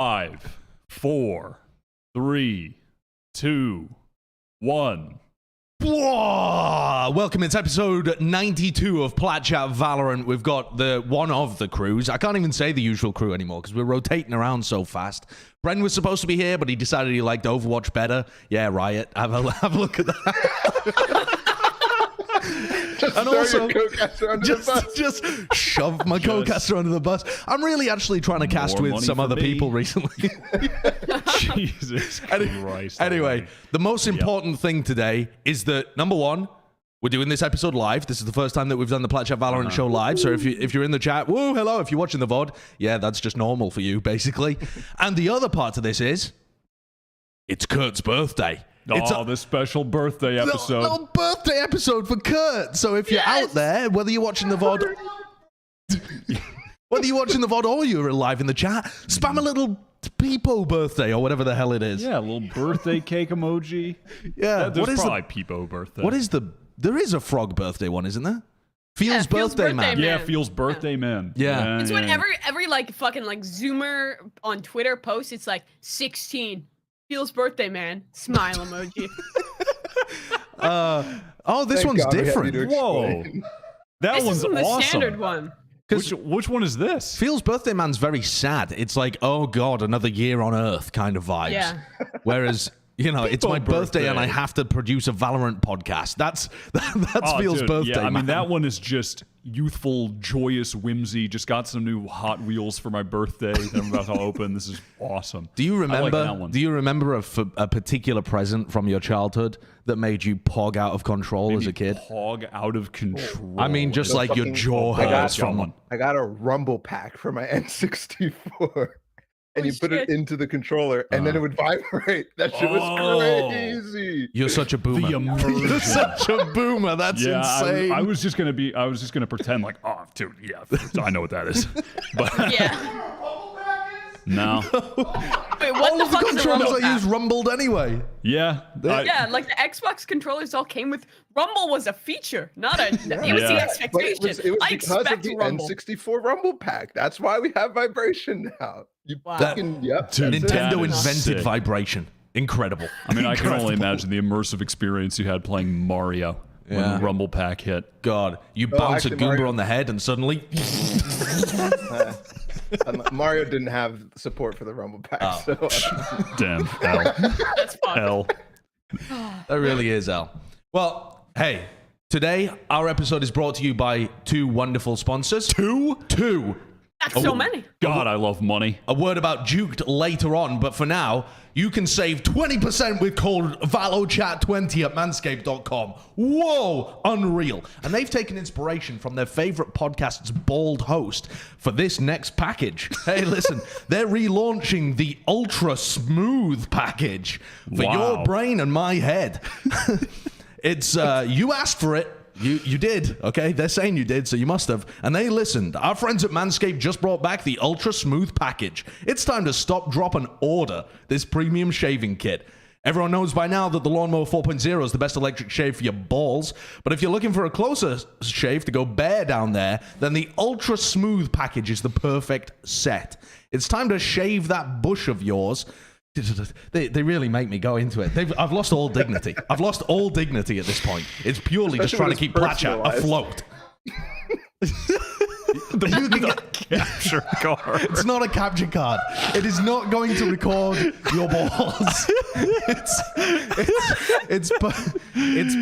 5, 4, 3, 2, 1. Whoa! Welcome, it's episode 92 of Plat Chat Valorant. We've got the one of the crews. I can't even say the usual crew anymore because we're rotating around so fast. Bren was supposed to be here, but he decided he liked Overwatch better. Yeah, Riot. Have a look at that. And also, just shove my co-caster under the bus. I'm really actually trying to cast with some other people recently. Jesus Christ. Anyway, the most important thing today is that, number one, we're doing this episode live. This is the first time that we've done the Plat Chat Valorant show live. So if you're in the chat, woo, hello. If you're watching the VOD, yeah, that's just normal for you, basically. And the other part to this is, it's Kurt's birthday. It's the special birthday episode. Little birthday episode for Kurt. So if you're out there, whether you're watching the VOD, or you're live in the chat, spam a little Peepo birthday or whatever the hell it is. Yeah, a little birthday cake emoji. Yeah, there's probably Peepo birthday. What is there is a frog birthday one, isn't there? Feels birthday man. Yeah, Feels birthday man. Yeah. It's when every like fucking like Zoomer on Twitter posts, it's like 16. Feels birthday man. Smile emoji. This one's different. Whoa. That one's the awesome. Standard one. Which one is this? Feels birthday man's very sad. It's like, oh god, another year on Earth kind of vibes. Yeah. Whereas, you know, it's my birthday and I have to produce a Valorant podcast. That's Feels birthday. Yeah, I mean, man. that one is just youthful, joyous whimsy. Just got some new Hot Wheels for my birthday that I'm about to open. This is awesome. Do you remember? I like that one. Do you remember a particular present from your childhood that made you pog out of control as a kid? Pog out of control. I mean, just like your jaw hurts from one. I got a rumble pack for my N64. And you put it into the controller, and then it would vibrate. That shit was crazy. You're such a boomer. You're such a boomer. That's insane. I was just gonna pretend like, oh, dude, yeah, I know what that is. But Yeah. no. Wait, what All of the controllers I use rumbled anyway. Yeah. Yeah, like the Xbox controllers all came with Rumble was a feature, not a. It was the expectation. But it was I because of expect the Rumble. N64 rumble pack. That's why we have vibration now. Nintendo invented vibration. Incredible. I mean, I can only imagine the immersive experience you had playing Mario when the Rumble Pack hit. God, you bounce a Goomba on the head and suddenly... Mario didn't have support for the rumble pack. So. Damn, hell. That's fun. Hell. That really is, Al. Well, hey, today our episode is brought to you by two wonderful sponsors. Two. That's so many. God, I love money. A word about Juked later on, but for now, you can save 20% with code VALOCHAT20 at manscaped.com. Whoa, unreal. And they've taken inspiration from their favorite podcast's bald host for this next package. Hey, listen, they're relaunching the Ultra Smooth package for your brain and my head. It's, you asked for it. You did, okay? They're saying you did, so you must have. And they listened. Our friends at Manscaped just brought back the Ultra Smooth package. It's time to stop, drop, and order this premium shaving kit. Everyone knows by now that the Lawnmower 4.0 is the best electric shave for your balls. But if you're looking for a closer shave to go bare down there, then the Ultra Smooth package is the perfect set. It's time to shave that bush of yours. They really make me go into it. I've lost all dignity. I've lost all dignity at this point. It's purely just trying to keep Plat Chat afloat. You can get capture card. It's not a capture card. It is not going to record your balls. It's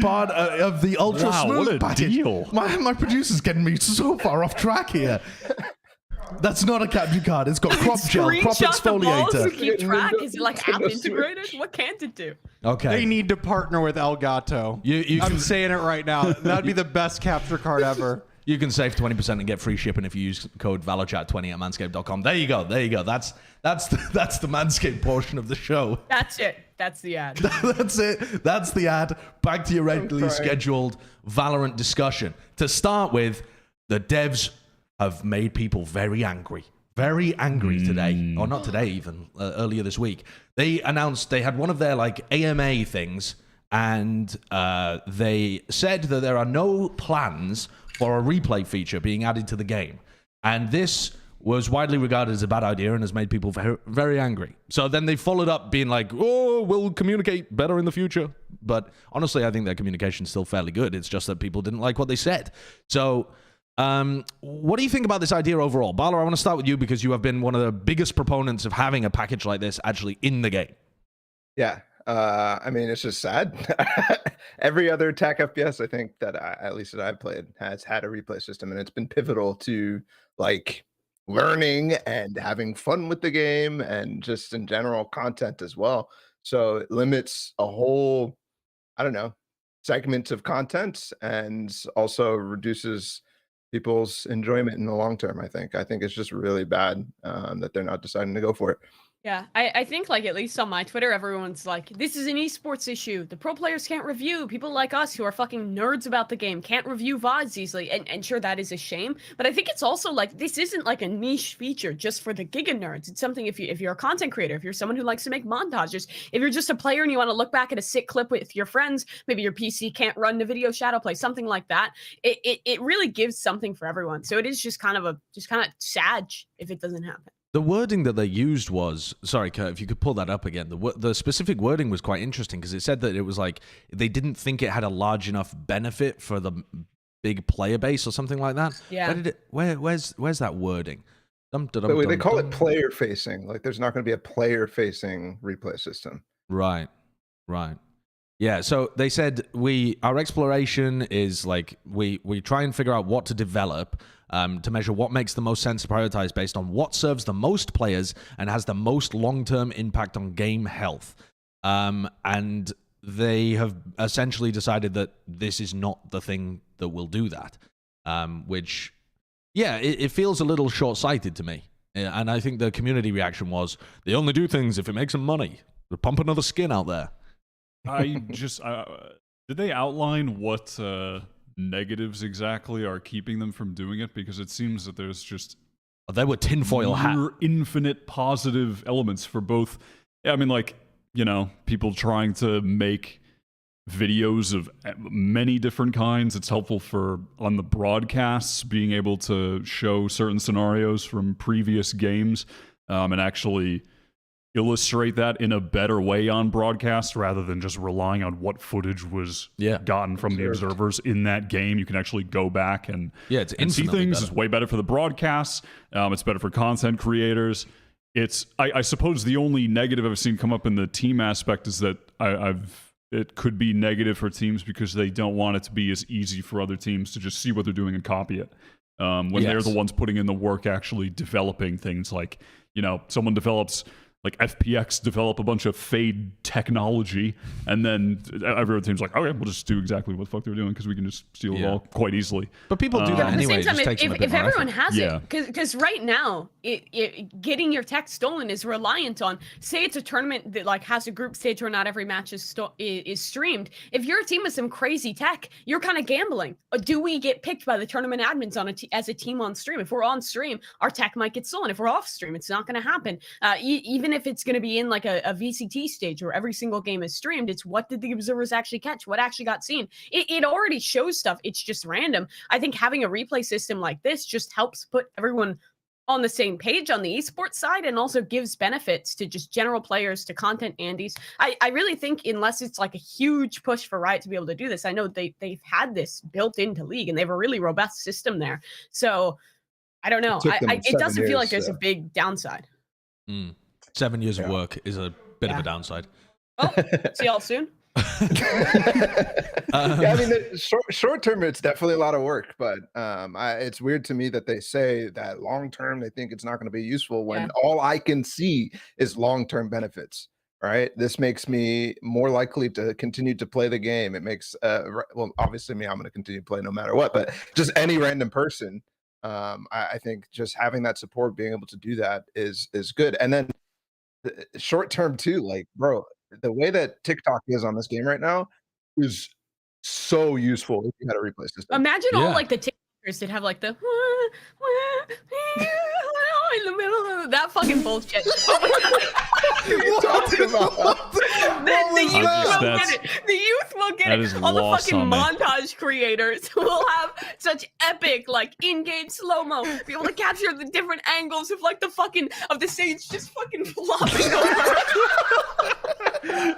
part of the Ultra Smooth package. Deal. My producer's getting me so far off track here. That's not a capture card. It's got crop gel, crop exfoliator. To keep track? Is it like app integrated? What can't it do? Okay. They need to partner with Elgato. I'm saying it right now. That'd be the best capture card ever. You can save 20% and get free shipping if you use code VALOCHAT20 at manscaped.com. There you go. That's the Manscaped portion of the show. That's it. That's the ad. That's it. That's the ad. Back to your regularly scheduled Valorant discussion. To start with, the devs have made people very angry today, or not today even, earlier this week. They announced they had one of their like AMA things, and they said that there are no plans for a replay feature being added to the game. And this was widely regarded as a bad idea and has made people very, very angry. So then they followed up being like, oh, we'll communicate better in the future. But honestly, I think their communication is still fairly good. It's just that people didn't like what they said. So what do you think about this idea overall? Balla, I want to start with you because you have been one of the biggest proponents of having a package like this actually in the game. Yeah. I mean, it's just sad. Every other attack FPS, I think that at least that I've played, has had a replay system, and it's been pivotal to like learning and having fun with the game and just in general content as well. So it limits a whole, I don't know, segment of content and also reduces people's enjoyment in the long term. I think it's just really bad that they're not deciding to go for it. Yeah, I think like at least on my Twitter, everyone's like, this is an esports issue. The pro players can't review. People like us who are fucking nerds about the game can't review VODs easily. And sure, that is a shame. But I think it's also like, this isn't like a niche feature just for the giga nerds. It's something if you're a content creator, if you're someone who likes to make montages, if you're just a player and you want to look back at a sick clip with your friends, maybe your PC can't run the video shadow play, something like that. It really gives something for everyone. So it is just kind of sad if it doesn't happen. The wording that they used was, sorry, Kurt, if you could pull that up again. The specific wording was quite interesting because it said that it was like they didn't think it had a large enough benefit for the big player base or something like that. Yeah. Where's that wording? They call it player facing. Like there's not going to be a player facing replay system. Right. Yeah, so they said our exploration is like we try and figure out what to develop to measure what makes the most sense to prioritize based on what serves the most players and has the most long-term impact on game health. And they have essentially decided that this is not the thing that will do that, which, yeah, it feels a little short-sighted to me. And I think the community reaction was, they only do things if it makes them money. They pump another skin out there. Did they outline what negatives exactly are keeping them from doing it? Because it seems that there's just there were tinfoil hat infinite positive elements for both. I mean, like, you know, people trying to make videos of many different kinds. It's helpful for on the broadcasts being able to show certain scenarios from previous games and actually illustrate that in a better way on broadcast rather than just relying on what footage was gotten from the observers in that game. You can actually go back and see things. Better. It's way better for the broadcasts. It's better for content creators. I suppose the only negative I've seen come up in the team aspect is that it could be negative for teams because they don't want it to be as easy for other teams to just see what they're doing and copy it. When they're the ones putting in the work actually developing things, like, you know, someone develops like FPX develop a bunch of fade technology, and then every other team's like, okay, we'll just do exactly what the fuck they're doing because we can just steal it all quite easily. But people do that anyway. At the same time, if everyone has it, because right now, getting your tech stolen is reliant on, say it's a tournament that like has a group stage where not every match is streamed. If you're a team with some crazy tech, you're kind of gambling. Do we get picked by the tournament admins as a team on stream? If we're on stream, our tech might get stolen. If we're off stream, it's not going to happen. Even if it's going to be in like a VCT stage where every single game is streamed, it's what did the observers actually catch? What actually got seen? It already shows stuff. It's just random. I think having a replay system like this just helps put everyone on the same page on the esports side and also gives benefits to just general players, to content andies. I really think unless it's like a huge push for Riot to be able to do this, I know they've had this built into League and they have a really robust system there. So I don't know. It doesn't feel like there's a big downside. 7 years of work is a bit of a downside. Well, see y'all soon. I mean, short term, it's definitely a lot of work, but it's weird to me that they say that long term they think it's not going to be useful when all I can see is long term benefits. Right? This makes me more likely to continue to play the game. It makes well, obviously me, I'm going to continue to play no matter what, but just any random person, I think just having that support, being able to do that is good. And then short term too, like, bro, the way that TikTok is on this game right now is so useful if you had a replay system. Imagine all like the TikTokers that have like the in the middle of that fucking bullshit. What are you talking about? The youth will don't get That it. is All the lost fucking on me. montage creators who will have such epic, like, in-game slow-mo, be able to capture the different angles of, like, of the sage just fucking flopping over. It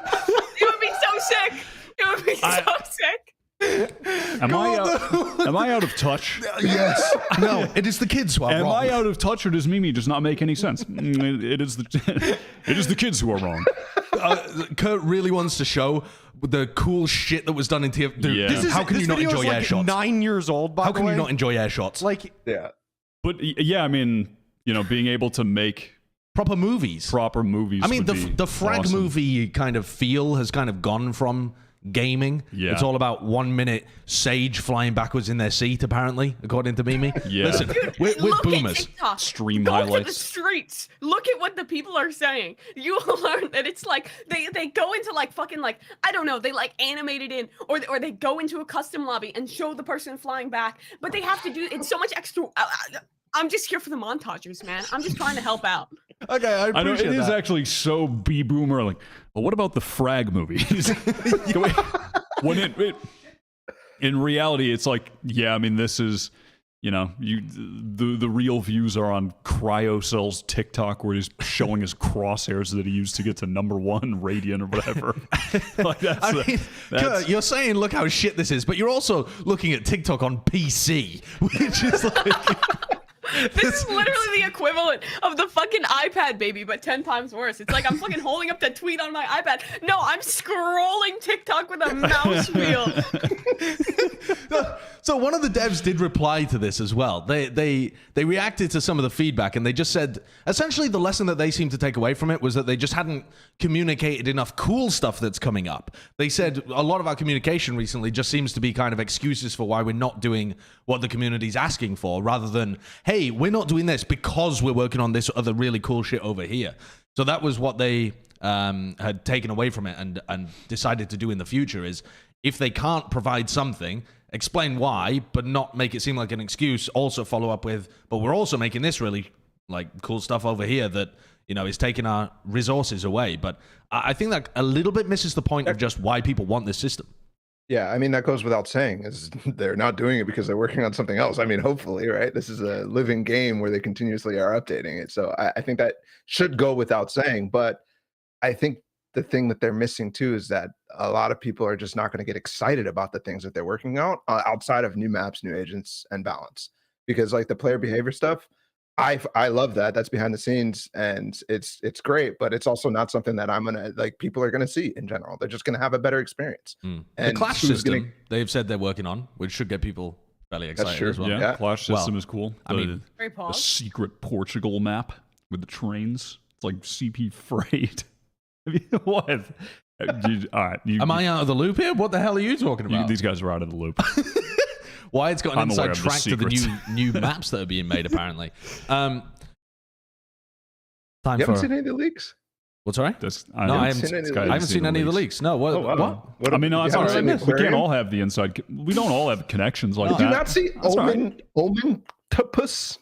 would be so sick. It would be so sick. Am I out of touch? Yes. No, it is the kids who are Am wrong. I out of touch, or does Mimi just not make any sense? It is the kids who are wrong. Kurt really wants to show the cool shit that was done in TF. Dude, Yeah. how can you not video enjoy is air like shots? 9 years old, by How the can way. you not enjoy air shots? Like, Yeah. But yeah, I mean, being able to make proper movies. proper movies. I mean, would be the frag awesome. movie kind of feel has kind of gone from gaming. Yeah. It's all about 1 minute Sage flying backwards in their seat, apparently, according to Mimi. Yeah. Listen, we're Look boomers. at TikTok. Stream Go to the highlights. streets. Look at what the people are saying. You will learn that it's like they go into like fucking like I don't know, they like animate it in or they go into a custom lobby and show the person flying back, but they have to do it's so much extra. I'm just here for the montages, man. I'm just trying to help out. Okay, I I know appreciate it is that. actually so b-boomer. Like, well, what about the frag movies? When in reality, it's like, yeah, I mean, this is, the real views are on CryoCell's TikTok, where he's showing his crosshairs that he used to get to #1 Radiant or whatever. Like that's, Kurt, you're saying, look how shit this is, but you're also looking at TikTok on PC, which is like... This is literally the equivalent of the fucking iPad baby, but 10 times worse. It's like I'm fucking holding up the tweet on my iPad. No, I'm scrolling TikTok with a mouse wheel. So one of the devs did reply to this as well. They reacted to some of the feedback, and they just said essentially the lesson that they seemed to take away from it was that they just hadn't communicated enough cool stuff that's coming up. They said a lot of our communication recently just seems to be kind of excuses for why we're not doing what the community's asking for, rather than, hey, we're not doing this because we're working on this other really cool shit over here. So that was what they had taken away from it and decided to do in the future is, if they can't provide something, explain why, but not make it seem like an excuse. Also follow up with, but we're also making this really like cool stuff over here that, is taking our resources away. But I think that a little bit misses the point of just why people want this system. Yeah, I mean, that goes without saying, is they're not doing it because they're working on something else. I mean, hopefully, right? This is a living game where they continuously are updating it. So I think that should go without saying. But I think the thing that they're missing too is that a lot of people are just not going to get excited about the things that they're working on outside of new maps, new agents, and balance. Because like the player behavior stuff, I love that. That's behind the scenes, and it's great. But it's also not something that I'm gonna like. People are gonna see in general. They're just gonna have a better experience. The And Clash who's system, they've said they're working on, which should get people fairly excited true. as well. yeah, Yeah. Clash Well, system is cool. I mean, Very the pause. secret Portugal map with the trains. It's like CP Freight. What? All right, Am I out of the loop here? What the hell are you talking about? these guys are out of the loop. Wyatt's got an I'm aware inside of the track to the secrets. new maps that are being made, apparently. Time You haven't for... seen any of the leaks? What's all right? I No, I haven't, seen any of Sky the- I haven't seen any of the leaks. No, what? Oh, wow. What? I mean, no, You it's haven't all seen right. the We can't aquarium? all have the inside. We don't all have connections like No. Do that. you not see That's all right. Omen Topus?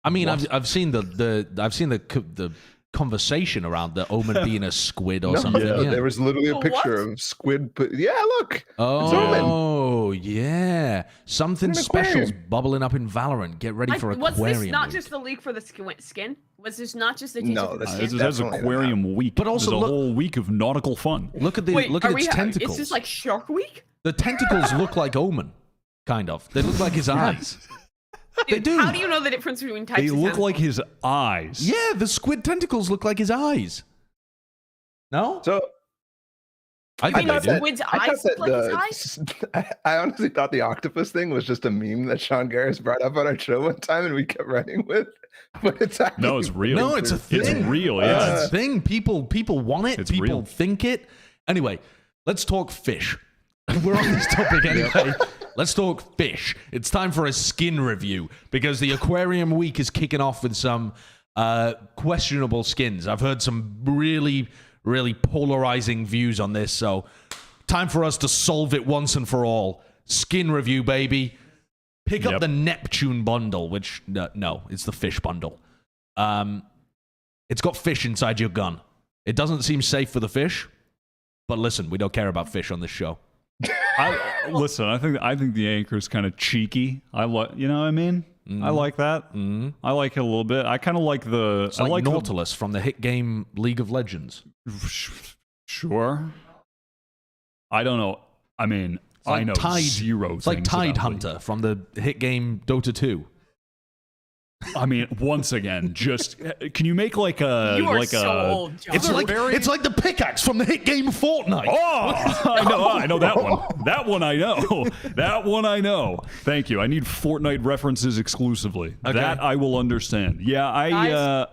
I mean, What? I've seen the conversation around the Omen being a squid or No, something. yeah. Yeah. there was literally a A picture what? of squid. Yeah, look. Oh, yeah. Something An special's aquarium. bubbling up in Valorant. Get ready for Was aquarium. this not week. just the leak for the skin? Was this not just the No, teaser for the this skin? is That's definitely aquarium week. But also There's a look- whole week of nautical fun. Look at the Wait, look are at we its tentacles. Is this like Shark Week? The tentacles look like Omen, kind of. They look like his eyes. They Dude, do. How do you know the difference between types They of look tentacles? like his eyes. Yeah, the squid tentacles look like his eyes. No? So I I think mean, they do. Squid's I eyes thought look like his eyes? I honestly thought the octopus thing was just a meme that Sean Garris brought up on our show one time, and we kept running with. But it's actually No, it's real. No, it's a thing. It's real. It's Yeah. a thing. People want it. It's People real. think it. Anyway, let's talk fish. We're on this topic anyway. Let's talk fish. It's time for a skin review because the aquarium week is kicking off with some questionable skins. I've heard some really, really polarizing views on this. So time for us to solve it once and for all. Skin review, baby. Pick up Yep. the Neptune bundle, which, no, it's the fish bundle. It's got fish inside your gun. It doesn't seem safe for the fish, But listen, we don't care about fish on this show. Listen, I think the anchor is kind of cheeky. You know what I mean? I like that. I like it a little bit. I kind of like the. It's like Nautilus from the hit game League of Legends. Sure. I don't know. I mean, like I know zero. It's like Tide about Hunter from the hit game Dota 2. I mean, once again, just can you make like a You are so old, John. It's like the pickaxe from the hit game Fortnite. Oh, I know that one. That one I know. That one I know. Thank you. I need Fortnite references exclusively. Okay. That I will understand. Yeah, Guys.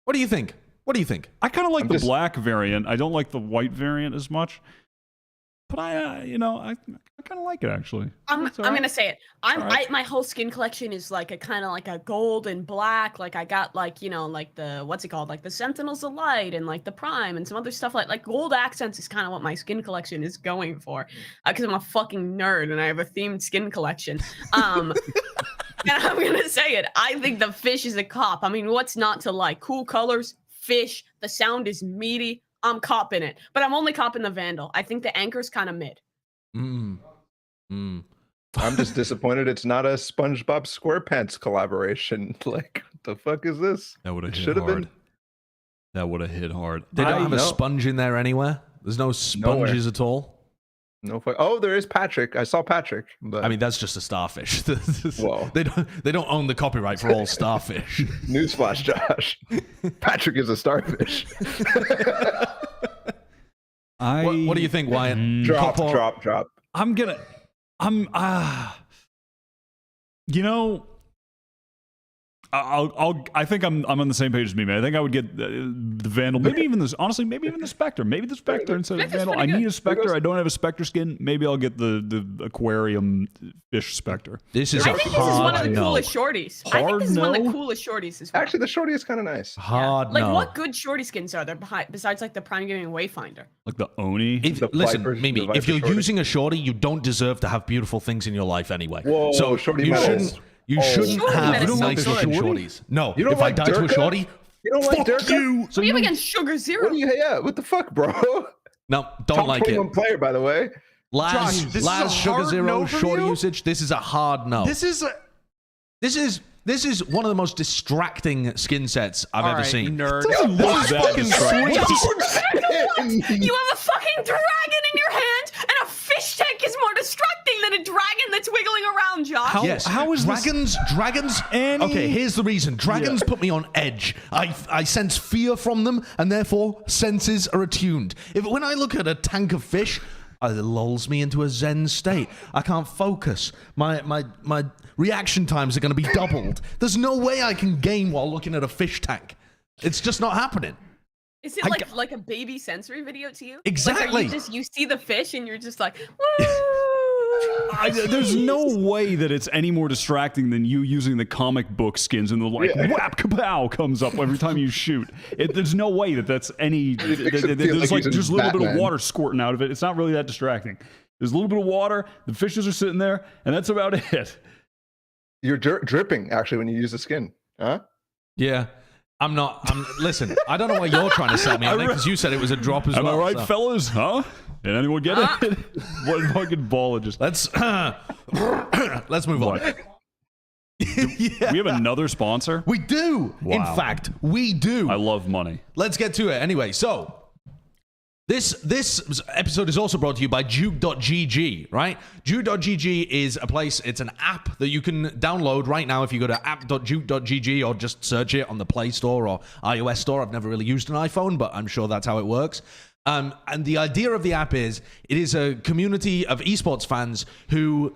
What do you think? I kind of like the black variant. I don't like the white variant as much. But I kind of like it actually. I'm gonna say it. My whole skin collection is like a kind of like a gold and black. Like I got like like the what's it called, like the Sentinels of Light and like the Prime and some other stuff like gold accents is kind of what my skin collection is going for. Because I'm a fucking nerd and I have a themed skin collection. And I'm gonna say it. I think the fish is a cop. I mean, what's not to like? Cool colors, fish. The sound is meaty. I'm copping it, but I'm only copping the Vandal. I think the anchor's kind of mid. I'm just disappointed it's not a SpongeBob SquarePants collaboration. Like, what the fuck is this? That would have Should have been. That would have hit hard. They don't have a sponge in there anywhere. There's no sponges at all. No. Oh, there is Patrick. I saw Patrick. But I mean, that's just a starfish. Whoa. They don't own the copyright for all starfish. Newsflash, Josh. Patrick is a starfish. What do you think, Wyatt? Drop. I think I'm on the same page as me, man. I think I would get the Vandal, maybe even this. Honestly, maybe even the Spectre. Maybe the Spectre instead of Vandal. I need a Spectre. I don't have a Spectre skin. Maybe I'll get the aquarium fish Spectre. I think this is one of the coolest shorties. I think this is one of the coolest shorties as well. Actually, the shorty is kind of nice. Hard Like, what good shorty skins are there besides like the Prime Gaming Wayfinder? Like the Oni. Listen, Mimi, if you're using a shorty, you don't deserve to have beautiful things in your life anyway. Whoa, so shorty You shouldn't have nice looking shorties. No, if I die to a shorty, you don't like fuck you. So you against Sugar Zero? What the fuck, bro? No, don't like it. Top 21 player, by the way. Last Sugar Zero shorty usage. This is a hard no. This is one of the most distracting skin sets I've ever seen. Nerd. You have a fucking dragon in your hand, and a fish tank is more distracting than a dragon that's wiggling around, Josh. How is dragons? Okay, here's the reason. Dragons put me on edge. I sense fear from them, and therefore senses are attuned. When I look at a tank of fish, it lulls me into a zen state. I can't focus. My reaction times are going to be doubled. There's no way I can game while looking at a fish tank. It's just not happening. Is it like a baby sensory video to you? Exactly. Like, you see the fish and you're just like, woo! There's no way that it's any more distracting than you using the comic book skins and the whap kapow comes up every time you shoot. There's no way that's any. There's like just a little bit of water squirting out of it. It's not really that distracting. There's a little bit of water. The fishes are sitting there, and that's about it. You're dripping actually when you use the skin, huh? Yeah. Listen, I don't know why you're trying to sell me on it because you said it was a drop as well. Am I right, fellas? Huh? Did anyone get it? What fucking ball? Let's move on. We have another sponsor? We do. Wow. In fact, we do. I love money. Let's get to it. Anyway, so this episode is also brought to you by Juke.gg, right? Juke.gg is a place, it's an app that you can download right now if you go to app.juke.gg or just search it on the Play Store or iOS Store. I've never really used an iPhone, but I'm sure that's how it works. And the idea of the app is, it is a community of esports fans who,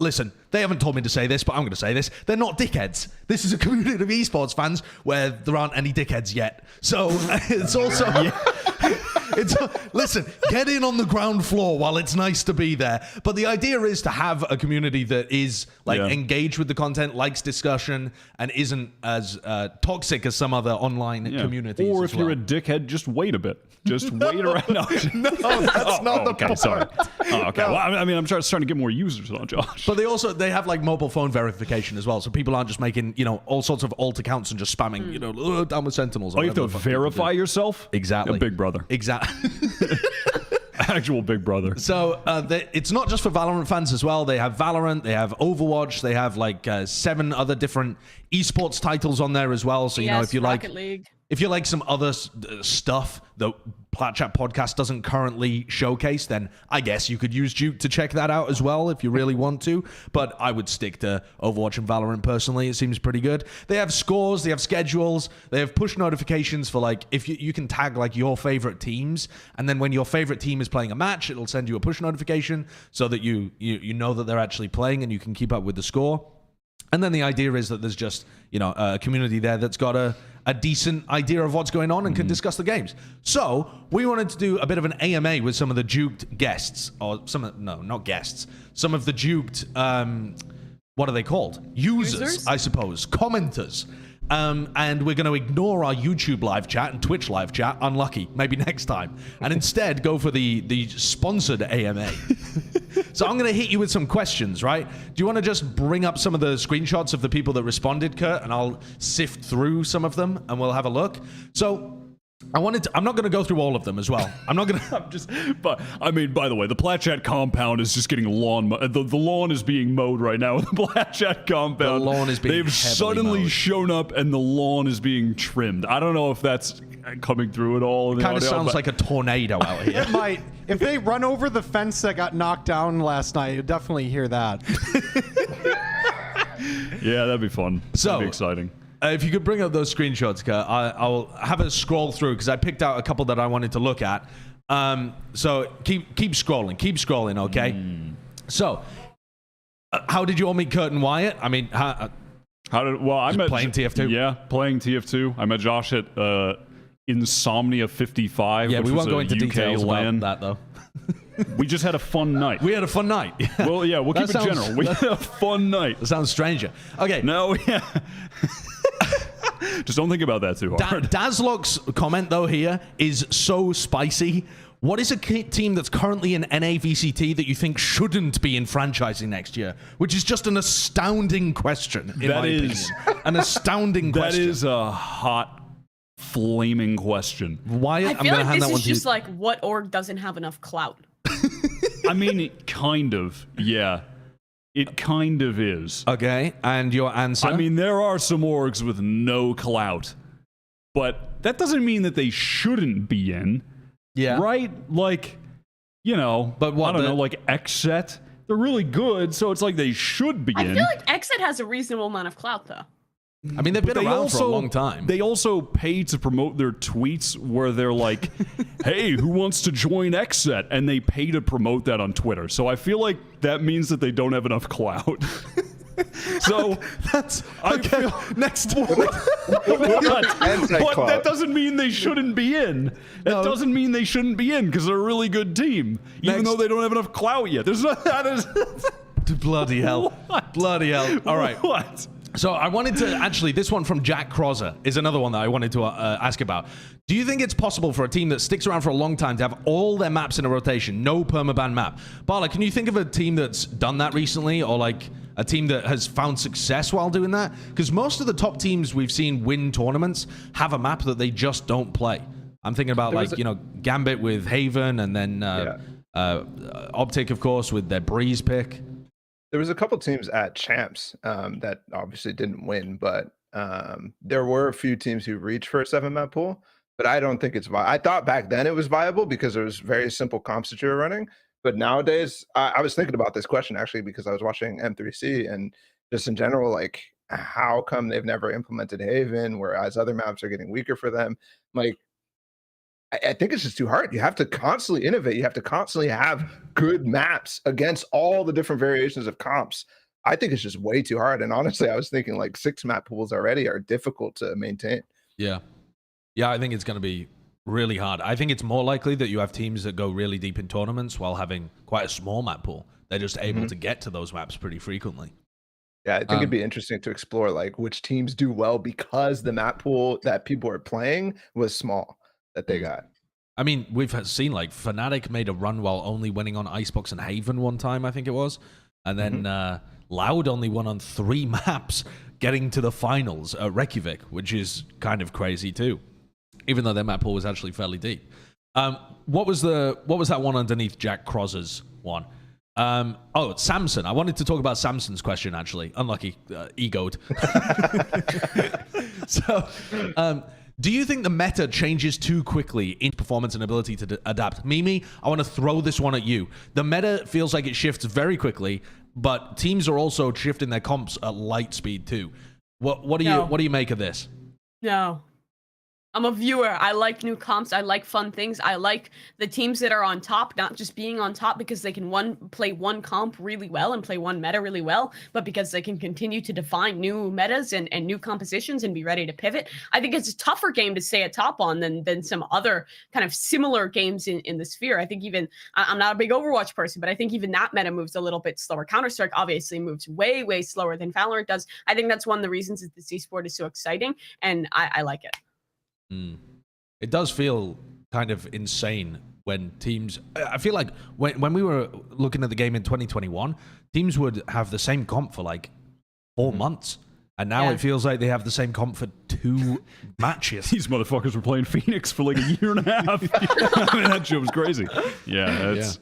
listen, they haven't told me to say this, but I'm going to say this. They're not dickheads. This is a community of esports fans where there aren't any dickheads yet. So it's also... Listen, get in on the ground floor while it's nice to be there. But the idea is to have a community that is engaged with the content, likes discussion, and isn't as toxic as some other online communities. Or if you're a dickhead, just wait a bit. Just wait around. No, that's not the point. Sorry. Oh, okay. No. Well, I mean, I'm starting to get more users on, Josh. But they have like mobile phone verification as well, so people aren't just making all sorts of alt accounts and just spamming down with Sentinels. You have to verify yourself. Exactly. A big brother. Exactly. actual Big Brother. So it's not just for Valorant fans as well. They have Valorant, they have Overwatch, they have like 7 other different esports titles on there as well. So, you know, if you Rocket like... League. If you like some other stuff that Plat Chat Podcast doesn't currently showcase, then I guess you could use Duke to check that out as well if you really want to. But I would stick to Overwatch and Valorant personally. It seems pretty good. They have scores, they have schedules, they have push notifications for like, if you can tag like your favorite teams, and then when your favorite team is playing a match, it'll send you a push notification so that you know that they're actually playing and you can keep up with the score. And then the idea is that there's just, you know, a community there that's got a decent idea of what's going on and can discuss the games. So we wanted to do a bit of an AMA with some of the Duked guests, or not guests, some of the Duked, what are they called? Users, I suppose, commenters. And we're going to ignore our YouTube live chat and Twitch live chat. Unlucky. Maybe next time. And instead go for the sponsored AMA. So I'm going to hit you with some questions, right? Do you want to just bring up some of the screenshots of the people that responded, Kurt? And I'll sift through some of them and we'll have a look. So... I'm not going to go through all of them as well. I'm not going to... But, I mean, by the way, the Plat Chat compound is just getting lawn... The lawn is being mowed right now. The Plat Chat compound. The lawn is being They've suddenly mowed. shown up and the lawn is being trimmed. I don't know if that's coming through at all. Kind of sounds like a tornado out here. It might. If they run over the fence that got knocked down last night, you'll definitely hear that. Yeah, that'd be fun. So, that'd be exciting. If you could bring up those screenshots, Kurt, I'll have a scroll through because I picked out a couple that I wanted to look at. So keep scrolling, okay? So, how did you all meet Kurt and Wyatt? I mean, I met playing TF2. Yeah, playing TF2. I met Josh at Insomnia 55. Yeah, which we was won't go into UK details LAN. about that though. We just had a fun night. We had a fun night. Well, yeah, we'll keep it general. We had a fun night. That sounds stranger. Okay. No, yeah. Just don't think about that too hard. Dazlock's comment though here is so spicy. What is a team that's currently in NAVCT that you think shouldn't be in franchising next year? Which is just an astounding question, in my opinion. An astounding question. That is a hot, flaming question. Wyatt, I feel like hand this that one is to you. just like what org doesn't have enough clout. I mean, kind of, yeah. It kind of is. Okay, and your answer? I mean, there are some orgs with no clout, but that doesn't mean that they shouldn't be in. Yeah. Right? Like, you know, but what, I don't know, like XSET. They're really good, so it's like they should be in. I feel like XSET has a reasonable amount of clout, though. I mean, they've been around for a long time. They also pay to promote their tweets where they're like, hey, who wants to join XSET? And they pay to promote that on Twitter. So I feel like that means that they don't have enough clout. So that's okay. Next. But that doesn't mean they shouldn't be in. That doesn't mean they shouldn't be in because they're a really good team, even though they don't have enough clout yet. There's not that is. Bloody hell. What? Bloody hell. All right. What? So I wanted to actually, this one from Jack Crosser is another one that I wanted to ask about. Do you think it's possible for a team that sticks around for a long time to have all their maps in a rotation, no permaban map? Balla, can you think of a team that's done that recently, or like a team that has found success while doing that? Because most of the top teams we've seen win tournaments have a map that they just don't play. I'm thinking about Gambit with Haven, and then OpTic, of course, with their Breeze pick. There was a couple teams at Champs that obviously didn't win, but there were a few teams who reached for a 7-map pool, but I don't think it's viable. I thought back then it was viable because there was very simple comps that you were running, but nowadays, I was thinking about this question actually because I was watching M3C and just in general, like, how come they've never implemented Haven, whereas other maps are getting weaker for them? Like, I think it's just too hard. You have to constantly innovate. You have to constantly have good maps against all the different variations of comps. I think it's just way too hard. And honestly, I was thinking like 6-map pools already are difficult to maintain. Yeah. Yeah, I think it's going to be really hard. I think it's more likely that you have teams that go really deep in tournaments while having quite a small map pool. They're just able to get to those maps pretty frequently. Yeah, I think it'd be interesting to explore like which teams do well because the map pool that people are playing was small. That they got. I mean, we've seen like Fnatic made a run while only winning on Icebox and Haven one time, I think it was. And then Loud only won on 3 maps getting to the finals at Reykjavik, which is kind of crazy too, even though their map pool was actually fairly deep. What was that one underneath Jack Croz's one? Oh, it's Samson. I wanted to talk about Samson's question, actually. Unlucky. Egoed. So, do you think the meta changes too quickly in performance and ability to adapt? Mimi, I want to throw this one at you. The meta feels like it shifts very quickly, but teams are also shifting their comps at light speed too. What do you make of this? No. I'm a viewer. I like new comps. I like fun things. I like the teams that are on top, not just being on top because they can play one comp really well and play one meta really well, but because they can continue to define new metas and new compositions and be ready to pivot. I think it's a tougher game to stay at top on than some other kind of similar games in the sphere. I think even, I'm not a big Overwatch person, but I think even that meta moves a little bit slower. Counter-Strike obviously moves way, way slower than Valorant does. I think that's one of the reasons that this esport is so exciting, and I like it. It does feel kind of insane when teams... I feel like when we were looking at the game in 2021, teams would have the same comp for like 4 months. And now it feels like they have the same comp for 2 matches. These motherfuckers were playing Phoenix for like a year and a half. I mean, that shit was crazy. The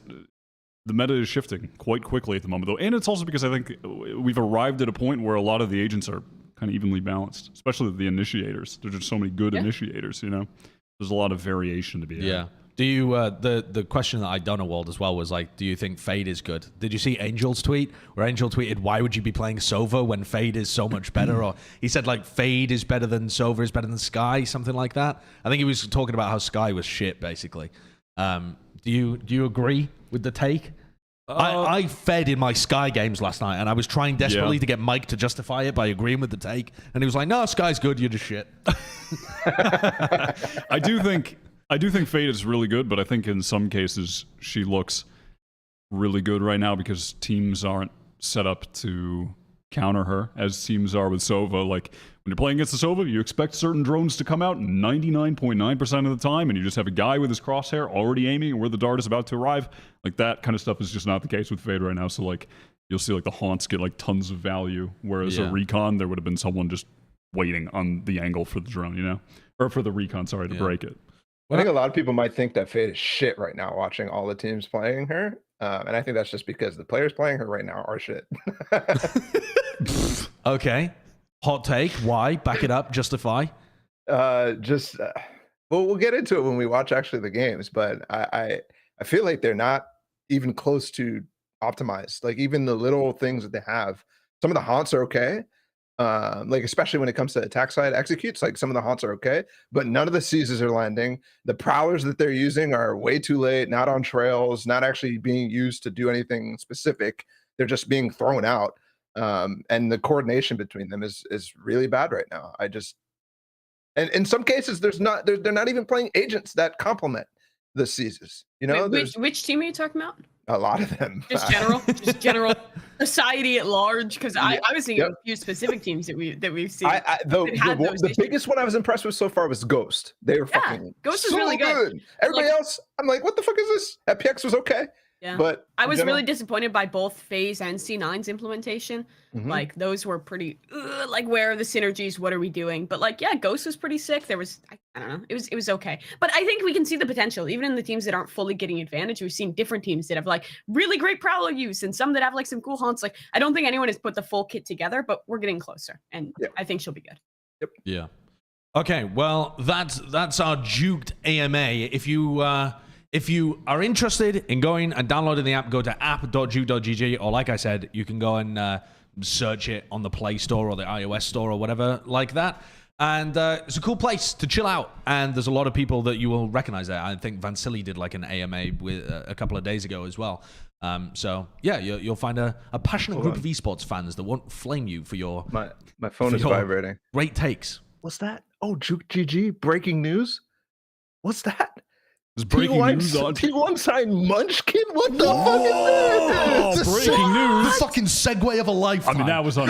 meta is shifting quite quickly at the moment, though. And it's also because I think we've arrived at a point where a lot of the agents are kind of evenly balanced, especially the initiators. There's just so many good initiators, you know? There's a lot of variation to be had. Yeah. Do you, the question that I done a world as well was like, do you think Fade is good? Did you see Angel's tweet where Angel tweeted, why would you be playing Sova when Fade is so much better? Or he said like Fade is better than Sova is better than Sky, something like that. I think he was talking about how Sky was shit, basically. Do you agree with the take? I fed in my Sky games last night, and I was trying desperately to get Mike to justify it by agreeing with the take, and he was like, "No, Sky's good. You're just shit." I do think Fade is really good, but I think in some cases she looks really good right now because teams aren't set up to counter her as teams are with Sova. Like when you're playing against the Sova, you expect certain drones to come out 99.9% of the time, and you just have a guy with his crosshair already aiming and where the dart is about to arrive. Like that kind of stuff is just not the case with Fade right now. So like you'll see like the haunts get like tons of value, whereas a recon there would have been someone just waiting on the angle for the drone, you know, or for the recon, sorry, to break it. I think a lot of people might think that Fade is shit right now watching all the teams playing her. And I think that's just because the players playing her right now are shit. Okay. Hot take. Why? Back it up. Justify. Well, we'll get into it when we watch actually the games, but I feel like they're not even close to optimized. Like even the little things that they have, some of the haunts are okay. Like especially when it comes to attack side executes, like some of the haunts are okay, but none of the seizes are landing. The prowlers that they're using are way too late, not on trails, not actually being used to do anything specific. They're just being thrown out. And the coordination between them is really bad right now. And in some cases they're not even playing agents that complement the seizes. You know, which team are you talking about? A lot of them. Just general society at large. Because I was thinking of a few specific teams that we've seen. The biggest one I was impressed with so far was Ghost. They were fucking Ghost is really good. Everybody else, I'm like, what the fuck is this? PX was okay. Yeah, but I was really disappointed by both FaZe and C9's implementation. Like those were pretty like, where are the synergies? What are we doing? But like, yeah, Ghost was pretty sick. There was, I don't know, it was okay. But I think we can see the potential even in the teams that aren't fully getting advantage. We've seen different teams that have like really great prowler use and some that have like some cool haunts. Like I don't think anyone has put the full kit together, but we're getting closer, and I think she'll be good. Yep. Yeah. Okay. Well, that's our juked AMA. If you are interested in going and downloading the app, go to app.juke.gg, or like I said, you can go and search it on the Play Store or the iOS Store or whatever like that. And it's a cool place to chill out. And there's a lot of people that you will recognize there. I think Vansili did like an AMA with a couple of days ago as well. So yeah, you'll find a passionate group of esports fans that won't flame you for your my phone is vibrating. Great takes. What's that? Oh, Juke GG breaking news. What's that? Breaking news on T1 signed Munchkin. What the fuck is this? Breaking news! The fucking segue of a lifetime. I mean, that was that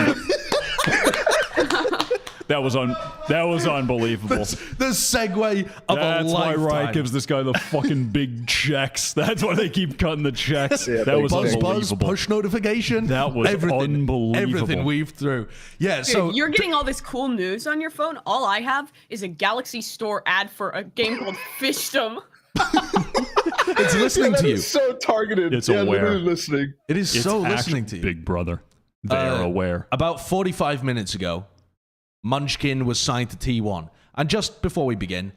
was unbelievable. The segue of a lifetime. That's why Riot gives this guy the fucking big checks. That's why they keep cutting the checks. Yeah, that was buzz, unbelievable. Push notification. That was unbelievable. Everything weaved through. Yeah, so you're getting all this cool news on your phone. All I have is a Galaxy Store ad for a game called Fishdom. It's listening that to you. is so targeted. It's yeah, aware. literally listening. It is It's so actually listening to you. Big brother. They are aware. About 45 minutes ago, Munchkin was signed to T1. And just before we begin,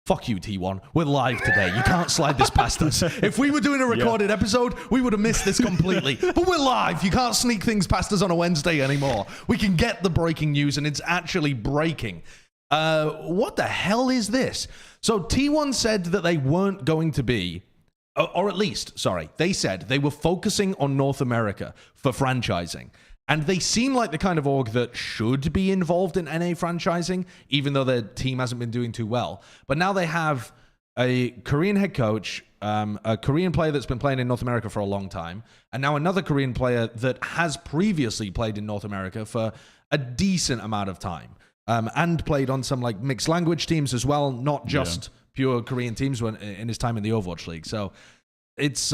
fuck you, T1. We're live today. You can't slide this past us. If we were doing a recorded episode, we would have missed this completely. But we're live. You can't sneak things past us on a Wednesday anymore. We can get the breaking news, and it's actually breaking. What the hell is this? So T1 said that they weren't going to be, or at least, sorry, they said they were focusing on North America for franchising. And they seem like the kind of org that should be involved in NA franchising, even though their team hasn't been doing too well. But now they have a Korean head coach, a Korean player that's been playing in North America for a long time, and now another Korean player that has previously played in North America for a decent amount of time, and played on some like mixed language teams as well, not just pure Korean teams in his time in the Overwatch League. So it's...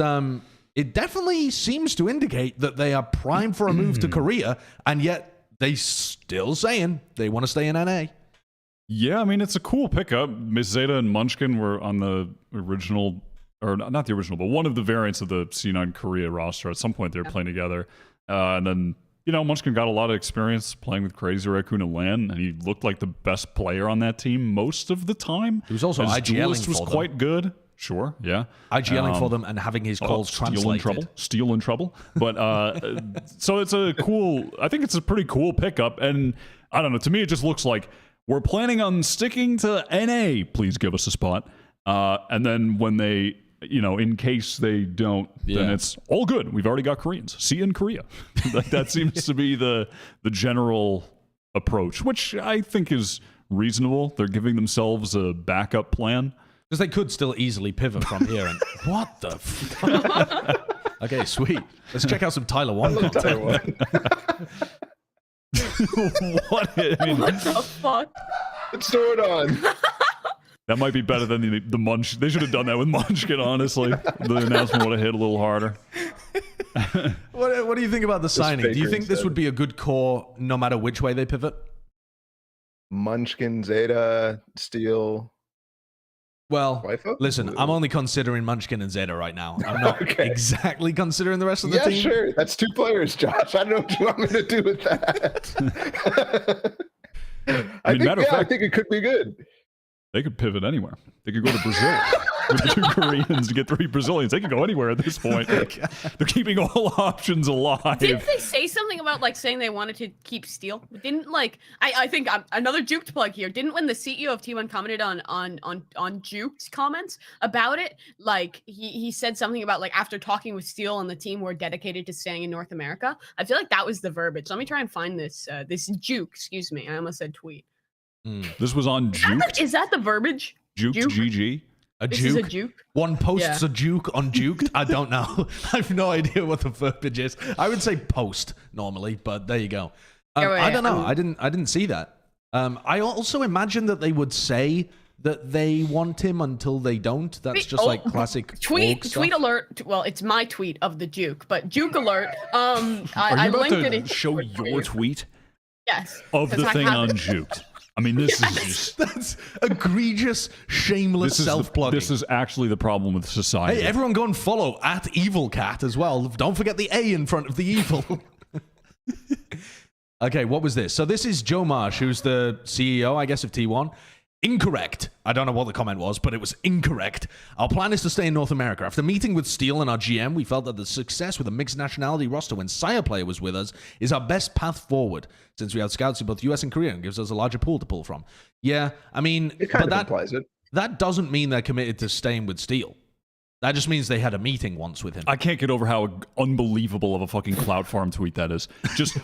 It definitely seems to indicate that they are primed for a move to Korea, and yet they still saying they want to stay in NA. Yeah, I mean, it's a cool pickup. Miss Zeta and Munchkin were on the original, or not the original, but one of the variants of the C9 Korea roster. At some point, they were playing together. And then, you know, Munchkin got a lot of experience playing with Crazy Raccoon and LAN, and he looked like the best player on that team most of the time. He was also His IGLing duelist was for them. quite good. Sure, yeah. IGLing for them and having his calls translated. Steal in trouble. But so it's a cool, I think it's a pretty cool pickup. And I don't know, to me it just looks like we're planning on sticking to NA. Please give us a spot. And then when they, you know, in case they don't, then it's all good. We've already got Koreans. See you in Korea. That seems to be the general approach, which I think is reasonable. They're giving themselves a backup plan. Because they could still easily pivot from here and... What the fuck? Okay, sweet. Let's check out some Tyler 1 content. What? I mean, What the fuck? Let's throw it on. that might be better than the Munch. They should have done that with Munchkin, honestly. The announcement would have hit a little harder. What do you think about the signing? Do you think this instead. would be a good core no matter which way they pivot? Munchkin, Zeta, Steel. Well, Waifu? listen, I'm only considering Munchkin and Zeta right now. I'm not Okay. exactly considering the rest of the Yeah, team. sure. That's 2 players, Josh. I don't know what you want me to do with that. I think, matter of I fact- think it could be good. They could pivot anywhere. They could go to Brazil with the 2 Koreans to get 3 Brazilians. They could go anywhere at this point. They're keeping all options alive. Didn't they say something about like saying they wanted to keep Steel? Didn't like I think another Juked plug here. Didn't when the CEO of T1 commented on Juke's comments about it, like he said something about like after talking with Steel and the team we're dedicated to staying in North America. I feel like that was the verbiage. Let me try and find this this Juke. Excuse me, I almost said tweet. This was on Juke. Is that the verbiage? Juke Juke? GG. A This juke? is a Juke. One posts Yeah. a juke on Juked? I don't know. I have no idea what the verbiage is. I would say post normally, but there you go. Yeah, wait, I don't know. um, I didn't see that. I also imagine that they would say that they want him until they don't. That's just like classic tweet org stuff. alert. Well, it's my tweet of the Juke, but Juke alert. Are I you about linked to it in show Discord for your you. tweet Yes. of the 'cause I thing have on it. Juked? I mean, this is just... That's egregious, shameless This is, self-plugging. this is actually the problem with society. Hey, everyone go and follow at EvilCat as well. Don't forget the A in front of the evil. Okay, what was this? So this is Joe Marsh, who's the CEO, I guess, of T1. Incorrect. I don't know what the comment was, but it was incorrect. Our plan is to stay in North America. After meeting with Steel and our GM, we felt that the success with a mixed nationality roster when Sire Player was with us is our best path forward, since we have scouts in both US and Korea and gives us a larger pool to pull from. Yeah, I mean, It kind but of implies it. that doesn't mean they're committed to staying with Steel. That just means they had a meeting once with him. I can't get over how unbelievable of a fucking Clout Farm tweet that is. Just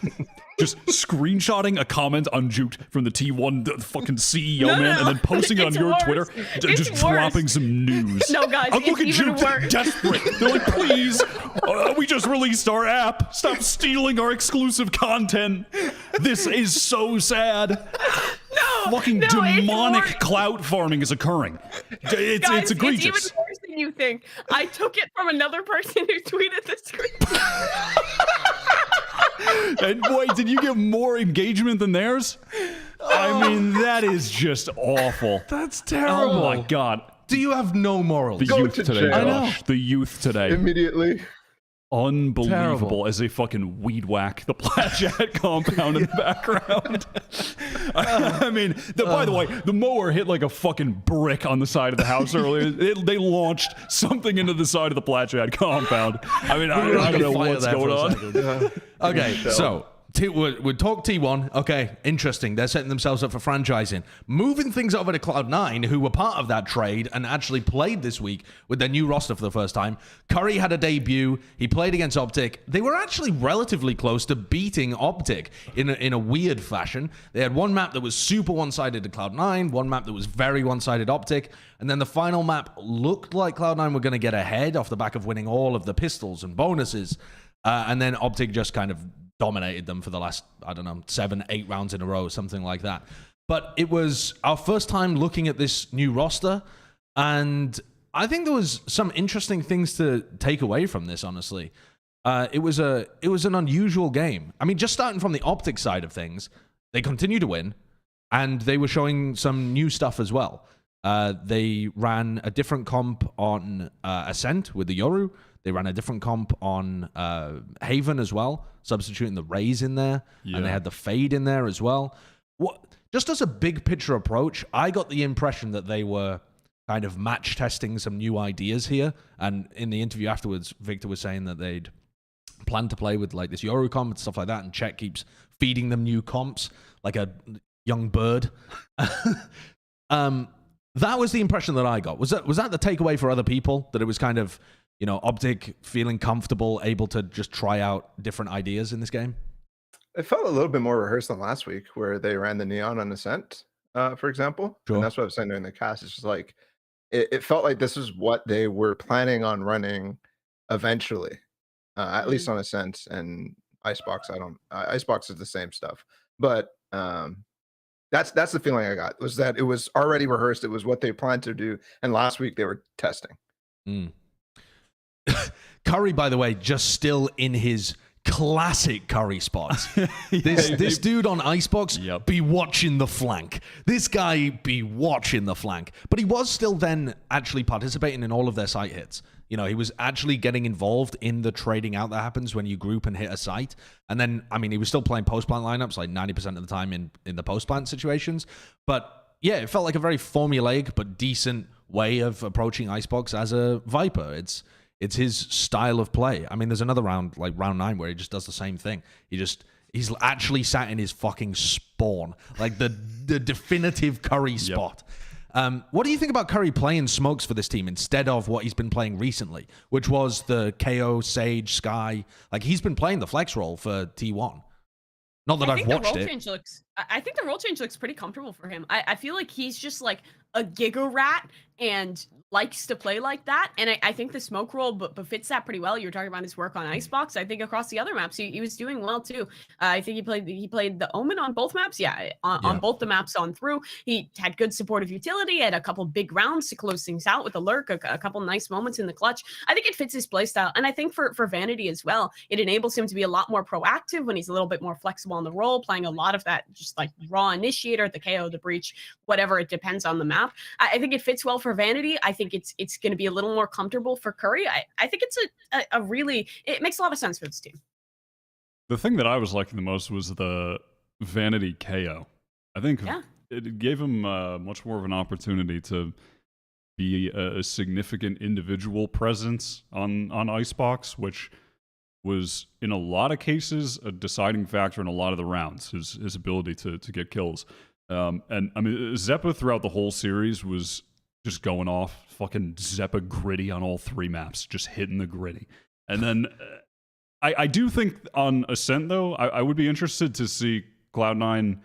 screenshotting a comment on Juked from the T1 fucking CEO, No, man, and then posting it on it's your worse. Twitter, It's just worse. dropping some news. No, guys, I'm it's looking even Juked worse. desperate. They're like, please, we just released our app. Stop stealing our exclusive content. This is so sad. Fucking no, it's demonic worse. Clout farming is occurring. It's Guys, egregious. It's even worse than you think. I took it from another person who tweeted the screen. And wait, did you get more engagement than theirs? I mean, that is just awful. That's terrible. Oh my god. Do you have no morals? The Go youth to today, jail. I know. Josh. The youth today. Immediately. Unbelievable Terrible. as they fucking weed whack the Plat compound in the background. I mean, by the way, the mower hit like a fucking brick on the side of the house earlier. They launched something into the side of the Plat compound. I mean, I don't know Fire what's there for going a on. Okay, so we talk T1. Okay, interesting. They're setting themselves up for franchising. Moving things over to Cloud9, who were part of that trade and actually played this week with their new roster for the first time. Curry had a debut. He played against OpTic. They were actually relatively close to beating OpTic in a weird fashion. They had one map that was super one-sided to Cloud9, one map that was very one-sided OpTic, and then the final map looked like Cloud9 were going to get ahead off the back of winning all of the pistols and bonuses. And then OpTic just kind of dominated them for the last, I don't know, 7-8 rounds in a row, something like that. But it was our first time looking at this new roster, and I think there was some interesting things to take away from this, honestly. It was an unusual game. I mean, just starting from the OpTic side of things, they continue to win, and they were showing some new stuff as well. They ran a different comp on ACEND with the Yoru. They ran a different comp on Haven as well, substituting the Raze in there, and they had the Fade in there as well. Just as a big picture approach, I got the impression that they were kind of match testing some new ideas here. And in the interview afterwards, Victor was saying that they'd planned to play with like this Yoru comp and stuff like that, and Chet keeps feeding them new comps like a young bird. That was the impression that I got. Was that the takeaway for other people? That it was kind of, you know, OpTic feeling comfortable, able to just try out different ideas in this game? It felt a little bit more rehearsed than last week, where they ran the Neon on Ascent, for example. Sure. And that's what I was saying during the cast. It's just like, it felt like this is what they were planning on running eventually, at least on Ascent and Icebox. Icebox is the same stuff. But that's the feeling I got, was that it was already rehearsed. It was what they planned to do. And last week they were testing. Curry, by the way, just still in his classic Curry spots. This dude on Icebox, be watching the flank. This guy be watching the flank. But he was still then actually participating in all of their site hits. You know, he was actually getting involved in the trading out that happens when you group and hit a site. And then, I mean, he was still playing post-plant lineups like 90% of the time in the post-plant situations. But yeah, it felt like a very formulaic but decent way of approaching Icebox as a Viper. It's his style of play. I mean, there's another round, like round 9, where he just does the same thing. He's actually sat in his fucking spawn, like the definitive Curry spot. What do you think about Curry playing smokes for this team instead of what he's been playing recently, which was the KO, Sage, Sky? Like, he's been playing the flex role for T1. Not that I've watched it. I think the role change looks pretty comfortable for him. I feel like he's just like a giga rat and likes to play like that. And I think the smoke role befits that pretty well. You were talking about his work on Icebox. I think across the other maps, he was doing well too. I think he played the Omen on both maps. On both the maps on through. He had good supportive utility, had a couple big rounds to close things out with a lurk, a couple nice moments in the clutch. I think it fits his playstyle. And I think for Vanity as well, it enables him to be a lot more proactive when he's a little bit more flexible on the role, playing a lot of that just like raw initiator, the KO, the breach, whatever, it depends on the map. I think it fits well for Vanity. I think it's going to be a little more comfortable for Curry. I think it's a really, it makes a lot of sense for this team. The thing that I was liking the most was the Vanity KO. I think it gave him much more of an opportunity to be a significant individual presence on Icebox, which was in a lot of cases a deciding factor in a lot of the rounds, his ability to get kills. And I mean, Zeppa throughout the whole series was just going off, fucking Zeppa gritty on all 3 maps, just hitting the gritty. And then I do think on Ascent, though, I would be interested to see Cloud9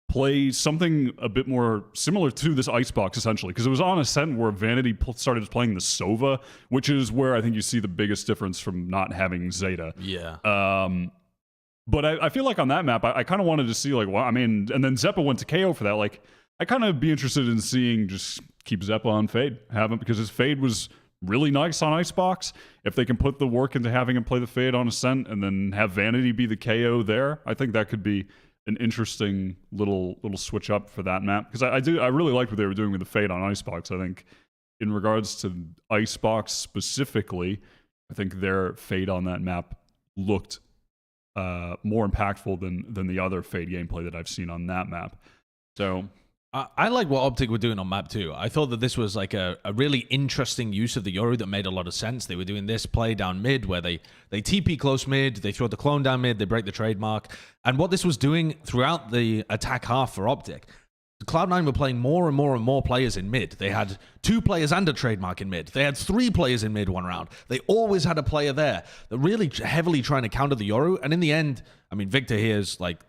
play something a bit more similar to this Icebox, essentially, because it was on Ascent where Vanity started playing the Sova, which is where I think you see the biggest difference from not having Zeta. But I feel like on that map, I kind of wanted to see, like, well, I mean, and then Zeppa went to KO for that. Like, I kind of be interested in seeing just keep Zeppa on Fade, because his Fade was really nice on Icebox. If they can put the work into having him play the Fade on Ascent and then have Vanity be the KO there, I think that could be an interesting little switch up for that map, because I really liked what they were doing with the Fade on Icebox. I think in regards to Icebox specifically, I think their Fade on that map looked more impactful than the other Fade gameplay that I've seen on that map. So I like what OpTic were doing on map 2. I thought that this was like a really interesting use of the Yoru that made a lot of sense. They were doing this play down mid where they TP close mid, they throw the clone down mid, they break the trademark. And what this was doing throughout the attack half for OpTic, Cloud9 were playing more and more and more players in mid. They had 2 players and a trademark in mid. They had 3 players in mid one round. They always had a player there. They're really heavily trying to counter the Yoru. And in the end, I mean, Victor here is like,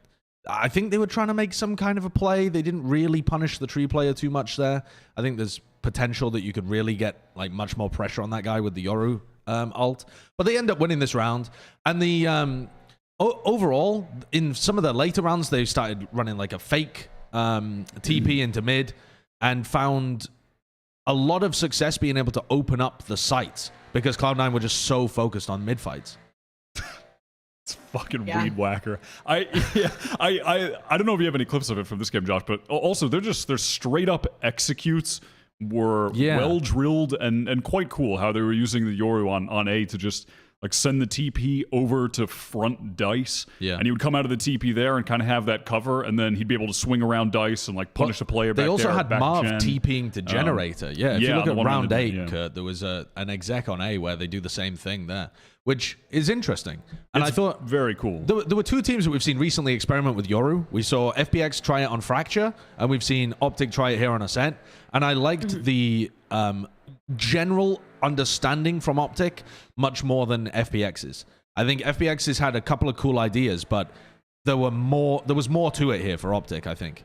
I think they were trying to make some kind of a play. They didn't really punish the tree player too much there. I think there's potential that you could really get like much more pressure on that guy with the Yoru ult. But they end up winning this round. And the overall, in some of the later rounds, they started running like a fake TP into mid and found a lot of success being able to open up the sites because Cloud9 were just so focused on mid fights. It's fucking weed whacker. I don't know if you have any clips of it from this game, Josh, but also their straight up executes were well drilled and quite cool how they were using the Yoru on A to just like send the TP over to front Dice. Yeah. And he would come out of the TP there and kind of have that cover, and then he'd be able to swing around Dice and like punish a player back there. They also had Marv TPing to Generator. If you look at round 8, Kurt, there was an exec on A where they do the same thing there, which is interesting. And I thought very cool. There were 2 teams that we've seen recently experiment with Yoru. We saw FPX try it on Fracture, and we've seen OpTic try it here on Ascent. And I liked the general understanding from OpTic much more than FPX's. I think FPX's had a couple of cool ideas, but there was more to it here for OpTic, I think.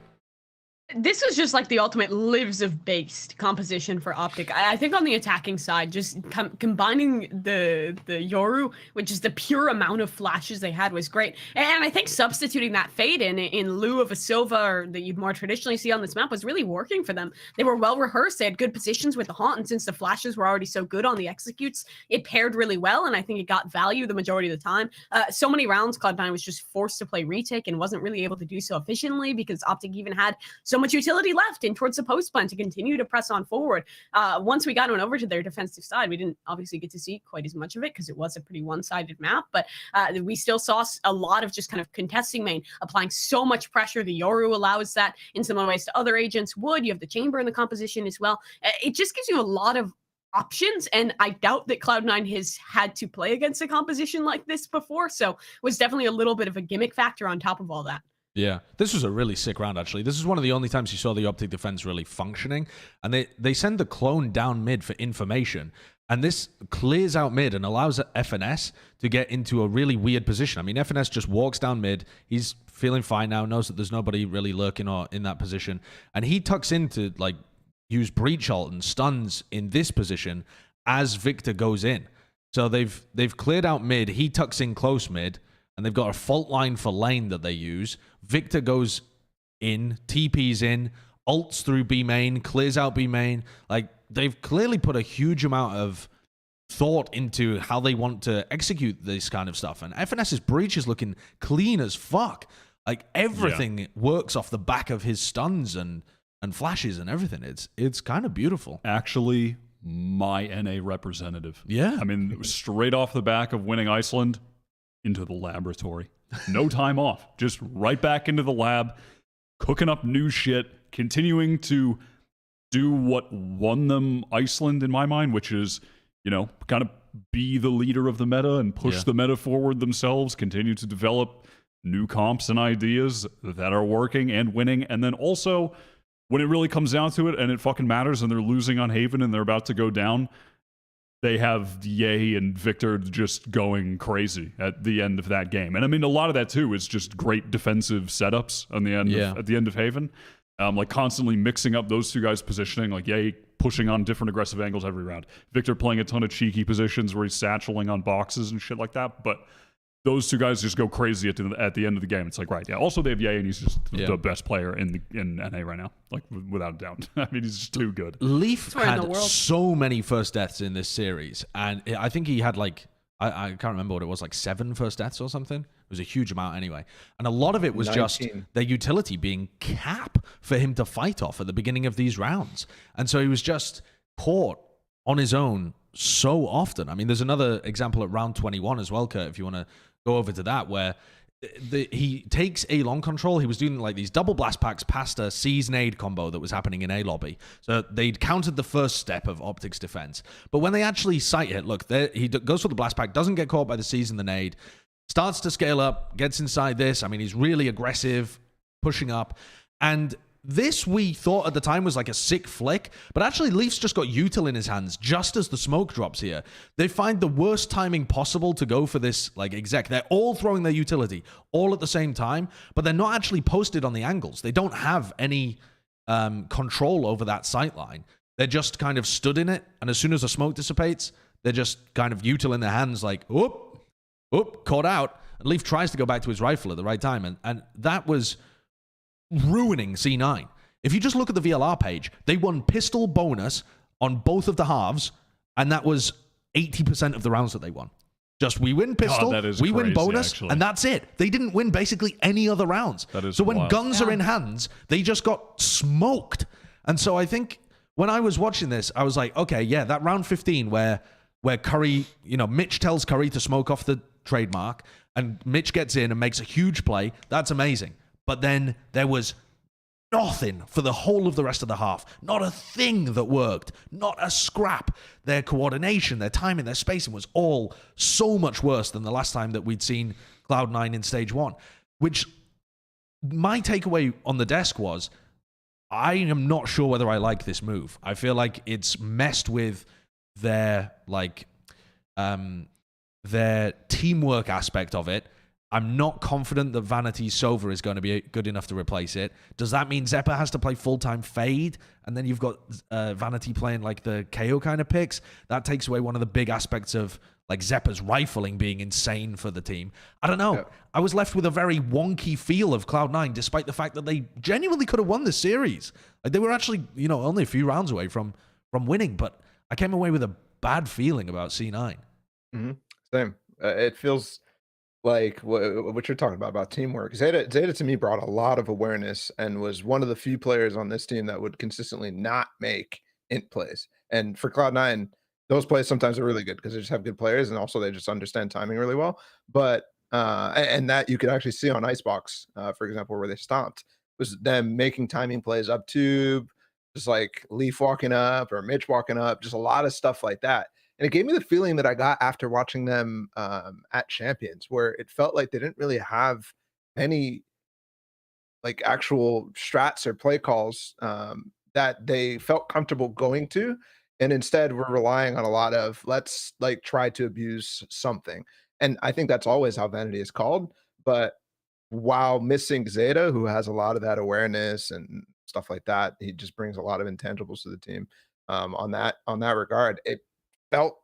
This was just like the ultimate lives of based composition for OpTic. I think on the attacking side, just combining the Yoru, which is the pure amount of flashes they had, was great. And I think substituting that Fade in lieu of a Silva that you'd more traditionally see on this map was really working for them. They were well rehearsed. They had good positions with the Haunt, and since the flashes were already so good on the executes, it paired really well, and I think it got value the majority of the time. So many rounds, Cloud9 was just forced to play retake and wasn't really able to do so efficiently because OpTic even had so much utility left in towards the post plan to continue to press on forward. Once we got on over to their defensive side, we didn't obviously get to see quite as much of it because it was a pretty one-sided map, but we still saw a lot of just kind of contesting main, applying so much pressure. The Yoru allows that in similar ways to other agents would. You have the chamber in the composition as well. It just gives you a lot of options, and I doubt that Cloud9 has had to play against a composition like this before, so it was definitely a little bit of a gimmick factor on top of all that. Yeah, this was a really sick round, actually. This is one of the only times you saw the OpTic defense really functioning. And they send the clone down mid for information. And this clears out mid and allows FNS to get into a really weird position. I mean, FNS just walks down mid. He's feeling fine now, knows that there's nobody really lurking or in that position. And he tucks in to like use breach ult and stuns in this position as Victor goes in. So they've cleared out mid. He tucks in close mid. And they've got a fault line for lane that they use. Victor goes in, TP's in, ults through B main, clears out B main. Like, they've clearly put a huge amount of thought into how they want to execute this kind of stuff. And FNS's breach is looking clean as fuck. Like, everything works off the back of his stuns and flashes and everything. It's kind of beautiful. Actually, my NA representative. Yeah. I mean, straight off the back of winning Iceland, into the laboratory. No time off. Just right back into the lab, cooking up new shit, continuing to do what won them Iceland in my mind, which is, you know, kind of be the leader of the meta and push the meta forward themselves, continue to develop new comps and ideas that are working and winning. And then also, when it really comes down to it and it fucking matters and they're losing on Haven and they're about to go down, they have Ye and Victor just going crazy at the end of that game. And I mean, a lot of that too is just great defensive setups on the end at the end of Haven. Like constantly mixing up those two guys' positioning, like Ye pushing on different aggressive angles every round. Victor playing a ton of cheeky positions where he's satcheling on boxes and shit like that. But those two guys just go crazy at the end of the game. It's like, right, yeah. Also, they have Ye, and he's just the best player in NA right now, like without a doubt. I mean, he's just too good. Leaf had so many first deaths in this series, and I think he had like I can't remember what it was, like 7 first deaths or something. It was a huge amount anyway. And a lot of it was 19. just their utility being cap for him to fight off at the beginning of these rounds. And so he was just caught on his own so often. I mean, there's another example at round 21 as well, Kurt, if you want to go over to that, where he takes A long control. He was doing like these double blast packs past a seize nade combo that was happening in A lobby. So they'd countered the first step of OpTic's defense. But when they actually sight it, look, he goes for the blast pack, doesn't get caught by the seize and the nade, starts to scale up, gets inside this. I mean, he's really aggressive, pushing up. And this we thought at the time was like a sick flick, but actually Leafs just got util in his hands just as the smoke drops here. They find the worst timing possible to go for this like exec. They're all throwing their utility all at the same time, but they're not actually posted on the angles. They don't have any control over that sight line. They're just kind of stood in it, and as soon as the smoke dissipates, they're just kind of util in their hands like, oop, caught out. And Leaf tries to go back to his rifle at the right time, and that was ruining C9. If you just look at the VLR page, they won pistol bonus on both of the halves, and that was 80% of the rounds that they won. Just we win pistol, we win bonus, actually. And that's it. They didn't win basically any other rounds. So when guns are in hands, they just got smoked. And so I think when I was watching this, I was like, okay, yeah, that round 15 where Curry, Mitch tells Curry to smoke off the trademark, and Mitch gets in and makes a huge play. That's amazing. But then there was nothing for the whole of the rest of the half. Not a thing that worked. Not a scrap. Their coordination, their timing, their spacing was all so much worse than the last time that we'd seen Cloud9 in stage 1. Which my takeaway on the desk was, I am not sure whether I like this move. I feel like it's messed with their teamwork aspect of it. I'm not confident that Vanity Sova is going to be good enough to replace it. Does that mean Zeppa has to play full-time Fade? And then you've got Vanity playing like the KO kind of picks? That takes away one of the big aspects of like Zeppa's rifling being insane for the team. I don't know. Yeah. I was left with a very wonky feel of Cloud9, despite the fact that they genuinely could have won this series. Like they were actually, only a few rounds away from winning, but I came away with a bad feeling about C9. Mm-hmm. Same. It feels like what you're talking about teamwork. Zeta to me brought a lot of awareness and was one of the few players on this team that would consistently not make int plays. And for Cloud9, those plays sometimes are really good because they just have good players, and also they just understand timing really well. But and that you could actually see on Icebox, for example, where they stomped, was them making timing plays up tube, just like Leaf walking up or Mitch walking up, just a lot of stuff like that. And it gave me the feeling that I got after watching them at Champions, where it felt like they didn't really have any like actual strats or play calls that they felt comfortable going to. And instead we're relying on a lot of let's like try to abuse something. And I think that's always how Vanity is called. But while missing Zeta, who has a lot of that awareness and stuff like that, he just brings a lot of intangibles to the team on that regard. It felt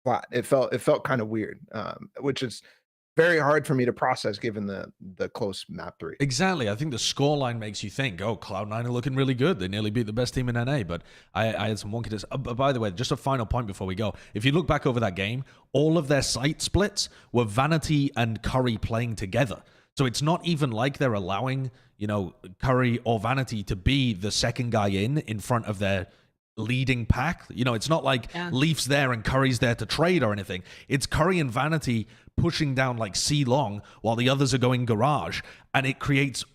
flat. It felt kind of weird, which is very hard for me to process given the close map 3. Exactly. I think the scoreline makes you think, oh, Cloud9 are looking really good. They nearly beat the best team in NA, but I had some wonkiness. By the way, just a final point before we go. If you look back over that game, all of their site splits were Vanity and Curry playing together. So it's not even like they're allowing, Curry or Vanity to be the second guy in front of their leading pack. It's not like Leaf's there and Curry's there to trade or anything. It's Curry and Vanity pushing down like C long while the others are going garage, and it creates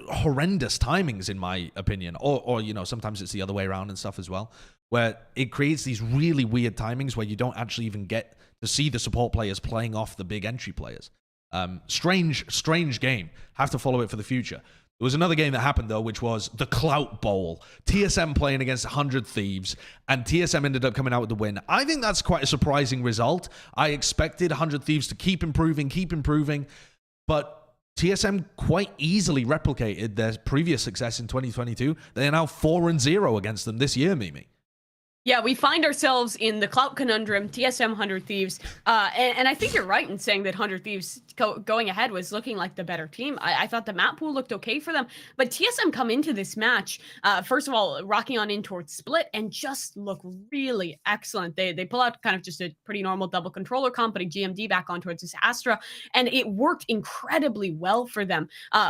horrendous timings in my opinion. Or sometimes it's the other way around and stuff as well, where it creates these really weird timings where you don't actually even get to see the support players playing off the big entry players. Strange game. Have to follow it for the future. There was another game that happened, though, which was the Clout Bowl. TSM playing against 100 Thieves, and TSM ended up coming out with the win. I think that's quite a surprising result. I expected 100 Thieves to keep improving, but TSM quite easily replicated their previous success in 2022. They are now 4-0 against them this year, Mimi. Yeah, we find ourselves in the Clout conundrum, TSM 100 Thieves. And I think you're right in saying that 100 Thieves going ahead was looking like the better team. I thought the map pool looked okay for them. But TSM come into this match, first of all, rocking on in towards Split and just look really excellent. They pull out kind of just a pretty normal double controller comp, putting GMD back on towards this Astra. And it worked incredibly well for them.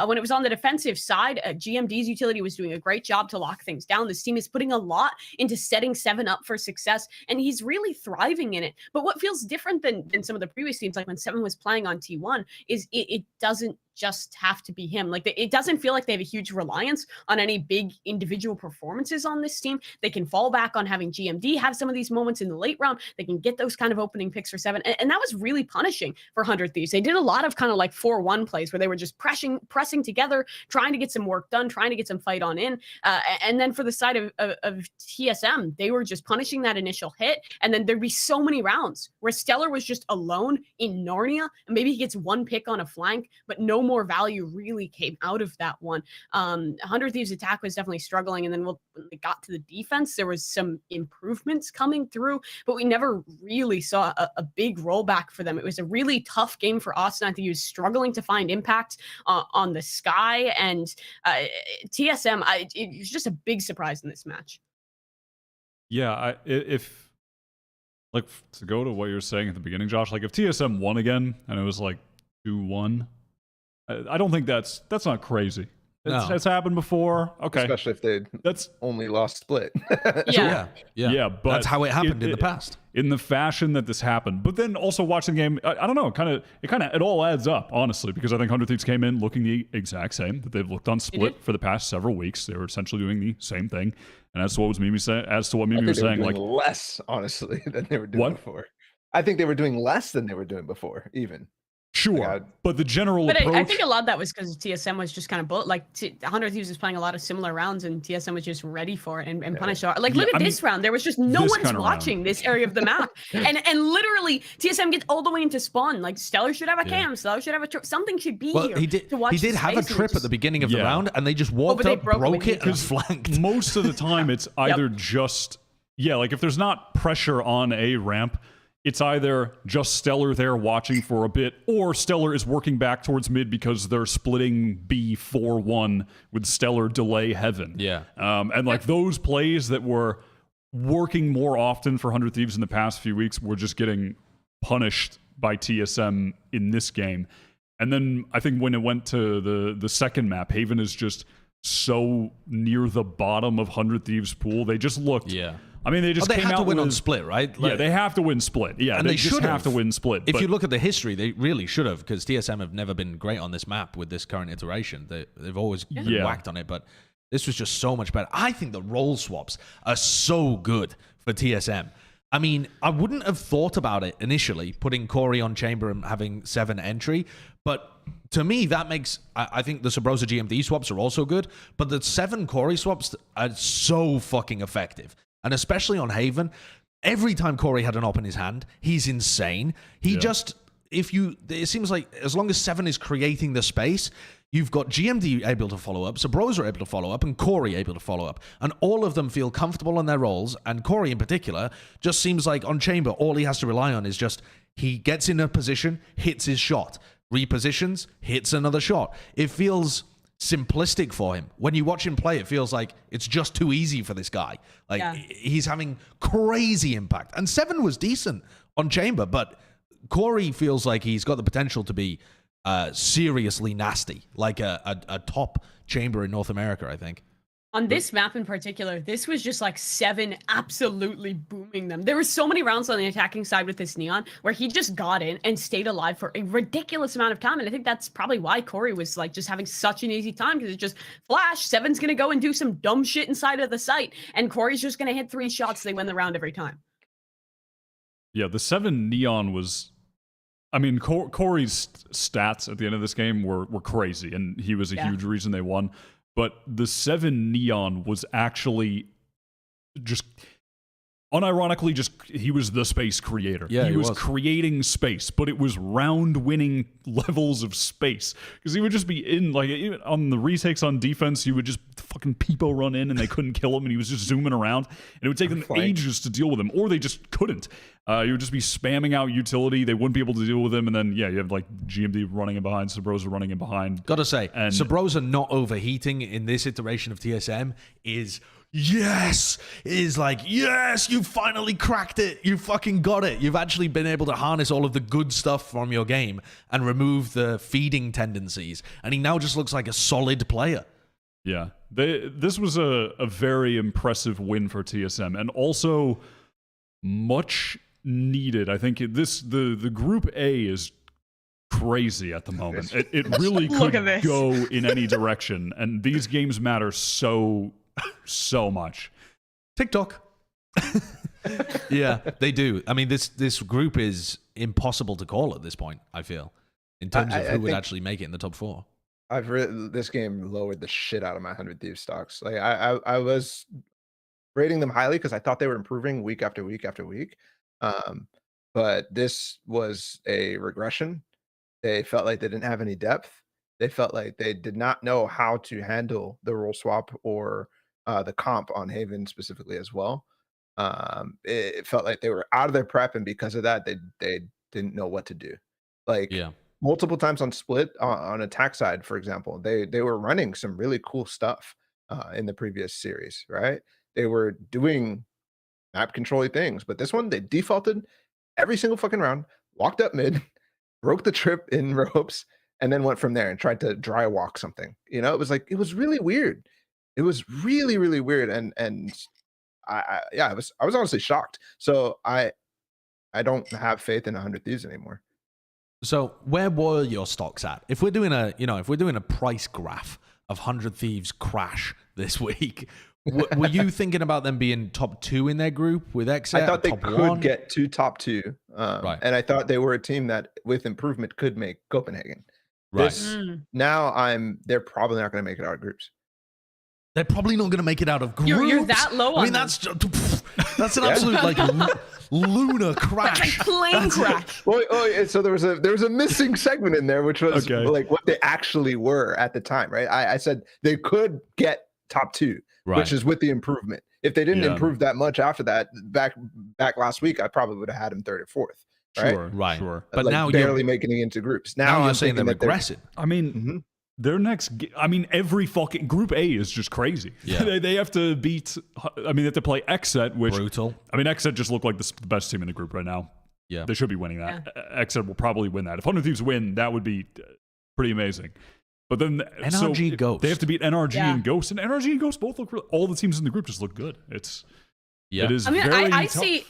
When it was on the defensive side, GMD's utility was doing a great job to lock things down. This team is putting a lot into setting 7 up for success, and he's really thriving in it. But what feels different than some of the previous teams, like when 7 was playing on T1, is it doesn't just have to be him. Like, it doesn't feel like they have a huge reliance on any big individual performances on this team. They can fall back on having GMD have some of these moments in the late round. They can get those kind of opening picks for 7. And that was really punishing for 100 Thieves. They did a lot of kind of like 4-1 plays where they were just pressing together, trying to get some work done, trying to get some fight on in. And then for the side of TSM, they were just punishing that initial hit. And then there'd be so many rounds where Stellar was just alone in Narnia, and maybe he gets 1 pick on a flank, but no more value really came out of that one. 100 Thieves attack was definitely struggling, and then when they got to the defense, there was some improvements coming through, but we never really saw a big rollback for them. It was a really tough game for Austin. I think he was struggling to find impact on the sky, and TSM, it was just a big surprise in this match. Yeah, if like to go to what you're saying at the beginning, Josh, like if TSM won again and it was like 2-1, I don't think that's not crazy. It's happened before. Okay, especially if they'd only lost Split. Yeah, but that's how it happened in the past. In the fashion that this happened. But then also watching the game, I don't know, it all adds up, honestly, because I think 100 Thieves came in looking the exact same that they've looked on Split for the past several weeks. They were essentially doing the same thing. And as to what Mimi was saying, like less, honestly, than they were doing before. I think they were doing less than they were doing before, even. Sure, but the general approach... I think a lot of that was because TSM was just kind of 100 Thieves was playing a lot of similar rounds, and TSM was just ready for it and punished. Like, look at this round. There was just no one's watching this area of the map. and literally, TSM gets all the way into spawn. Like, Stellar should have a cam. Stellar should have a trip. Something should be here to watch. He did have a trip at the beginning of the round, and they just walked up, broke it, and flanked. Most of the time, it's either just... Yeah, like, if there's not pressure on a ramp... It's either just Stellar there watching for a bit, or Stellar is working back towards mid because they're splitting B 4-1 with Stellar delay heaven. Yeah. And like those plays that were working more often for 100 Thieves in the past few weeks were just getting punished by TSM in this game. And then I think when it went to the second map, Haven is just so near the bottom of 100 Thieves pool. They just looked... Yeah. I mean, they just they had to win on Split, right? Like, yeah, they have to win Split. Yeah, and they just have to win Split. If you look at the history, they really should have, because TSM have never been great on this map with this current iteration. They've always been whacked on it, but this was just so much better. I think the role swaps are so good for TSM. I mean, I wouldn't have thought about it initially, putting Corey on Chamber and having 7 entry, but to me, that makes... I think the Sabrosa GMD swaps are also good, but the 7 Corey swaps are so fucking effective. And especially on Haven, every time Corey had an op in his hand, he's insane. It seems like as long as 7 is creating the space, you've got GMD able to follow up, Sabrosa able to follow up, and Corey able to follow up. And all of them feel comfortable in their roles, and Corey in particular just seems like on Chamber, all he has to rely on is just he gets in a position, hits his shot, repositions, hits another shot. It feels... simplistic for him. When you watch him play, it feels like it's just too easy for this guy. Like he's having crazy impact. And 7 was decent on Chamber, but Corey feels like he's got the potential to be seriously nasty, like a top Chamber in North America, I think. On this map in particular, this was just like 7 absolutely booming them. There were so many rounds on the attacking side with this Neon where he just got in and stayed alive for a ridiculous amount of time. And I think that's probably why Corey was like just having such an easy time, because it just flash, 7's going to go and do some dumb shit inside of the site. And Corey's just going to hit 3 shots. They win the round every time. Yeah, the 7 Neon was... I mean, Corey's stats at the end of this game were crazy, and he was a huge reason they won. But the 7 Neon was actually just unironically, just he was the space creator. Yeah, he was creating space, but it was round-winning levels of space because he would just be in like even on the retakes on defense. He would just fucking peepo run in, and they couldn't kill him, and he was just zooming around, and it would take them ages to deal with him, or they just couldn't. You would just be spamming out utility. They wouldn't be able to deal with him, and then you have like GMD running in behind, Sabrosa running in behind. Gotta say, Sabrosa not overheating in this iteration of TSM is. Yes, you finally cracked it. You fucking got it. You've actually been able to harness all of the good stuff from your game and remove the feeding tendencies. And he now just looks like a solid player. Yeah, this was a very impressive win for TSM, and also much needed. I think the Group A is crazy at the moment. It really could go in any direction, and these games matter so much. TikTok. Yeah, they do. I mean, this group is impossible to call at this point, I feel, in terms of who would actually make it in the top 4. I've really, this game lowered the shit out of my 100 Thieves stocks. Like I was rating them highly because I thought they were improving week after week after week. But this was a regression. They felt like they didn't have any depth. They felt like they did not know how to handle the role swap or the comp on Haven specifically as well. It felt like they were out of their prep, and because of that, they didn't know what to do. Like multiple times on split on attack side, for example, they were running some really cool stuff in the previous series, right? They were doing map controlling things, but this one they defaulted every single fucking round, walked up mid, broke the trip in ropes, and then went from there and tried to dry walk something. You know, it was really weird. It was really, really weird, and I was honestly shocked. So I don't have faith in 100 Thieves anymore. So where were your stocks at? If we're doing a price graph of 100 Thieves crash this week, were you thinking about them being top 2 in their group with XSET? I thought they could get to top 2, right. And I thought they were a team that, with improvement, could make Copenhagen. Right. Now they're probably not going to make it out of groups. They're probably not going to make it out of groups. You're that low. I mean, that's an absolute like lunar crash. Like a plane crash. Well, so there was a missing segment in there, which was like what they actually were at the time, right? I said they could get top 2, which is with the improvement. If they didn't improve that much after that, back last week, I probably would have had them 3rd or 4th. Right? Sure. But like now barely making it into groups. Now you're saying they're regressing. I mean, their next, every fucking Group A is just crazy. Yeah. they have to beat, they have to play XSET, which, brutal. XSET just look like the best team in the group right now. Yeah. They should be winning that. XSET will probably win that. If 100 Thieves win, that would be pretty amazing. But then NRG Ghost. They have to beat NRG and Ghost, and NRG and Ghost both look all the teams in the group just look good. It is very tough.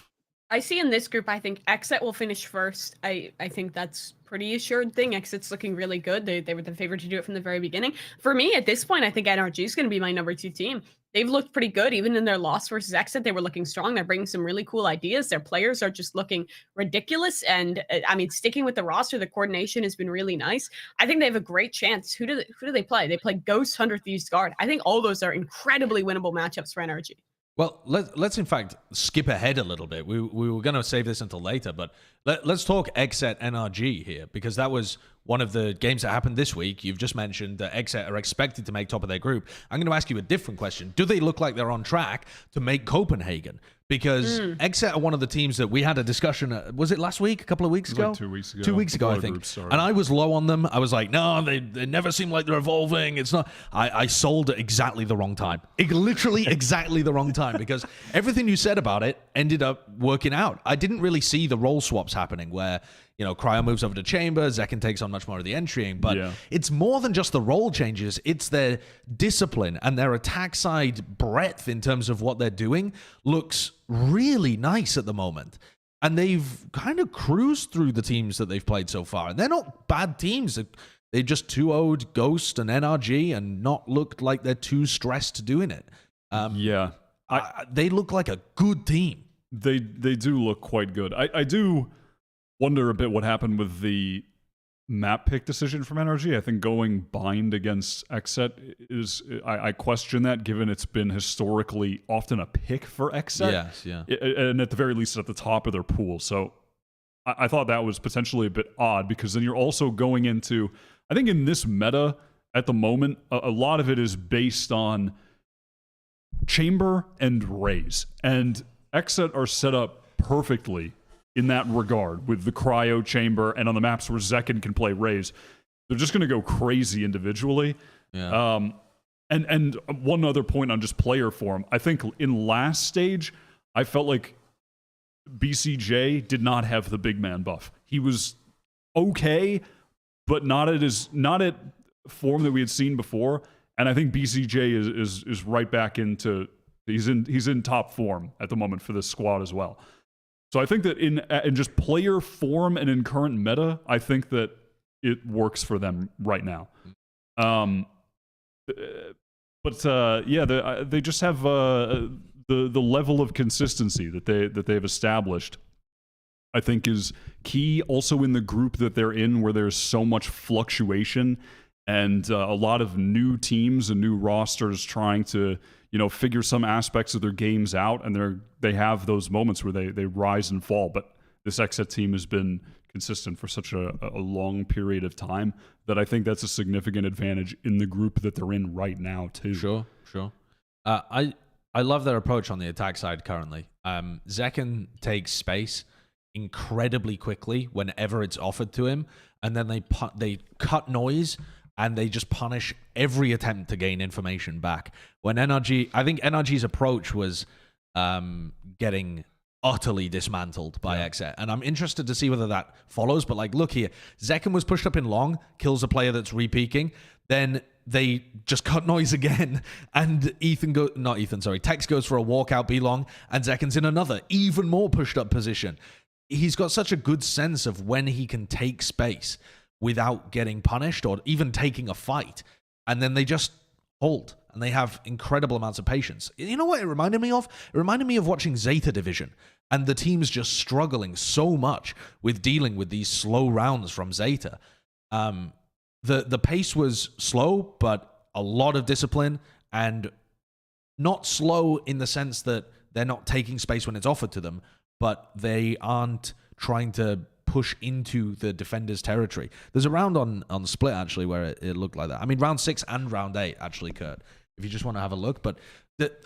I see in this group, I think XSET will finish first. I think that's pretty assured thing. XSET's looking really good. They were the favorite to do it from the very beginning. For me, at this point, I think NRG is going to be my number 2 team. They've looked pretty good. Even in their loss versus XSET, they were looking strong. They're bringing some really cool ideas. Their players are just looking ridiculous. And sticking with the roster, the coordination has been really nice. I think they have a great chance. Who do they play? They play Ghost, 100 Thieves, Guard. I think all those are incredibly winnable matchups for NRG. Well, let's in fact skip ahead a little bit. We were going to save this until later, but let's talk XSET NRG here, because that was one of the games that happened this week. You've just mentioned that XSET are expected to make top of their group. I'm going to ask you a different question. Do they look like they're on track to make Copenhagen? Because XSET are one of the teams that we had a discussion, was it last week, a couple of weeks ago? Like 2 weeks ago. 2 weeks ago, I think. And I was low on them. I was like, no, they never seem like they're evolving. It's not. I sold at exactly the wrong time. Literally exactly the wrong time, because everything you said about it ended up working out. I didn't really see the role swaps happening where, Cryo moves over to Chamber, Zekken takes on much more of the entrying, but it's more than just the role changes. It's their discipline and their attack side breadth in terms of what they're doing looks really nice at the moment. And they've kind of cruised through the teams that they've played so far. And they're not bad teams. They just 2-0'd Ghost and NRG and not looked like they're too stressed doing it. They look like a good team. They do look quite good. I do wonder a bit what happened with the map pick decision from NRG. I think going bind against XSET is, I question that, given it's been historically often a pick for XSET. Yes, yeah. And at the very least at the top of their pool. So I thought that was potentially a bit odd, because then you're also going into, I think in this meta at the moment, a lot of it is based on chamber and raise. And XSET are set up perfectly in that regard with the cryo chamber, and on the maps where Zekken can play raise, they're just going to go crazy individually. Yeah. And one other point on just player form, I think in last stage, I felt like BCJ did not have the big man buff. He was okay, but not at form that we had seen before. And I think BCJ is right back into, he's in top form at the moment for this squad as well. So I think that in just player form and in current meta, I think that it works for them right now. They just have the level of consistency that they've established, I think, is key. Also in the group that they're in, where there's so much fluctuation and a lot of new teams and new rosters trying to, figure some aspects of their games out, and they have those moments where they rise and fall. But this XSET team has been consistent for such a long period of time that I think that's a significant advantage in the group that they're in right now too. Sure. I love their approach on the attack side currently. Zekken takes space incredibly quickly whenever it's offered to him, and then they cut noise, and they just punish every attempt to gain information back. When I think NRG's approach was getting utterly dismantled by XSET, and I'm interested to see whether that follows. But look here, Zekken was pushed up in long, kills a player that's re-peaking, then they just cut noise again, and Tex goes for a walkout B long, and Zekken's in another, even more pushed up position. He's got such a good sense of when he can take space without getting punished or even taking a fight. And then they just hold, and they have incredible amounts of patience. You know what it reminded me of? It reminded me of watching Zeta Division, and the team's just struggling so much with dealing with these slow rounds from Zeta. The pace was slow, but a lot of discipline, and not slow in the sense that they're not taking space when it's offered to them, but they aren't trying to push into the defender's territory. There's a round on Split, actually, where it looked like that. I mean, round 6 and round 8, actually, Kurt, if you just want to have a look. But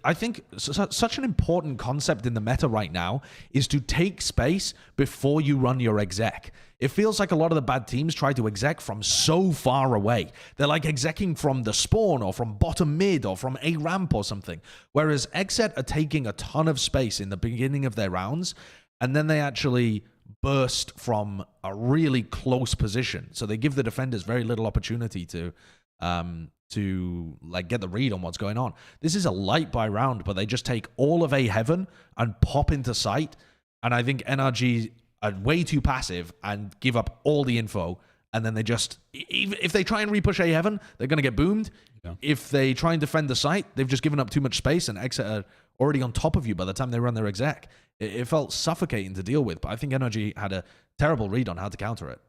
I think such an important concept in the meta right now is to take space before you run your exec. It feels like a lot of the bad teams try to exec from so far away. They're like execing from the spawn or from bottom mid or from a ramp or something. Whereas XSET are taking a ton of space in the beginning of their rounds, and then they actually burst from a really close position. So they give the defenders very little opportunity to get the read on what's going on. This is a light buy round, but they just take all of A Heaven and pop into sight. And I think NRG are way too passive and give up all the info. And then they just, if they try and repush A Heaven, they're going to get boomed. Yeah. If they try and defend the site, they've just given up too much space, and XSET are already on top of you by the time they run their exec. It felt suffocating to deal with, but I think NRG had a terrible read on how to counter it.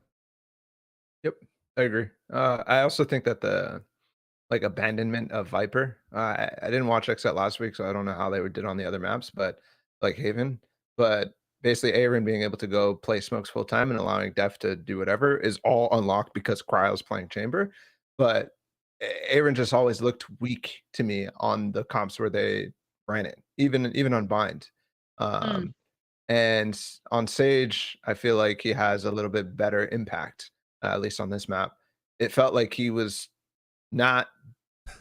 Yep, I agree. I also think that the abandonment of Viper. I didn't watch XSET last week, so I don't know how they did on the other maps, but Haven. But basically, Arten being able to go play smokes full time and allowing Def to do whatever is all unlocked because Cryo's playing chamber. But Arten just always looked weak to me on the comps where they ran it, even on bind. And on Sage, I feel like he has a little bit better impact, at least on this map. It felt like he was not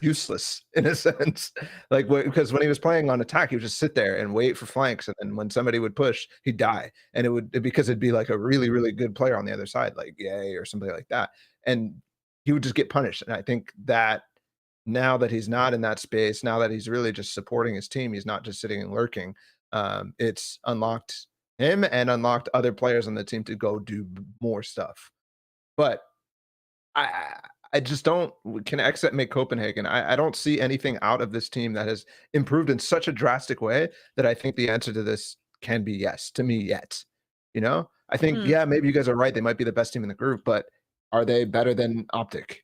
useless in a sense, because when he was playing on attack, he would just sit there and wait for flanks, and then when somebody would push, he'd die, and because it'd be like a really, really good player on the other side, like Yay or somebody like that, and he would just get punished. And I think that now that he's not in that space, now that he's really just supporting his team, he's not just sitting and lurking, it's unlocked him and unlocked other players on the team to go do more stuff. But I just don't. Can XSET make Copenhagen? I don't see anything out of this team that has improved in such a drastic way that I think the answer to this can be yes to me yet. I think, yeah, maybe you guys are right. They might be the best team in the group, but Are they better than OpTic?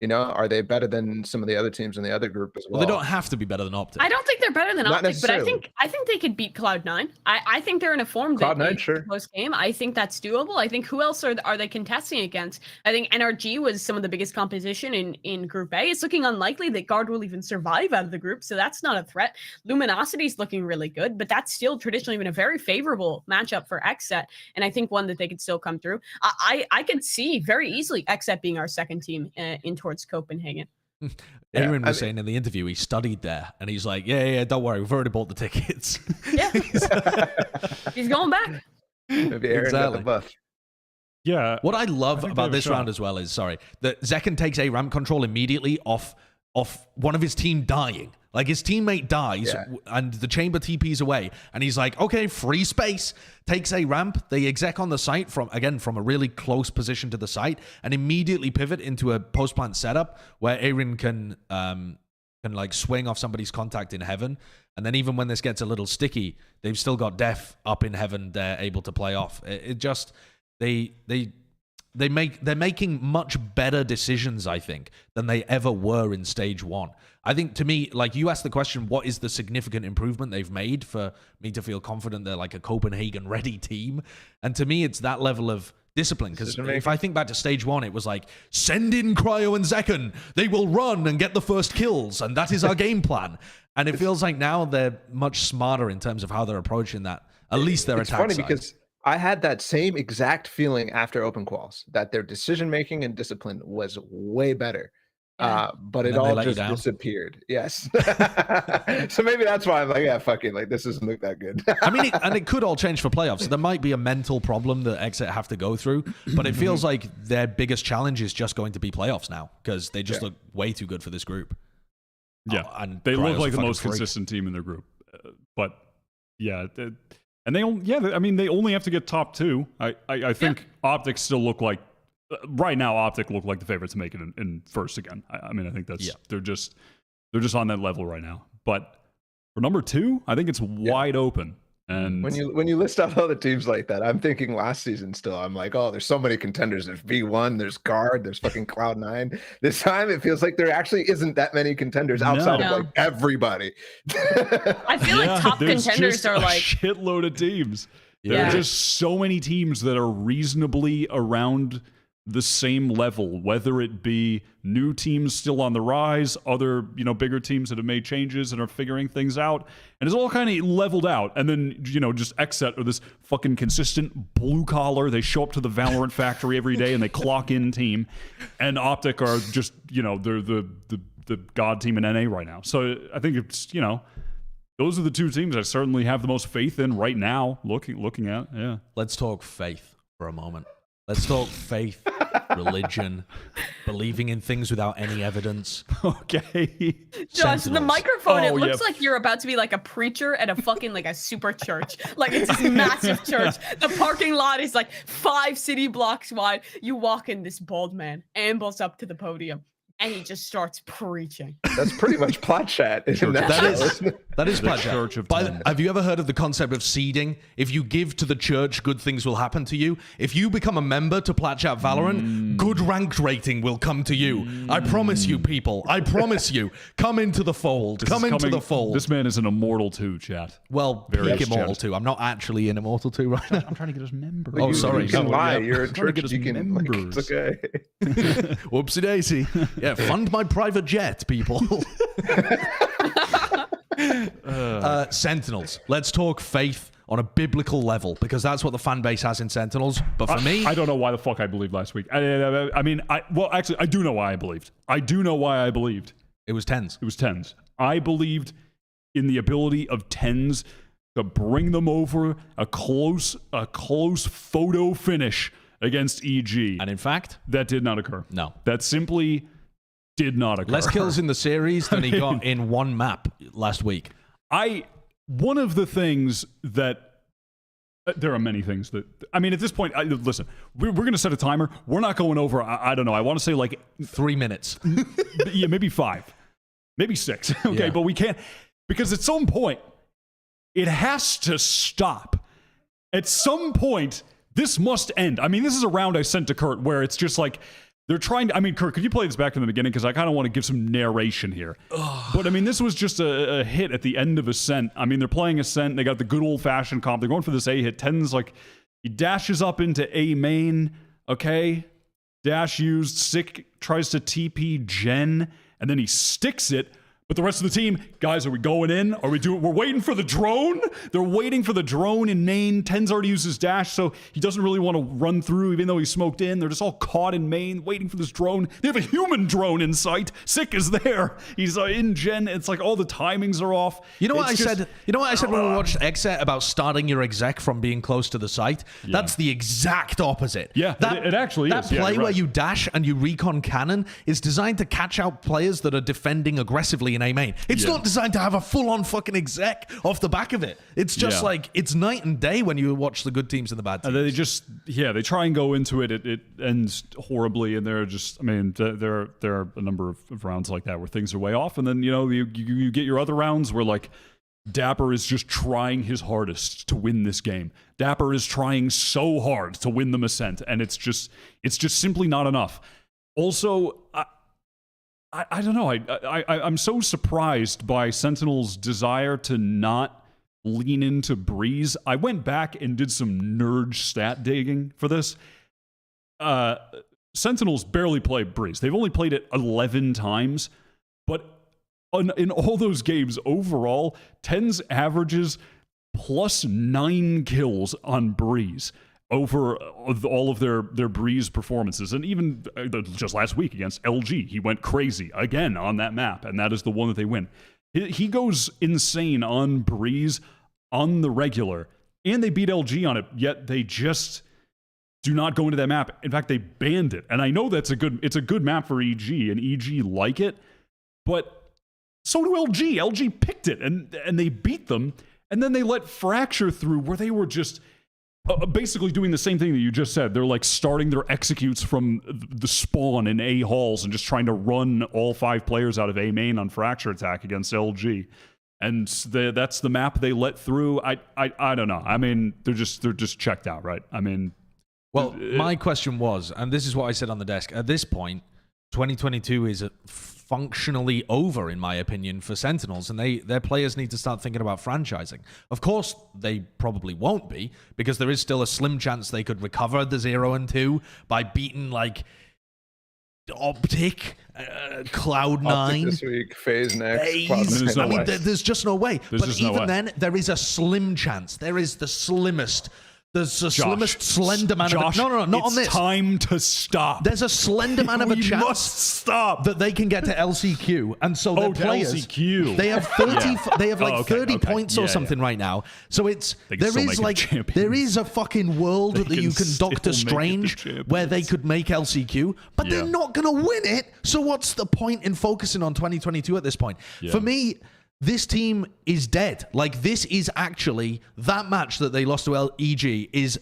You know, are they better than some of the other teams in the other group as well? Well, they don't have to be better than OpTic. I don't think they're better than Not OpTic, but I necessarily. think they could beat Cloud9. I think they're in a form that Cloud9, is sure. close game. I think that's doable. I think who else are they contesting against? I think NRG was some of the biggest competition in Group A. It's looking unlikely that Guard will even survive out of the group, so that's not a threat. Luminosity's looking really good, but that's still traditionally been a very favorable matchup for XSET, and I think one that they could still come through. I could see very easily XSET being our second team in towards Copenhagen. Aaron was saying in the interview he studied there, and he's like, yeah, don't worry, we've already bought the tickets. Yeah, he's going back. Maybe Aaron got the Exactly. buff. Yeah. What I love think about they have a this shot. round as well is, that Zekken takes a ramp control immediately off one of his team dying. Like, his teammate dies, Yeah. and the chamber TPs away, and he's like, okay, free space, takes a ramp, they exec on the site from a really close position to the site, and immediately pivot into a post-plant setup where Aaron can like swing off somebody's contact in heaven, and then even when this gets a little sticky, they've still got Def up in heaven they're able to play off. It just, they're making much better decisions, I think, than they ever were in stage one. I think, to me, like, you asked the question, what is the significant improvement they've made for me to feel confident they're like a Copenhagen ready team? And to me, it's that level of discipline. Because if I think back to stage one, it was like, send in Cryo and Zekken. They will run and get the first kills, and that is our game plan. And it feels like now they're much smarter in terms of how they're approaching that. At least their It's attack funny side. because I had that same exact feeling after open quals, that their decision making and discipline was way better. But it then they all let you just down. disappeared. Yes. So maybe that's why I'm like, yeah, fuck it. Like, this doesn't look that good. I mean, it could all change for playoffs. There might be a mental problem that XSET have to go through, but it feels like their biggest challenge is just going to be playoffs now, because they just look way too good for this group. Yeah, And they look Cryo's like a the fucking most freak. consistent team in their group. But yeah, and they only, I mean, they only have to get top two. I think OpTic still look like right now. OpTic look like the favorites to make it in first again. I mean, I think that's they're just on that level right now. But for number two, I think it's wide open. And When you list out all the teams like that, I'm thinking last season still. I'm like, oh, there's so many contenders. There's V1, there's Guard, there's fucking Cloud9. This time it feels like there actually isn't that many contenders outside of No. like everybody. I feel like top there's contenders just are a like shitload of teams. There Yeah. are just so many teams that are reasonably around the same level, whether it be new teams still on the rise, other, bigger teams that have made changes and are figuring things out, and it's all kind of leveled out. And then, just XSET are this fucking consistent blue collar. They show up to the Valorant factory every day and they clock in team. And OpTic are just, they're the god team in NA right now. So I think it's, those are the two teams I certainly have the most faith in right now, looking at. Yeah. Let's talk faith for a moment. Let's talk faith, religion, believing in things without any evidence. Okay. Josh, the Sentinels. microphone, it Oh, looks yeah. like you're about to be like a preacher at a fucking like a super church. Like, it's this massive church. The parking lot is like 5 city blocks wide. You walk in, this bald man ambles up to the podium and he just starts preaching. That's pretty much Plat chat. Isn't that That so? is that is The Plat. Church of By Ten. have you ever heard of the concept of seeding? If you give to the church, good things will happen to you. If you become a member to Plat Chat Valorant, good rank rating will come to you. I promise you, people. I promise you. Come into the fold. Come into the fold. This man is an immortal too, chat. Well, Very peak Immortal chat. 2. I'm not actually an Immortal 2 right now. I'm trying to get his member. Oh, sorry. You can No, lie. yeah. You're a I'm trying to get church. his You can. Like, members. it's okay. Whoopsie daisy. Yeah, fund my private jet, people. Sentinels. Let's talk faith on a biblical level, because that's what the fan base has in Sentinels. But for me, I don't know why the fuck I believed last week. I mean, actually, I do know why I believed. it was tens. It was tens. I believed in the ability of tens to bring them over a close photo finish against EG. And in fact, That did not occur. no. That simply did not occur. Less kills in the series than he got in one map last week. One of the things that there are many things that I mean at this point. Listen, we're going to set a timer. We're not going over. I don't know. I want to say like 3 minutes. yeah, maybe 5, maybe 6. Okay, Yeah. but we can't because at some point it has to stop. At some point, this must end. I mean, this is a round I sent to Kurt where it's just like they're trying to, I mean, Kirk, could you play this back from the beginning? Because I kind of want to give some narration here. But I mean, this was just a hit at the end of Ascent. I mean, they're playing Ascent. They got the good old-fashioned comp. They're going for this A hit. Ten's like, he dashes up into A main, okay? Dash used, Sick tries to TP Gen, and then he sticks it. But the rest of the team, guys, are we going in? We're waiting for the drone? They're waiting for the drone in main. Ten's already used his dash, so he doesn't really want to run through, even though he's smoked in. They're just all caught in main, waiting for this drone. They have a human drone in sight. Sick is there. He's in Gen. It's like all the timings are off. You know what I said? You know what I said when we watched XSET about starting your exec from being close to the site? Yeah. That's the exact opposite. Yeah, it actually is. That play where you dash and you recon cannon is designed to catch out players that are defending aggressively in A main. It's not designed to have a full-on fucking exec off the back of it. It's just like, it's night and day when you watch the good teams and the bad teams. They just, they try and go into it. It ends horribly, and they're just, I mean, there are a number of rounds like that where things are way off, and then, you get your other rounds where, like, Dapper is just trying his hardest to win this game. Dapper is trying so hard to win the Ascent, and it's just simply not enough. Also, I don't know. I'm so surprised by Sentinels' desire to not lean into Breeze. I went back and did some nerd stat digging for this. Sentinels barely play Breeze. They've only played it 11 times, but in all those games overall, Ten's averages +9 kills on Breeze over all of their Breeze performances. And even just last week against LG, he went crazy again on that map, and that is the one that they win. He goes insane on Breeze on the regular, and they beat LG on it, yet they just do not go into that map. In fact, they banned it. And I know it's a good map for EG, and EG like it, but so do LG. LG picked it, and they beat them, and then they let Fracture through, where they were just basically doing the same thing that you just said. They're like starting their executes from the spawn in A halls and just trying to run all 5 players out of A main on Fracture attack against LG. And that's the map they let through. I don't know. I mean, they're just checked out, right? I mean, well, my question was, and this is what I said on the desk, at this point, 2022 is functionally over, in my opinion, for Sentinels, and their players need to start thinking about franchising. Of course, they probably won't be, because there is still a slim chance they could recover the 0 and 2 by beating, like, OpTic, Cloud9. OpTic this week, FaZe next. I mean, there's just no way. But even then, there is a slim chance. There is the slimmest. There's a slimmest slender man of a... No, not on this. It's time to stop. There's a slender man of a chance must stop. that they can get to LCQ. And so their players... LCQ. They have 30, they have like 30 points or something right now. So there is a fucking world that you can Doctor Strange where they could make LCQ, but they're not going to win it. So what's the point in focusing on 2022 at this point? For me... this team is dead. Like, this is actually, that match that they lost to EG is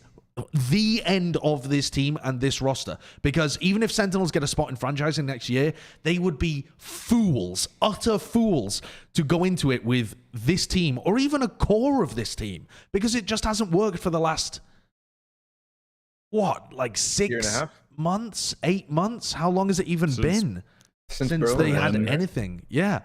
the end of this team and this roster. Because even if Sentinels get a spot in franchising next year, they would be fools, utter fools, to go into it with this team, or even a core of this team. Because it just hasn't worked for the last, what, like 6 months, 8 months? How long has it even been since they had anything? Yeah.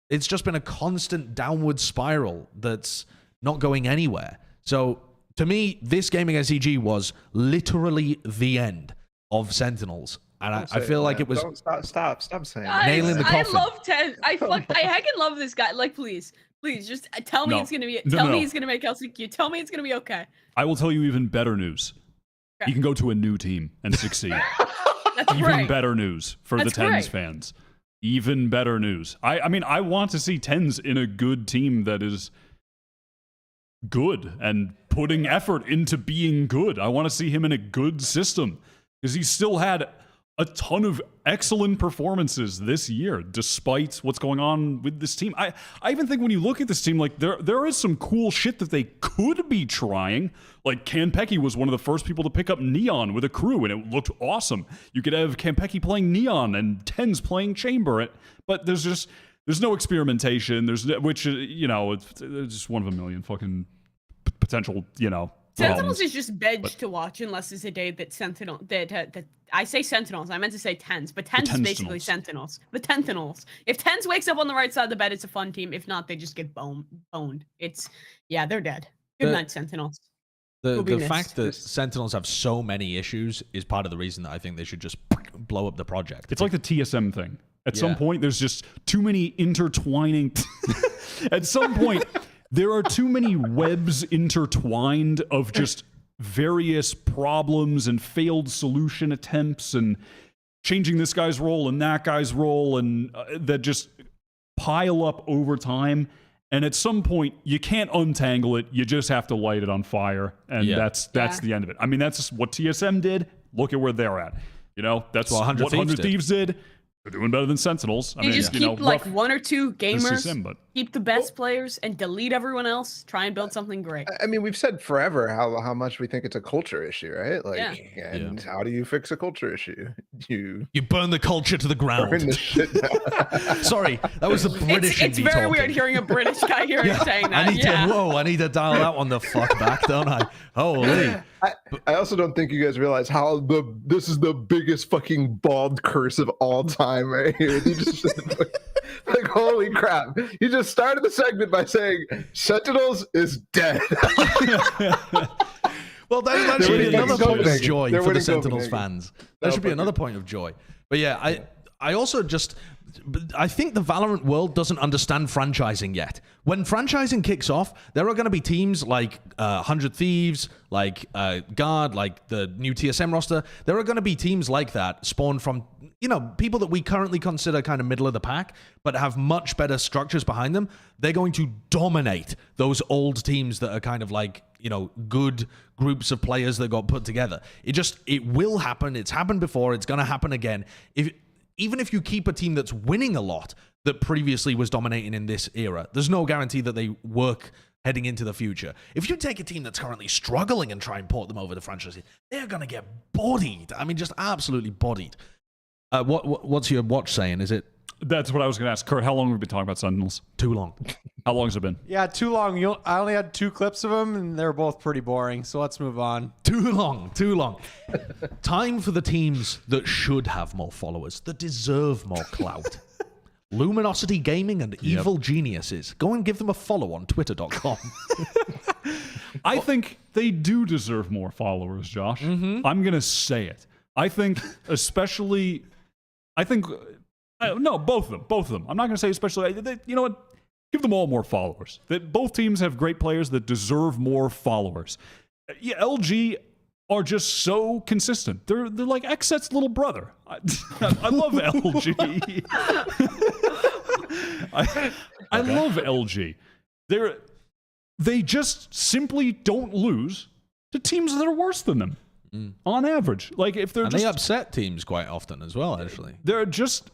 It's just been a constant downward spiral that's not going anywhere. So, to me, this game against EG was literally the end of Sentinels. And I feel like it was... Stop saying nailing the coffin. I love Ten. I heckin' love this guy. Like, please, just tell me it's going to be... Tell me he's going to make LCQ. Tell me it's going to be okay. I will tell you even better news. Okay. He can go to a new team and succeed. That's even better news for the Tens fans. Even better news. I mean, I want to see Tens in a good team that is good and putting effort into being good. I want to see him in a good system, because he still had a ton of excellent performances this year, despite what's going on with this team. I even think when you look at this team, like there is some cool shit that they could be trying. Like Kanpeki was one of the first people to pick up Neon with a crew, and it looked awesome. You could have Kanpeki playing Neon and Tens playing Chamber, but there's no experimentation. Which it's just one of a million fucking potential, Sentinels is just veg to watch unless it's a day that that I say Sentinels. I meant to say Tens, but Tens is basically Sentinels. The Sentinels. If Tens wakes up on the right side of the bed, it's a fun team. If not, they just get boned. They're dead. Good night, Sentinels. The fact that Sentinels have so many issues is part of the reason that I think they should just blow up the project. It's like the TSM thing. At some point, there's just too many intertwining. At some point, there are too many webs intertwined of just various problems and failed solution attempts and changing this guy's role and that guy's role, and that just pile up over time. And at some point, you can't untangle it. You just have to light it on fire. And that's the end of it. I mean, that's just what TSM did. Look at where they're at. You know, that's what 100 Thieves did. They're doing better than Sentinels. I mean, just keep like one or two gamers, but keep the best players, and delete everyone else. Try and build something great. I mean, we've said forever how much we think it's a culture issue, right? Like, how do you fix a culture issue? You burn the culture to the ground. Burn the shit down. Sorry, that was the British. It's very weird hearing a British guy here saying that. I need to dial that one the fuck back, don't I? Holy. I also don't think you guys realize how this is the biggest fucking bald curse of all time right here. You just like, holy crap. You just started the segment by saying Sentinels is dead. Well, that should be another point of joy for the Sentinels fans. That should be another point of joy. But yeah, I also just... I think the Valorant world doesn't understand franchising yet. When franchising kicks off, there are going to be teams like 100 Thieves, like Guard, like the new TSM roster. There are going to be teams like that spawned from, people that we currently consider kind of middle of the pack, but have much better structures behind them. They're going to dominate those old teams that are kind of like, good groups of players that got put together. It will happen. It's happened before. It's going to happen again. Even if you keep a team that's winning a lot that previously was dominating in this era, there's no guarantee that they work heading into the future. If you take a team that's currently struggling and try and port them over to franchise, they're going to get bodied. I mean, just absolutely bodied. What's your watch saying? Is it? That's what I was going to ask. Kurt, how long have we been talking about Sentinels? Too long. How long has it been? Yeah, too long. I only had 2 clips of them, and they're both pretty boring, so let's move on. Too long. Time for the teams that should have more followers, that deserve more clout. Luminosity Gaming and Evil Geniuses. Go and give them a follow on twitter.com. I think they do deserve more followers, Josh. I'm going to say it. I think especially... No, both of them. I'm not going to say especially. You know what? Give them all more followers. Both teams have great players that deserve more followers. Yeah, LG are just so consistent. They're like XSET's little brother. I love LG. I love LG. They just simply don't lose to teams that are worse than them on average. Like if they're they upset teams quite often as well. Actually, they're just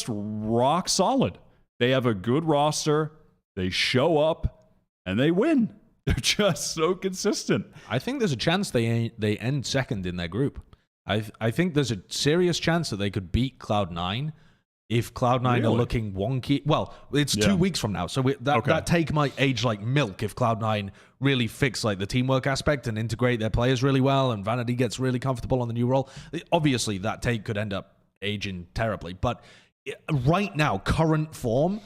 rock solid. They have a good roster. They show up and they win. They're just so consistent. I think there's a chance they end second in their group. I think there's a serious chance that they could beat Cloud9 if Cloud9 are looking wonky. Well, it's 2 weeks from now, so that take might age like milk if Cloud9 really fix like the teamwork aspect and integrate their players really well, and Vanity gets really comfortable on the new role. Obviously, that take could end up aging terribly, but right now, current form,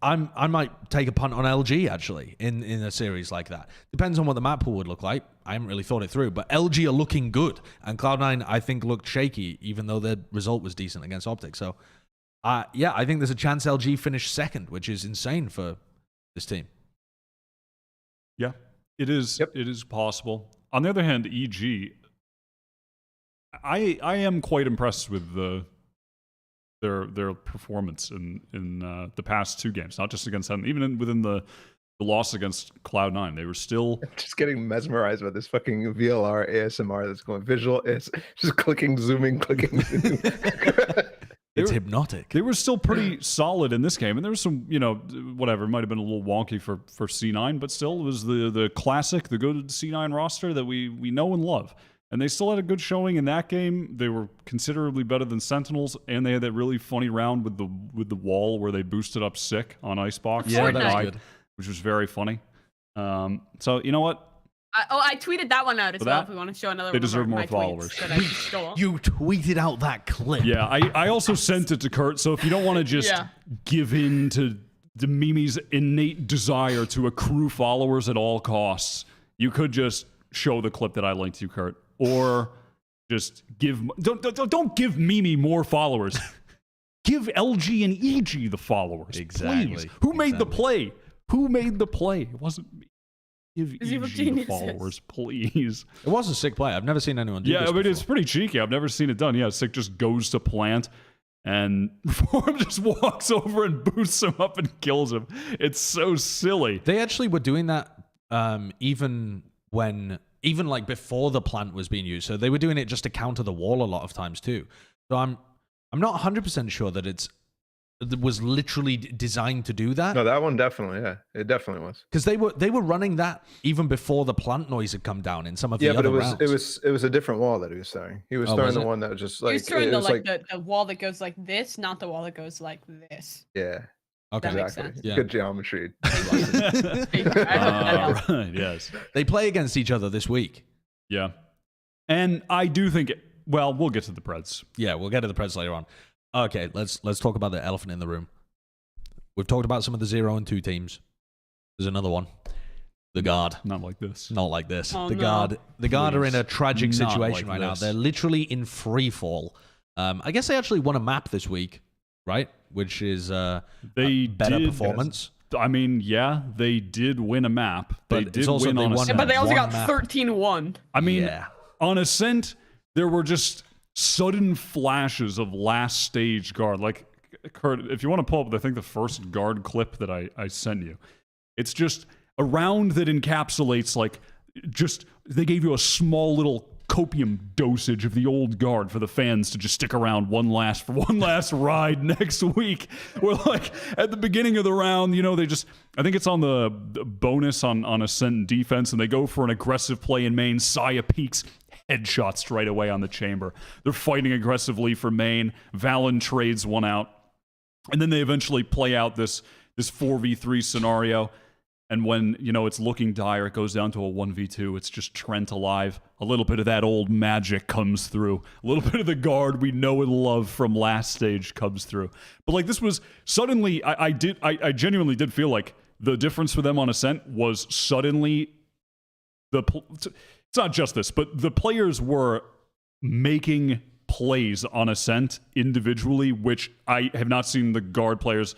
I might take a punt on LG actually in a series like that. Depends on what the map pool would look like. I haven't really thought it through, but LG are looking good, and Cloud9 I think looked shaky, even though their result was decent against OpTic. So, I think there's a chance LG finish second, which is insane for this team. Yeah, it is. Yep. It is possible. On the other hand, EG, I am quite impressed with their performance in the past 2 games, not just against them, even within the loss against Cloud9. They were still just getting mesmerized by this fucking VLR ASMR that's going visual. It's just clicking, zooming, clicking. Zooming. It's hypnotic. They were still pretty solid in this game, and there was some, whatever, it might have been a little wonky for C9, but still it was the classic, the good C9 roster that we know and love. And they still had a good showing in that game. They were considerably better than Sentinels, and they had that really funny round with the wall where they boosted up sick on Icebox. Yeah, that was good. Which was very funny. So you know what? I tweeted that one out as For well. that, If we want to show another they one deserve of more my followers. tweets that I just stole. You tweeted out that clip. Yeah, I also sent it to Kurt. So if you don't want to just give in to the Mimi's innate desire to accrue followers at all costs, you could just show the clip that I linked you, Kurt, or just don't give Mimi more followers. Give LG and EG the followers. Exactly. Please. Who made the play? Who made the play? It wasn't me. Give Evil EG the geniuses. followers, please. It was a sick play. I've never seen anyone do this Yeah, but it's before. pretty cheeky. I've never seen it done. Yeah, Sick just goes to plant, and Form just walks over and boosts him up and kills him. It's so silly. They actually were doing that even like before the plant was being used. So they were doing it just to counter the wall a lot of times too. So I'm not 100% sure that it was literally designed to do that. No, that one definitely, yeah, it definitely was. Because they were running that even before the plant noise had come down in some of the Yeah, but other rounds. it was a different wall that he was throwing. He was throwing was the it? one that was just He like was throwing it the was the wall that goes like this, not the wall that goes like this. yeah, Okay. That makes exactly. sense. Yeah. Good geometry. I hope that helps. Right, yes. They play against each other this week. Yeah. And I do think, well, we'll get to the Preds. Yeah, we'll get to the Preds later on. Okay, let's talk about the elephant in the room. We've talked about some of the 0 and 2 teams. There's another one. The Guard. Not like this. Not like this. Oh, the no. Guard are in a tragic Not situation like right now. this. They're literally in free fall. I guess they actually won a map this week, right? Which is They a better did, performance. I mean, yeah, they did win a map. They But it's did also win they on won Ascent. But they also One got map. 13-1. I mean, Yeah. on Ascent, there were just sudden flashes of last stage Guard. Like, Kurt, if you want to pull up, I think the first Guard clip that I sent you, it's just a round that encapsulates, like, just, they gave you a small little copium dosage of the old Guard for the fans to just stick around one last ride next week. Where, like, at the beginning of the round, you know, they just, I think it's on the bonus on Ascent defense, and they go for an aggressive play in main. Saya peeks, headshot straight away on the chamber. They're fighting aggressively for main. Valen trades one out. And then they eventually play out this 4v3 scenario. And when, you know, it's looking dire, it goes down to a 1v2. It's just Trent alive. A little bit of that old magic comes through. A little bit of the Guard we know and love from last stage comes through. But, like, this was suddenly, I genuinely did feel like the difference for them on Ascent was suddenly it's not just this, but the players were making plays on Ascent individually, which I have not seen the Guard players,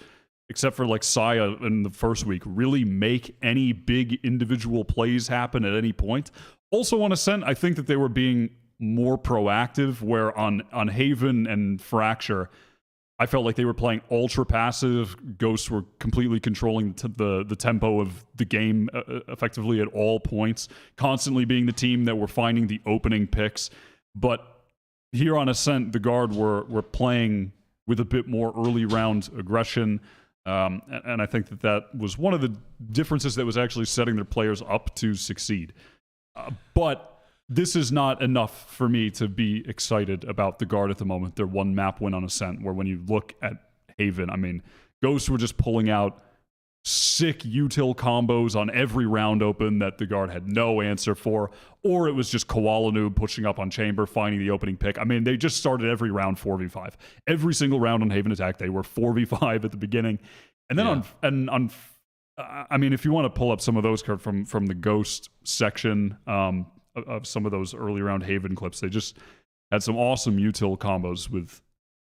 except for like Saya in the first week, really make any big individual plays happen at any point. Also on Ascent, I think that they were being more proactive, where on Haven and Fracture, I felt like they were playing ultra passive. Ghosts were completely controlling the tempo of the game effectively at all points, constantly being the team that were finding the opening picks. But here on Ascent, the Guard were playing with a bit more early round aggression. And I think that was one of the differences that was actually setting their players up to succeed. But this is not enough for me to be excited about the Guard at the moment. Their one map win on Ascent, where when you look at Haven, I mean, Ghosts were just pulling out sick util combos on every round open that the Guard had no answer for, or it was just Koala Noob pushing up on Chamber, finding the opening pick. I mean, they just started every round 4v5. Every single round on Haven Attack, they were 4v5 at the beginning. And then I mean, if you want to pull up some of those from the Ghost section of some of those early round Haven clips, they just had some awesome util combos with,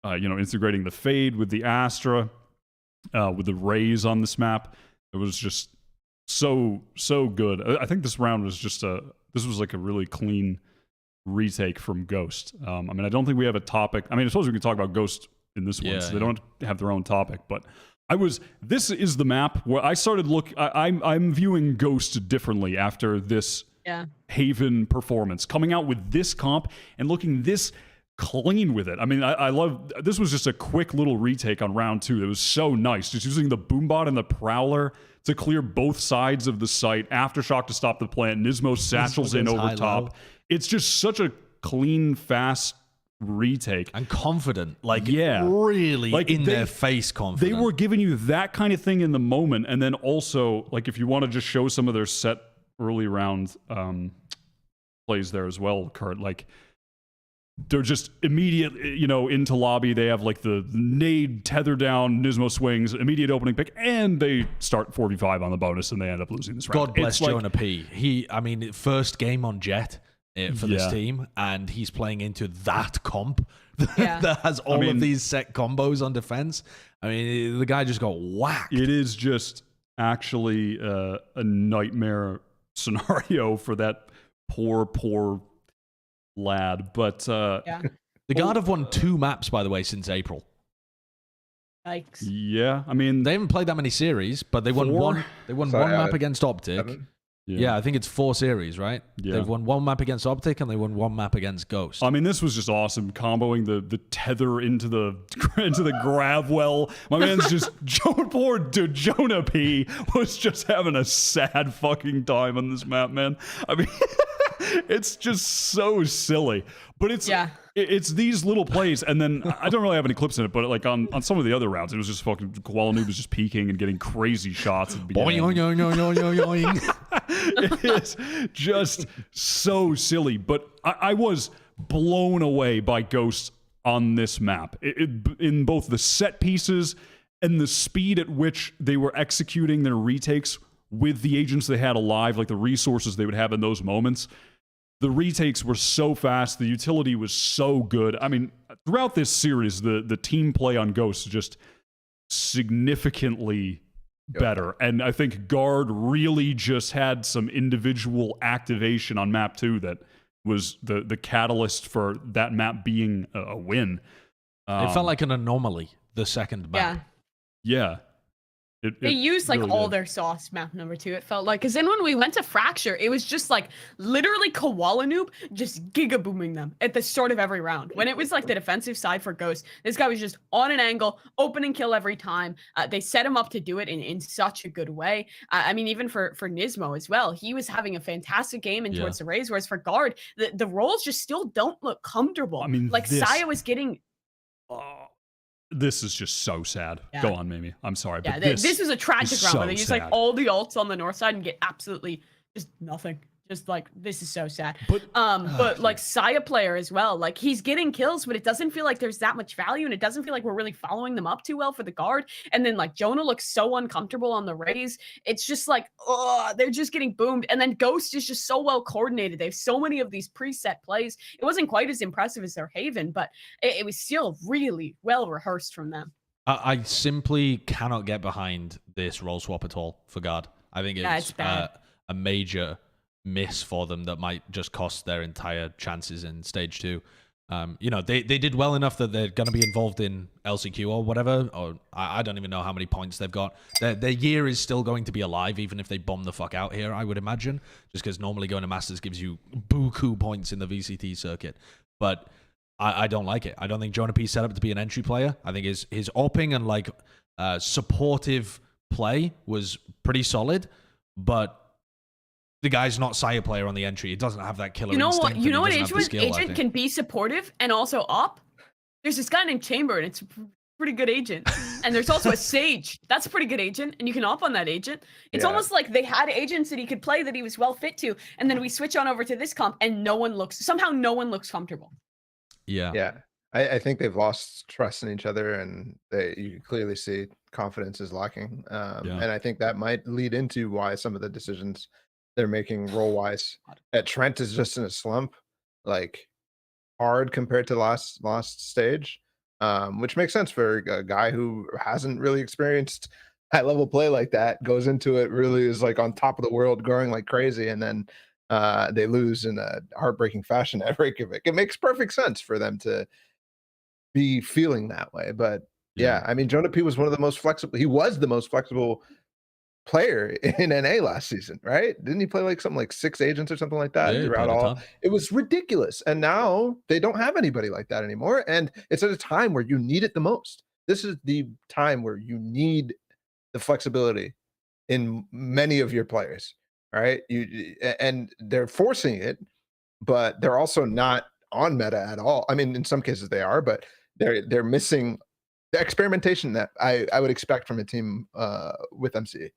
integrating the Fade with the Astra, with the Rays on this map. It was just so good. I think this round was this was like a really clean retake from Ghost. I mean, I don't think we have a topic. I mean, I suppose we can talk about Ghost in this one, so they don't have their own topic, but this is the map where I started I'm viewing Ghost differently after this Haven performance, coming out with this comp and looking this clean with it. I mean, I love, this was just a quick little retake on round 2. It was so nice, just using the Boombot and the Prowler to clear both sides of the site, Aftershock to stop the plant, Nismo satchels in over top. It's just such a clean, fast retake. And confident, Yeah. really in their face confident. They were giving you that kind of thing in the moment, and then also, like, if you want to just show some of their set early round plays there as well, Kurt. Like, they're just immediate, into lobby. They have like the nade tether down, Nismo swings, immediate opening pick, and they start 4v5 on the bonus, and they end up losing this round. God bless Jonah P. First game on Jett for this team, and he's playing into that comp that has all of these set combos on defense. I mean, the guy just got whacked. It is just actually a nightmare scenario for that poor lad. But the Guard have won 2 maps, by the way, since April. Yikes. Yeah, I mean, they haven't played that many series, but they won 4? one. They won one map against OpTic. 7? Yeah, I think it's 4 series, right? Yeah. They've won 1 map against OpTic, and they won 1 map against Ghost. I mean, this was just awesome, comboing the tether into the grab well. My man's just Jonah P was just having a sad fucking time on this map, man. I mean, it's just so silly, but it's these little plays, and then I don't really have any clips in it, but like on some of the other rounds, it was just fucking Koala Noob was just peeking and getting crazy shots. It is just so silly, but I was blown away by Ghost on this map, in both the set pieces and the speed at which they were executing their retakes with the agents they had alive, like the resources they would have in those moments. The retakes were so fast. The utility was so good. I mean, throughout this series, the team play on Ghost is just significantly better. And I think Guard really just had some individual activation on map 2 that was the catalyst for that map being a win. It felt like an anomaly, the second map. Yeah. They used like really all did. their sauce map number 2, it felt like. Because then when we went to Fracture, it was just like literally Koala Noob just giga booming them at the start of every round. When it was like the defensive side for Ghost, this guy was just on an angle, open and kill every time. They set him up to do it in such a good way. I mean, even for Nismo as well, he was having a fantastic game in towards the Rays, whereas for Guard, the roles just still don't look comfortable. I mean, like Saya was getting... This is just so sad. Go on, Mimi. I'm sorry. Yeah, but this was a tragic round where they used like sad. all the ults on the north side and get absolutely just nothing. Just like, this is so sad. But like Saya player as well, like he's getting kills, but it doesn't feel like there's that much value, and it doesn't feel like we're really following them up too well for the Guard. And then like Jonah looks so uncomfortable on the Rays. It's just like, they're just getting boomed. And then Ghost is just so well coordinated. They have so many of these preset plays. It wasn't quite as impressive as their Haven, but it was still really well rehearsed from them. I simply cannot get behind this role swap at all for Guard. I think it's bad. A major miss for them that might just cost their entire chances in stage 2. They did well enough that they're going to be involved in LCQ or whatever, or I don't even know how many points they've got. Their year is still going to be alive, even if they bomb the fuck out here, I would imagine, just because normally going to Masters gives you buku points in the VCT circuit. But I don't like it. I don't think Jonah P set up to be an entry player. I think his opping and like supportive play was pretty solid, but the guy's not Saya player on the entry. It doesn't have that killer instinct. You know what Agent Agent can be supportive and also up? There's this guy named Chamber, and it's a pretty good agent. And there's also a Sage. That's a pretty good agent, and you can op on that agent. It's almost like they had agents that he could play that he was well fit to, and then we switch on over to this comp, and no one looks comfortable. Yeah. I think they've lost trust in each other, and you can clearly see confidence is lacking. And I think that might lead into why some of the decisions they're making role-wise at Trent is just in a slump, like hard compared to last stage, which makes sense for a guy who hasn't really experienced high-level play like that, goes into it, really is like on top of the world, growing like crazy, and then they lose in a heartbreaking fashion at Reykjavik. It makes perfect sense for them to be feeling that way. But yeah, I mean, Jonah P was one of the most flexible. He was the most flexible player in NA last season, right? Didn't he play like something like 6 agents or something like that throughout all? It was ridiculous. And now they don't have anybody like that anymore. And it's at a time where you need it the most. This is the time where you need the flexibility in many of your players, right? And they're forcing it, but they're also not on meta at all. I mean, in some cases they are, but they're missing the experimentation that I would expect from a team with MCE.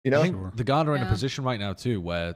You know, I think the Guard are in a position right now too where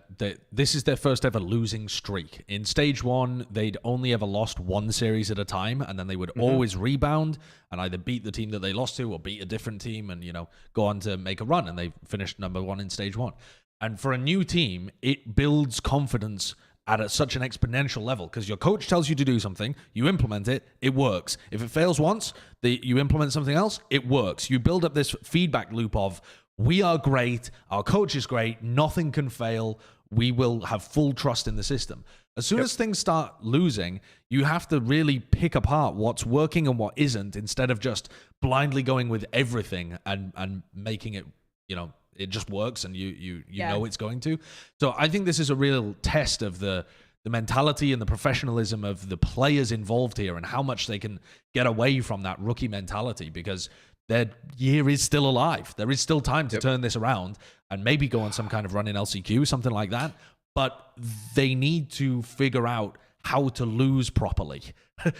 this is their first ever losing streak. In stage 1, they'd only ever lost one series at a time, and then they would always rebound and either beat the team that they lost to or beat a different team and, you know, go on to make a run, and they finished number 1 in stage 1. And for a new team, it builds confidence at such an exponential level because your coach tells you to do something, you implement it, it works. If it fails once, you implement something else, it works. You build up this feedback loop of, we are great, our coach is great, nothing can fail, we will have full trust in the system. As soon as things start losing, you have to really pick apart what's working and what isn't instead of just blindly going with everything and making it, you know, it just works and you know it's going to. So I think this is a real test of the mentality and the professionalism of the players involved here and how much they can get away from that rookie mentality because their year is still alive. There is still time to turn this around and maybe go on some kind of run in LCQ, something like that. But they need to figure out how to lose properly.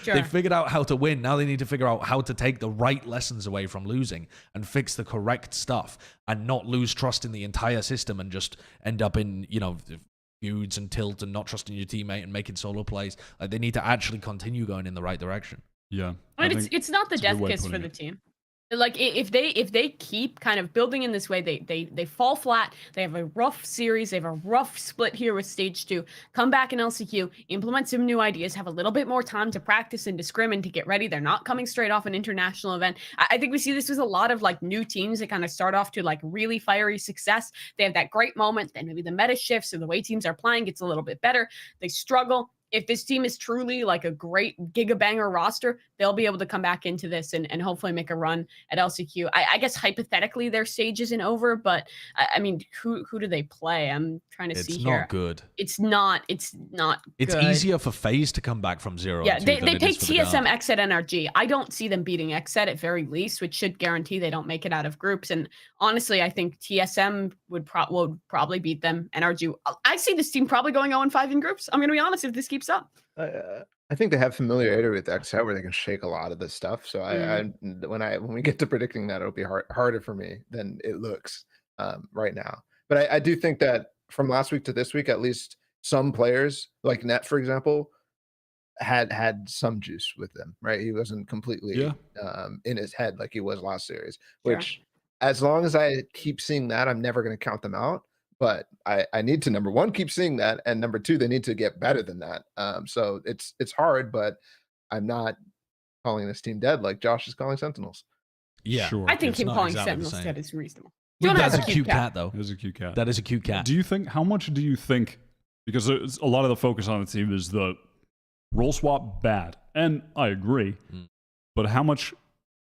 Sure. They figured out how to win. Now they need to figure out how to take the right lessons away from losing and fix the correct stuff and not lose trust in the entire system and just end up in, you know, feuds and tilt and not trusting your teammate and making solo plays. Like, they need to actually continue going in the right direction. Yeah. But it's not the death kiss for the team. Like, if they keep kind of building in this way, they fall flat. They have a rough series. They have a rough split here with stage 2. Come back in LCQ, implement some new ideas, have a little bit more time to practice and to scrim and to get ready. They're not coming straight off an international event. I think we see this with a lot of like new teams that kind of start off to like really fiery success. They have that great moment, then maybe the meta shifts or the way teams are playing gets a little bit better. They struggle. If this team is truly like a great gigabanger roster, they'll be able to come back into this and hopefully make a run at LCQ. I guess hypothetically their stage isn't over, but I mean, who do they play? I'm trying to see here. It's not good. It's not It's good. easier for FaZe to come back from 0. Yeah, they pay TSM, XSET, NRG. I don't see them beating XSET at very least, which should guarantee they don't make it out of groups. And honestly, I think TSM would probably beat them. NRG, I see this team probably going 0-5 in groups. I'm going to be honest, if this keeps up. I think they have familiarity with XSET where they can shake a lot of this stuff. So when we get to predicting that, it'll be harder for me than it looks right now. But I do think that from last week to this week, at least some players like Net, for example, had some juice with them, right? He wasn't completely in his head like he was last series, which as long as I keep seeing that, I'm never going to count them out. But I need to, number one, keep seeing that, and number two, they need to get better than that. So it's hard, but I'm not calling this team dead like Josh is calling Sentinels. Yeah, sure. I think him calling Sentinels dead is reasonable. That's a cute cat, though. It is a cute cat. That is a cute cat. How much do you think, because a lot of the focus on the team is the role swap bad, and I agree, but how much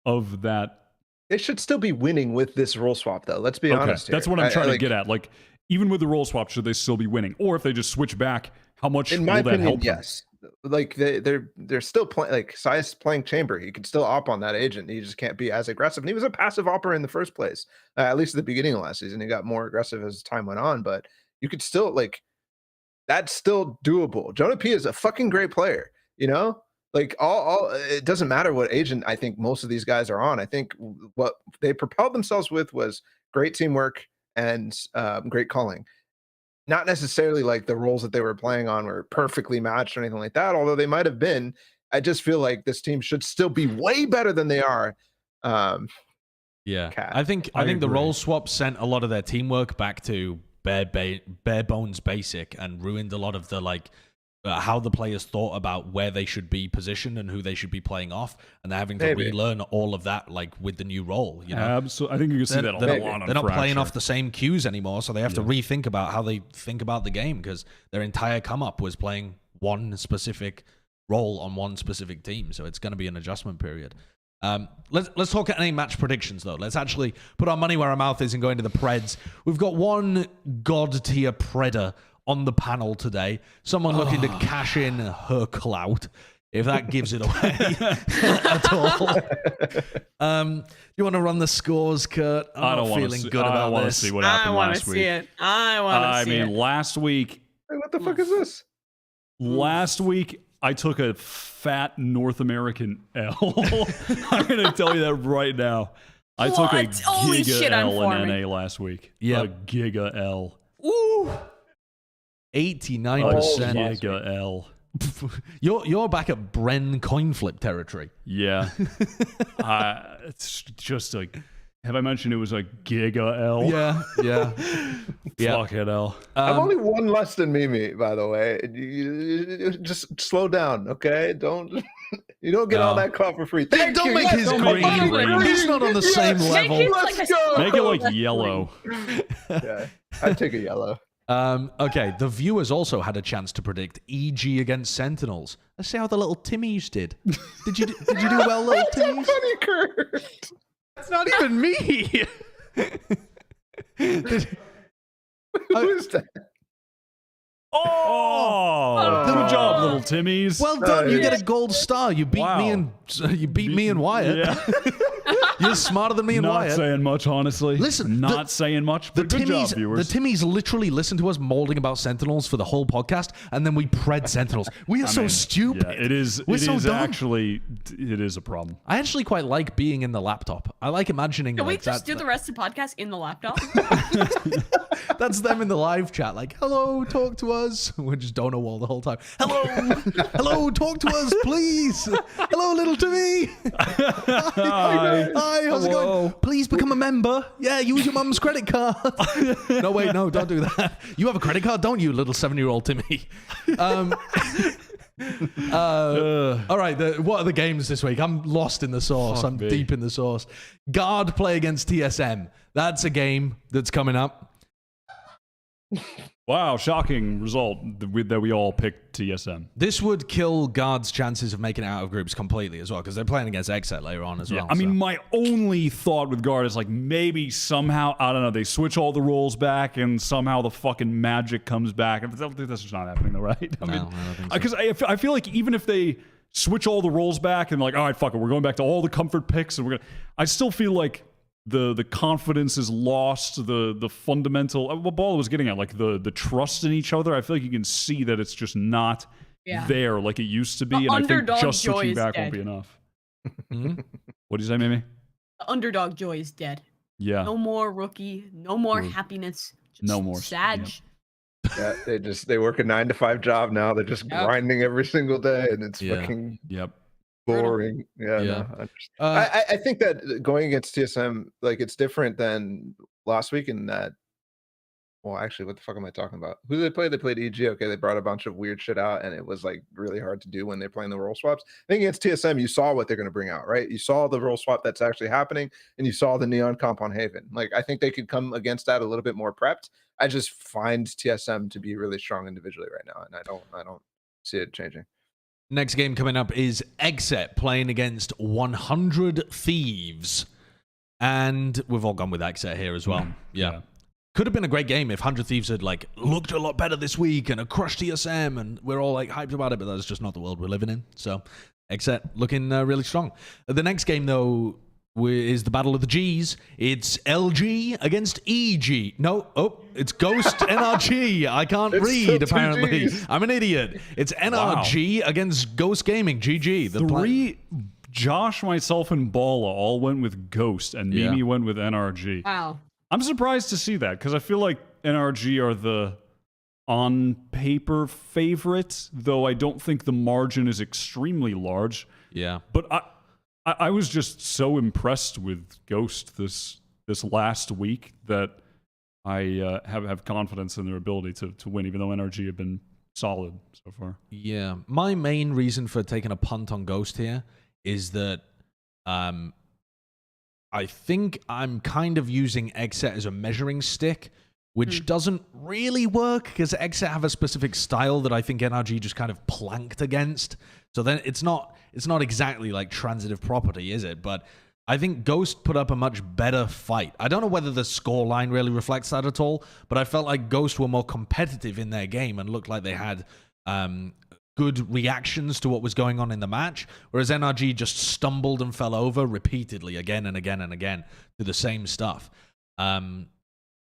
of that? They should still be winning with this role swap, though. Let's be honest here. That's what I'm trying to get at. Like, even with the role swap, should they still be winning? Or if they just switch back, how much in my will that opinion, help them? yes. Like they're still playing, like Size playing Chamber. He could still op on that agent. He just can't be as aggressive. And he was a passive opper in the first place, at least at the beginning of last season. He got more aggressive as time went on, but you could still, like, that's still doable. Jonah P is a fucking great player, you know? Like all it doesn't matter what agent I think most of these guys are on. I think what they propelled themselves with was great teamwork and great calling. Not necessarily like the roles that they were playing on were perfectly matched or anything like that, although they might have been. I just feel like this team should still be way better than they are. Cat. I think the role swap sent a lot of their teamwork back to bare bones basic and ruined a lot of the how the players thought about where they should be positioned and who they should be playing off, and they're having to relearn all of that, like with the new role. You know, absolutely. I think you can see that a lot. They're not playing off the same cues anymore, so they have to rethink about how they think about the game because their entire come up was playing one specific role on one specific team. So it's going to be an adjustment period. Let's talk any match predictions though. Let's actually put our money where our mouth is and go into the Preds. We've got one god tier Preda on the panel today. Someone looking to cash in her clout, if that gives it away at all. You want to run the scores, Kurt? I don't want to see. I want to see what happened last week. I want to see it. Last week. Hey, what the fuck is this? Last week, I took a fat North American L. I'm going to tell you that right now. I took a What? Holy giga shit, I'm L in farming. NA last week. Yeah. A giga L. Ooh. A 89%. giga L. You're back at Bren coin flip territory. Yeah. It's just like, have I mentioned it was a giga L? Yeah, yeah. Yeah. Fuck it, L. I'm only one less than Mimi, by the way. You just slow down, okay? You don't get all No. that clout for free. Don't Thank you. make Yes, his don't green. make it green. He's not on the Yes. same Make level. it Let's like a go. Make it like That's yellow. Yeah, I'd take a yellow. Okay, the viewers also had a chance to predict EG against Sentinels. Let's see how the little Timmies did. Did you do well, little Timmies? Funny, Kurt. That's not even me. Who is that? Oh, good job, little Timmies. Well done. You yeah. get a gold star. You beat me Wow. and Wyatt. Yeah. You're smarter than me and Not Wyatt. saying much, honestly. Listen, not saying much, but good job, viewers. The Timmies literally listen to us molding about Sentinels for the whole podcast, and then we pred Sentinels. We are so stupid. Yeah, it is. We're It so is dumb. actually. It is a problem. I actually quite like being in the laptop. I like imagining. Can we like just that, do the rest of the podcast in the laptop? That's them in the live chat, like, hello, talk to us. We're just donor wall the whole time. Hello, hello, talk to us, please. Hello, little Timmy. Hi, how's it going? Please become a member. Yeah, use your mum's credit card. No, wait, no, don't do that. You have a credit card, don't you, little 7-year-old Timmy? All right, what are the games this week? I'm lost in the sauce. I'm deep in the sauce. Guard play against TSM. That's a game that's coming up. Wow, shocking result that we all picked TSM. This would kill Guard's chances of making it out of groups completely as well, because they're playing against XSET later on as Yeah, well. I mean, my only thought with Guard is like maybe somehow, I don't know, they switch all the roles back and somehow the fucking magic comes back. That's just not happening though, right? I don't think so. Because I feel like even if they switch all the roles back and like, all right, fuck it, we're going back to all the comfort picks and I still feel like the confidence is lost, the fundamental, what Balla was getting at, like the trust in each other. I feel like you can see that it's just not there like it used to be, The and I think underdog just joy switching is back dead. won't be enough. Mhm. What do you say, Mimi? The underdog joy is dead. Yeah. No more rookie. No more Good. happiness. Just No more. Sag. Yep. Yeah, they work a 9-to-5 job now. They're just Yep. grinding every single day, and it's Yeah. fucking Yep. boring. Yeah, Yeah. no, I think that going against TSM, like, it's different than last week in that. Well, actually, what the fuck am I talking about? Who did they play? They played EG. Okay, they brought a bunch of weird shit out, and it was like really hard to do when they're playing the role swaps. I think against TSM, you saw what they're going to bring out, right? You saw the role swap that's actually happening, and you saw the neon comp on Haven. Like, I think they could come against that a little bit more prepped. I just find TSM to be really strong individually right now, and I don't see it changing. Next game coming up is XSET playing against 100 Thieves. And we've all gone with XSET here as well. Yeah. Could have been a great game if 100 Thieves had like looked a lot better this week and had crushed TSM, and we're all like hyped about it, but that's just not the world we're living in. So XSET looking really strong. The next game though is the Battle of the Gs. It's LG against EG. No, it's Ghost NRG. I can't It's read still two apparently. Gs. I'm an idiot. It's NRG against Ghost Gaming. GG. The Josh, myself, and Balla all went with Ghost, and Mimi Yeah. went with NRG. Wow. I'm surprised to see that because I feel like NRG are the on paper favorites, though I don't think the margin is extremely large. Yeah. But I was just so impressed with Ghost this last week that I have confidence in their ability to win, even though NRG have been solid so far. Yeah. My main reason for taking a punt on Ghost here is that I think I'm kind of using XSET as a measuring stick, which doesn't really work because XSET have a specific style that I think NRG just kind of planked against. So then it's not exactly like transitive property, is it? But I think Ghost put up a much better fight. I don't know whether the scoreline really reflects that at all, but I felt like Ghost were more competitive in their game and looked like they had good reactions to what was going on in the match, whereas NRG just stumbled and fell over repeatedly again and again and again to the same stuff. And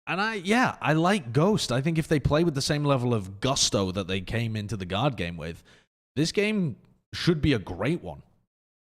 I like Ghost. I think if they play with the same level of gusto that they came into the Guard game with, this game should be a great one.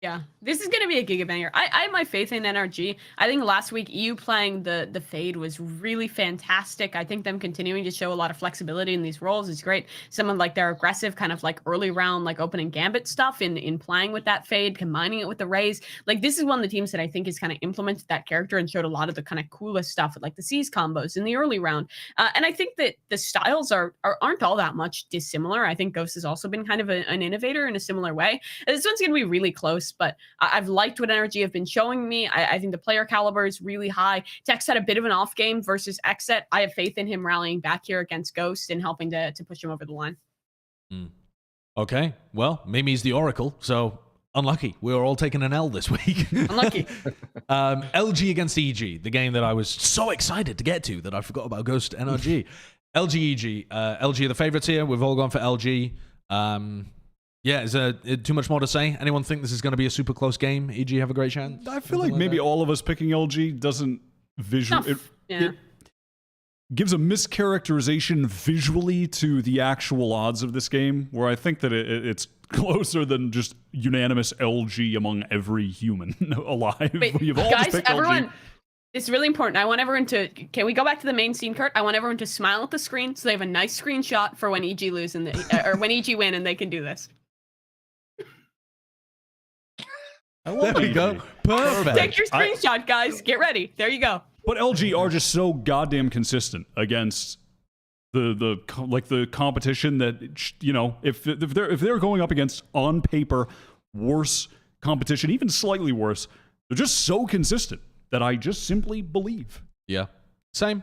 Yeah, this is going to be a gigabanger. I have my faith in NRG. I think last week EU playing the Fade was really fantastic. I think them continuing to show a lot of flexibility in these roles is great. Someone like their aggressive kind of like early round, like opening Gambit stuff in playing with that Fade, combining it with the Raze. Like this is one of the teams that I think has kind of implemented that character and showed a lot of the kind of coolest stuff with like the C's combos in the early round. And I think that the styles aren't all that much dissimilar. I think Ghost has also been kind of an innovator in a similar way. And this one's going to be really close. But I've liked what NRG have been showing me. I think the player caliber is really high. Tex had a bit of an off game versus XSET. I have faith in him rallying back here against Ghost and helping to push him over the line. Okay, well, Mimi's the Oracle, so unlucky. We were all taking an L this week. Unlucky. LG against EG, the game that I was so excited to get to that I forgot about Ghost NRG. LG, EG. LG are the favorites here. We've all gone for LG. Yeah, is there too much more to say? Anyone think this is going to be a super close game? EG have a great chance? I feel like maybe all of us picking LG doesn't visually... It gives a mischaracterization visually to the actual odds of this game, where I think that it's closer than just unanimous LG among every human alive. Wait, You've all guys, just picked everyone... LG. It's really important. I want everyone to... Can we go back to the main scene, Kurt? I want everyone to smile at the screen so they have a nice screenshot for when EG lose and or when EG win and they can do this. There we go. Perfect. Take your screenshot, guys. Get ready. There you go. But LG are just so goddamn consistent against the competition that, you know, if they're going up against on paper worse competition, even slightly worse, they're just so consistent that I just simply believe. Yeah. Same.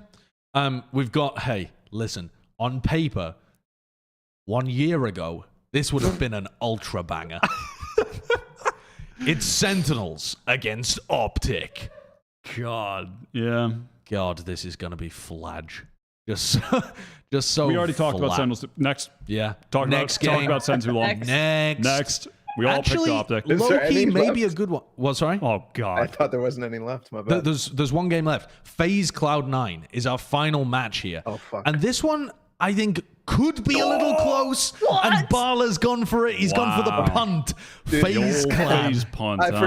We've got, hey, listen, on paper, 1 year ago, this would have been an ultra banger. It's Sentinels against OpTic. God, yeah. God, this is gonna be flage. Just so. We already talked about flat. Sentinels. Next, Yeah. talk Next about Sen too long. Next. We all Actually, picked OpTic. Is there low-key any maybe left? a good one. What? Sorry. Oh I God. thought there wasn't any left. My bad. There's one game left. FaZe Cloud9 is our final match here. Oh, fuck. And this one, I think, could be a little close. And Balla's gone for it. He's gone for the Wow. punt. Dude, FaZe Old Cloud. FaZe punt. I huh?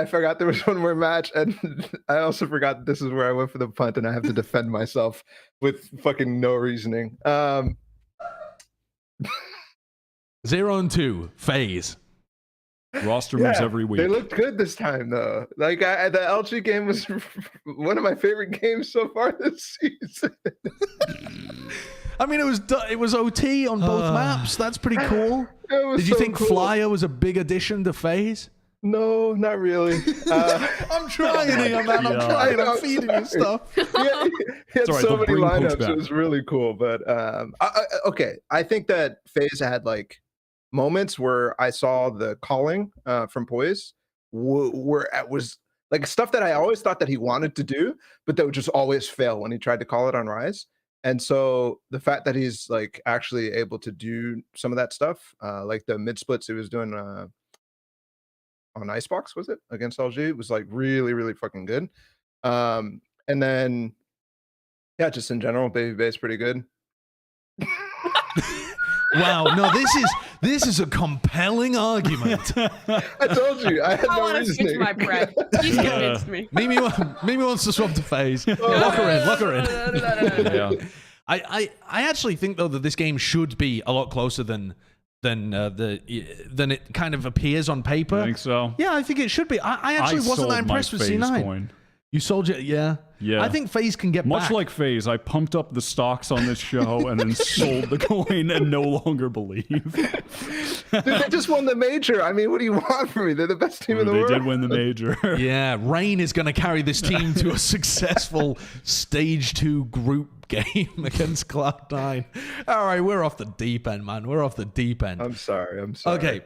forgot there was one more match, and I also forgot that this is where I went for the punt, and I have to defend myself with fucking no reasoning. 0-2. FaZe. Roster moves every week. They looked good this time, though. Like the LG game was one of my favorite games so far this season. I mean, it was OT on both maps. That's pretty cool. It was Did you so think cool. Flyer was a big addition to FaZe? No, not really. I'm trying here, man. I'm Yeah. trying. I'm feeding you stuff. He had It's all right, so they'll many bring Coach lineups. back. It was really cool. But okay, I think that FaZe had like moments where I saw the calling from Poise, where it was like stuff that I always thought that he wanted to do, but that would just always fail when he tried to call it on Rise. And so the fact that he's like actually able to do some of that stuff, like the mid splits he was doing on Icebox, was it against LG, was like really, really fucking good. And then yeah, just in general, Baby Bay's pretty good. Wow, no, this is a compelling argument. I told you, I had I no want to switch reasoning. my bread. He's convinced me. Mimi wants to swap to FaZe. Lock her in. Lock her in. Yeah. I actually think though that this game should be a lot closer than it kind of appears on paper. I think so. Yeah, I think it should be. I actually wasn't sold that impressed my with FaZe C9. coin. You sold it, yeah. Yeah. I think FaZe can get Much back. like FaZe, I pumped up the stocks on this show and then sold the coin and no longer believe. Dude, they just won the major. I mean, what do you want from me? They're the best team in the They world. did win the major. Yeah, Rain is going to carry this team to a successful Stage 2 group game against Cloud9. All right, we're off the deep end, man. We're off the deep end. I'm sorry. Okay.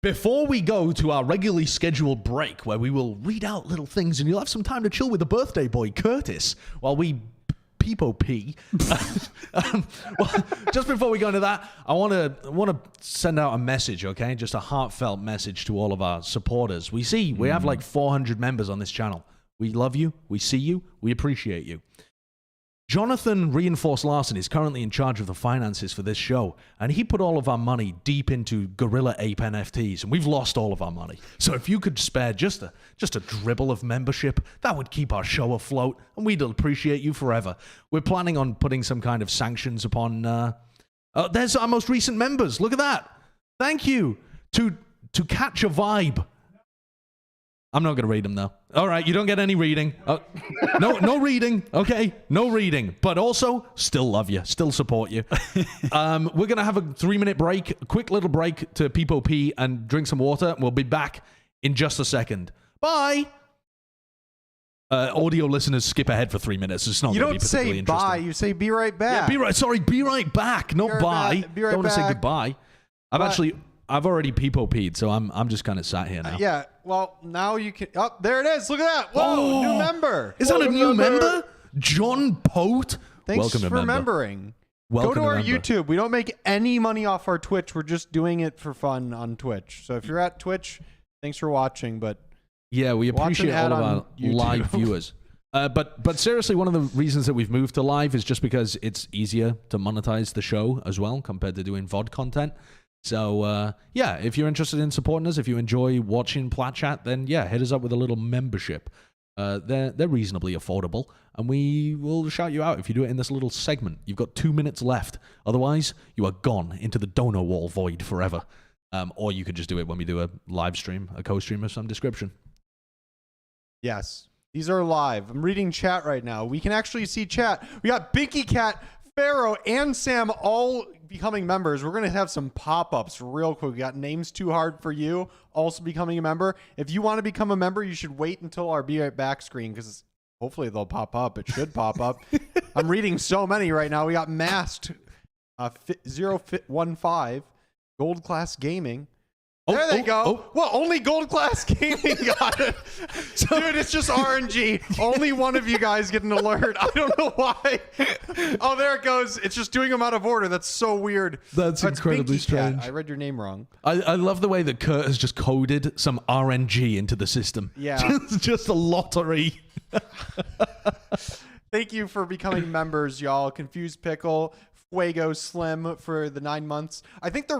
Before we go to our regularly scheduled break, where we will read out little things and you'll have some time to chill with the birthday boy, Curtis, while we peepo pee. Well, just before we go into that, I want to send out a message, okay? Just a heartfelt message to all of our supporters. We have like 400 members on this channel. We love you. We see you. We appreciate you. Jonathan Reinforced Larson is currently in charge of the finances for this show, and he put all of our money deep into Gorilla Ape NFTs, and we've lost all of our money. So if you could spare just a dribble of membership, that would keep our show afloat, and we'd appreciate you forever. We're planning on putting some kind of sanctions upon... there's our most recent members. Look at that. Thank you. To catch a vibe. I'm not going to read them, though. All right, you don't get any reading. No reading. Okay, no reading. But also, still love you. Still support you. We're going to have a 3-minute break, a quick little break to peepo pee and drink some water. We'll be back in just a second. Bye. Audio listeners skip ahead for 3 minutes. It's not You going to don't be particularly say interesting. bye. You say be right back. Yeah, be right back, not bye. Be right don't want to say back. goodbye. I've already peepo peed, so I'm just kind of sat here now. Yeah. Well, now you can. Oh, there it is. Look at that. Whoa, Oh, new member. Is that a new member? John Pote? Thanks Welcome for to member. remembering. Welcome Go to our member. YouTube. We don't make any money off our Twitch. We're just doing it for fun on Twitch. So if you're at Twitch, thanks for watching. But Yeah, we Watch an appreciate ad all of on our YouTube. live viewers. But seriously, one of the reasons that we've moved to live is just because it's easier to monetize the show as well compared to doing VOD content. So, yeah, if you're interested in supporting us, if you enjoy watching Plat Chat, then, yeah, hit us up with a little membership. They're reasonably affordable, and we will shout you out if you do it in this little segment. You've got 2 minutes left. Otherwise, you are gone into the donor wall void forever. Or you could just do it when we do a live stream, a co-stream of some description. yes, these are live. I'm reading chat right now. We can actually see chat. We got Binky Cat, Pharaoh, and Sam all becoming members. We're going to have some pop-ups real quick. We got names too hard for you also becoming a member. If you want to become a member, you should wait until our Be Right Back screen because hopefully they'll pop up. It should pop up. I'm reading so many right now. We got Masked, 015, Gold Class Gaming. There they go. Well, only Gold Class Gaming got it. Dude, it's just RNG. Only one of you guys get an alert. I don't know why. Oh, there it goes. It's just doing them out of order. That's so weird. That's It's incredibly Binky Cat. strange. I read your name wrong. I love the way that Kurt has just coded some RNG into the system. Yeah. just a lottery. Thank you for becoming members, y'all. Confused Pickle, Fuego Slim for the 9 months. I think the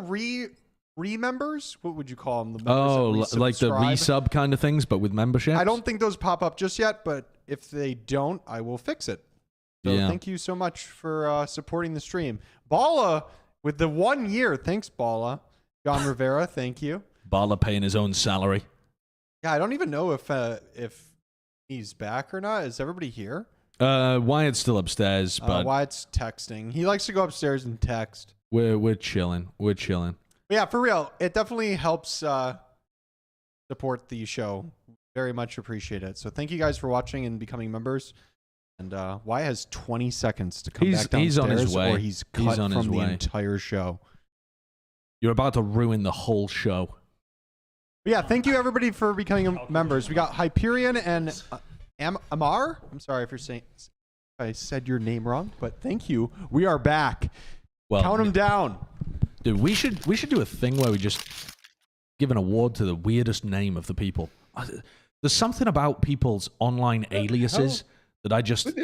re-members, what would you call them? The members that like the resubscribe? resub kind of things, but with memberships? I don't think those pop up just yet, but if they don't, I will fix it. So Yeah. thank you so much for supporting the stream. Balla with the 1 year. Thanks, Balla. John Rivera, thank you. Balla paying his own salary. Yeah, I don't even know if he's back or not. Is everybody here? Wyatt's still upstairs, but Wyatt's texting. He likes to go upstairs and text. we're chilling. We're chilling. But yeah, for real, it definitely helps support the show. Very much appreciate it. So thank you guys for watching and becoming members. And Wyatt has 20 seconds to come back downstairs, he's on his way. or he's cut on his from the way. entire show. You're about to ruin the whole show. But yeah, thank you everybody for becoming members. We got Hyperion and Amar. I'm sorry if I said your name wrong, but thank you. We are back. Well, Count them down. dude, we should do a thing where we just give an award to the weirdest name of the people. There's something about people's online aliases that I just.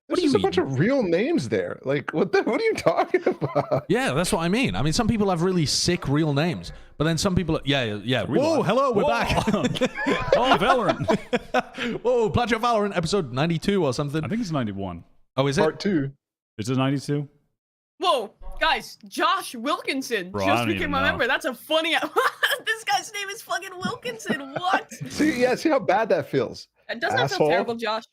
There's just a bunch of real names there. Like, what are you talking about? Yeah, that's what I mean. I mean, some people have really sick real names, but then some people, Whoa, hello, we're back. Oh, Valorant. Whoa, Plat Chat Valorant episode 92 or something. I think it's 91. Oh, is it? Part 2. Is it 92? Whoa, guys, Josh Wilkinson Bro, I just don't became even my know. member. That's a funny. This guy's name is fucking Wilkinson. What? See how bad that feels. It doesn't that feel Asshole. terrible, Josh?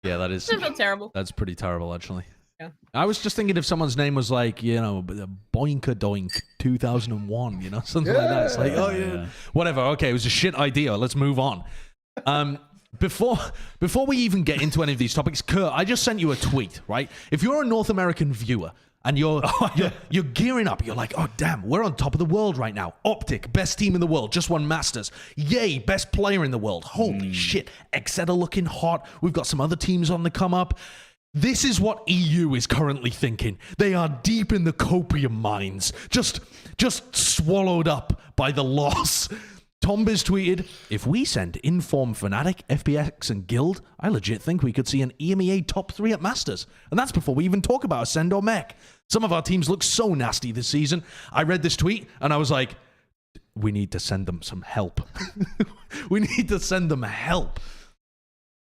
Yeah, that is. Doesn't feel terrible. That's pretty terrible, actually. Yeah. I was just thinking if someone's name was like, Boinka Doink 2001, something like that. It's like, oh yeah, whatever. Okay, it was a shit idea. Let's move on. Before we even get into any of these topics, Kurt, I just sent you a tweet, right? If you're a North American viewer and you're gearing up, you're like, oh damn, we're on top of the world right now. OpTic, best team in the world, just won Masters. Yay, best player in the world. Holy shit, XSET are looking hot. We've got some other teams on the come up. This is what EU is currently thinking. They are deep in the copium mines, just swallowed up by the loss. Tombiz tweeted, if we send Inform, Fnatic, FPX, and Guild, I legit think we could see an EMEA top 3 at Masters. And that's before we even talk about ACEND or Mech. Some of our teams look so nasty this season. I read this tweet and I was like, we need to send them some help. We need to send them help.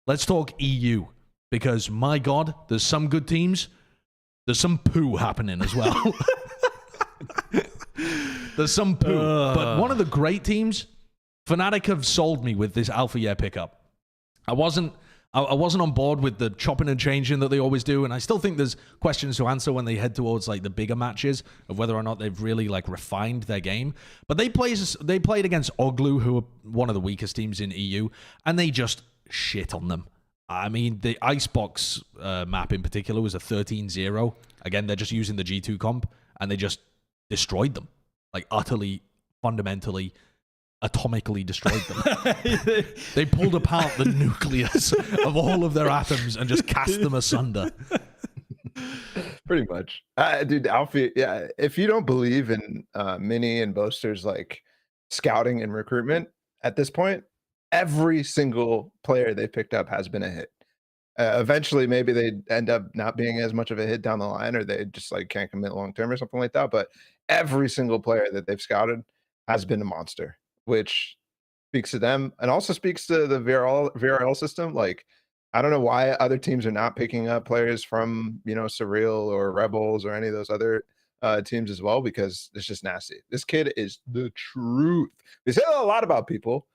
Let's talk EU. Because, my God, there's some good teams. There's some poo happening as well. There's some poo. But one of the great teams, Fnatic have sold me with this alpha year pickup. I wasn't on board with the chopping and changing that they always do, and I still think there's questions to answer when they head towards like the bigger matches of whether or not they've really like refined their game. But they played against Oglu, who are one of the weakest teams in EU, and they just shit on them. I mean, the Icebox map in particular was a 13-0. Again, they're just using the G2 comp, and they just destroyed them. Like, utterly, fundamentally, atomically destroyed them. They pulled apart the nucleus of all of their atoms and just cast them asunder. Pretty much. Dude, Alfie, yeah, if you don't believe in Mini and Boasters, like, scouting and recruitment, at this point, every single player they picked up has been a hit. Eventually, maybe they end up not being as much of a hit down the line, or they just like can't commit long term or something like that. But every single player that they've scouted has been a monster, which speaks to them and also speaks to the VRL system. Like, I don't know why other teams are not picking up players from, you know, Surreal or Rebels or any of those other teams as well, because it's just nasty. This kid is the truth. They say a lot about people,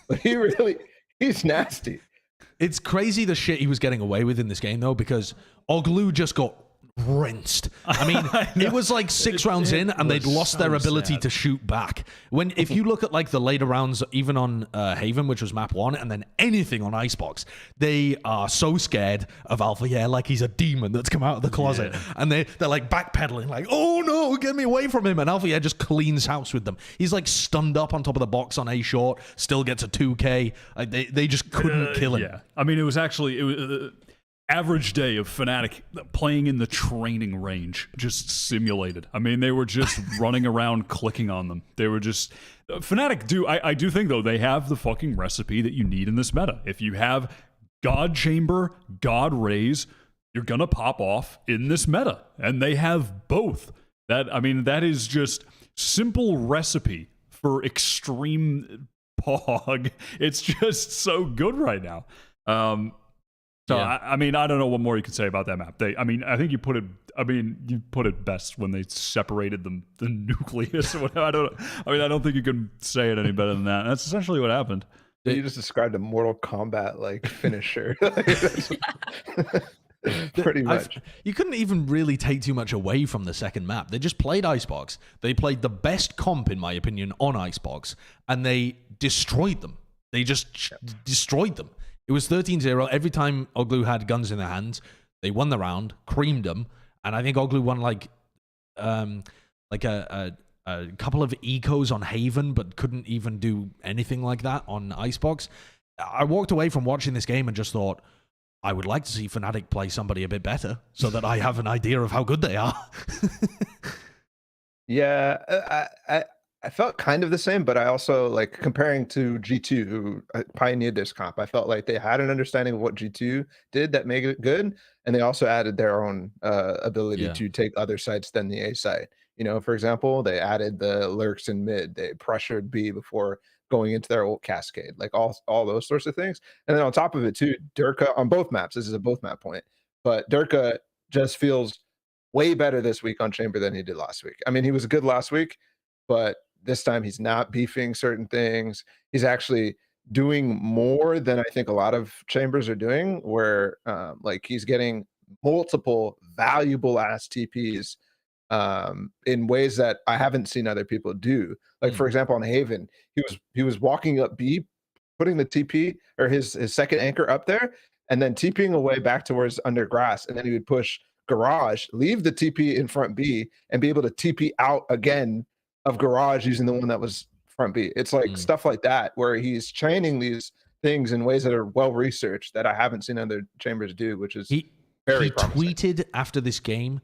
but he's nasty. It's crazy the shit he was getting away with in this game, though, because Oglu just got rinsed. I mean, it was like 6 rounds in, and they'd lost their ability to shoot back. If you look at like the later rounds, even on Haven, which was map 1, and then anything on Icebox, they are so scared of Alpha Year, like he's a demon that's come out of the closet, and they're like backpedaling, like, oh no, get me away from him, and Alpha Year just cleans house with them. He's like stunned up on top of the box on A short, still gets a 2K. Like, they just couldn't kill him. Yeah, I mean, it was average day of Fnatic playing in the training range, just simulated. I mean, they were just running around clicking on them. They were just Fnatic I do think, though, they have the fucking recipe that you need in this meta. If you have God Chamber, God Raise, you're gonna pop off in this meta, and they have both. That is just simple recipe for extreme pog. It's just so good right now. So yeah. I mean, I don't know what more you can say about that map. I think you put it best when they separated the nucleus. I don't think you can say it any better than that. That's essentially what happened. You just described a Mortal Kombat like finisher. Pretty much. You couldn't even really take too much away from the second map. They just played Icebox. They played the best comp, in my opinion, on Icebox, and they destroyed them. They just destroyed them. It was 13-0. Every time Oglu had guns in their hands, they won the round, creamed them, and I think Oglu won like a couple of ecos on Haven, but couldn't even do anything like that on Icebox. I walked away from watching this game and just thought, I would like to see Fnatic play somebody a bit better so that I have an idea of how good they are. Yeah, I felt kind of the same, but I also, like, comparing to G2, who pioneered this comp, I felt like they had an understanding of what G2 did that made it good, and they also added their own ability to take other sites than the A site. You know, for example, they added the lurks in mid, they pressured B before going into their ult cascade, like all those sorts of things. And then on top of it too, Durka on both maps, this is a both map point, but Durka just feels way better this week on Chamber than he did last week. I mean, he was good last week, but this time he's not beefing certain things. He's actually doing more than I think a lot of Chambers are doing, where like he's getting multiple valuable ass TPs in ways that I haven't seen other people do. Like, for example, on Haven, he was walking up B, putting the TP or his second anchor up there, and then TPing away back towards under grass, and then he would push Garage, leave the TP in front B, and be able to TP out again of Garage using the one that was front B. It's like stuff like that, where he's training these things in ways that are well researched that I haven't seen other Chambers do, which is very promising. Tweeted after this game,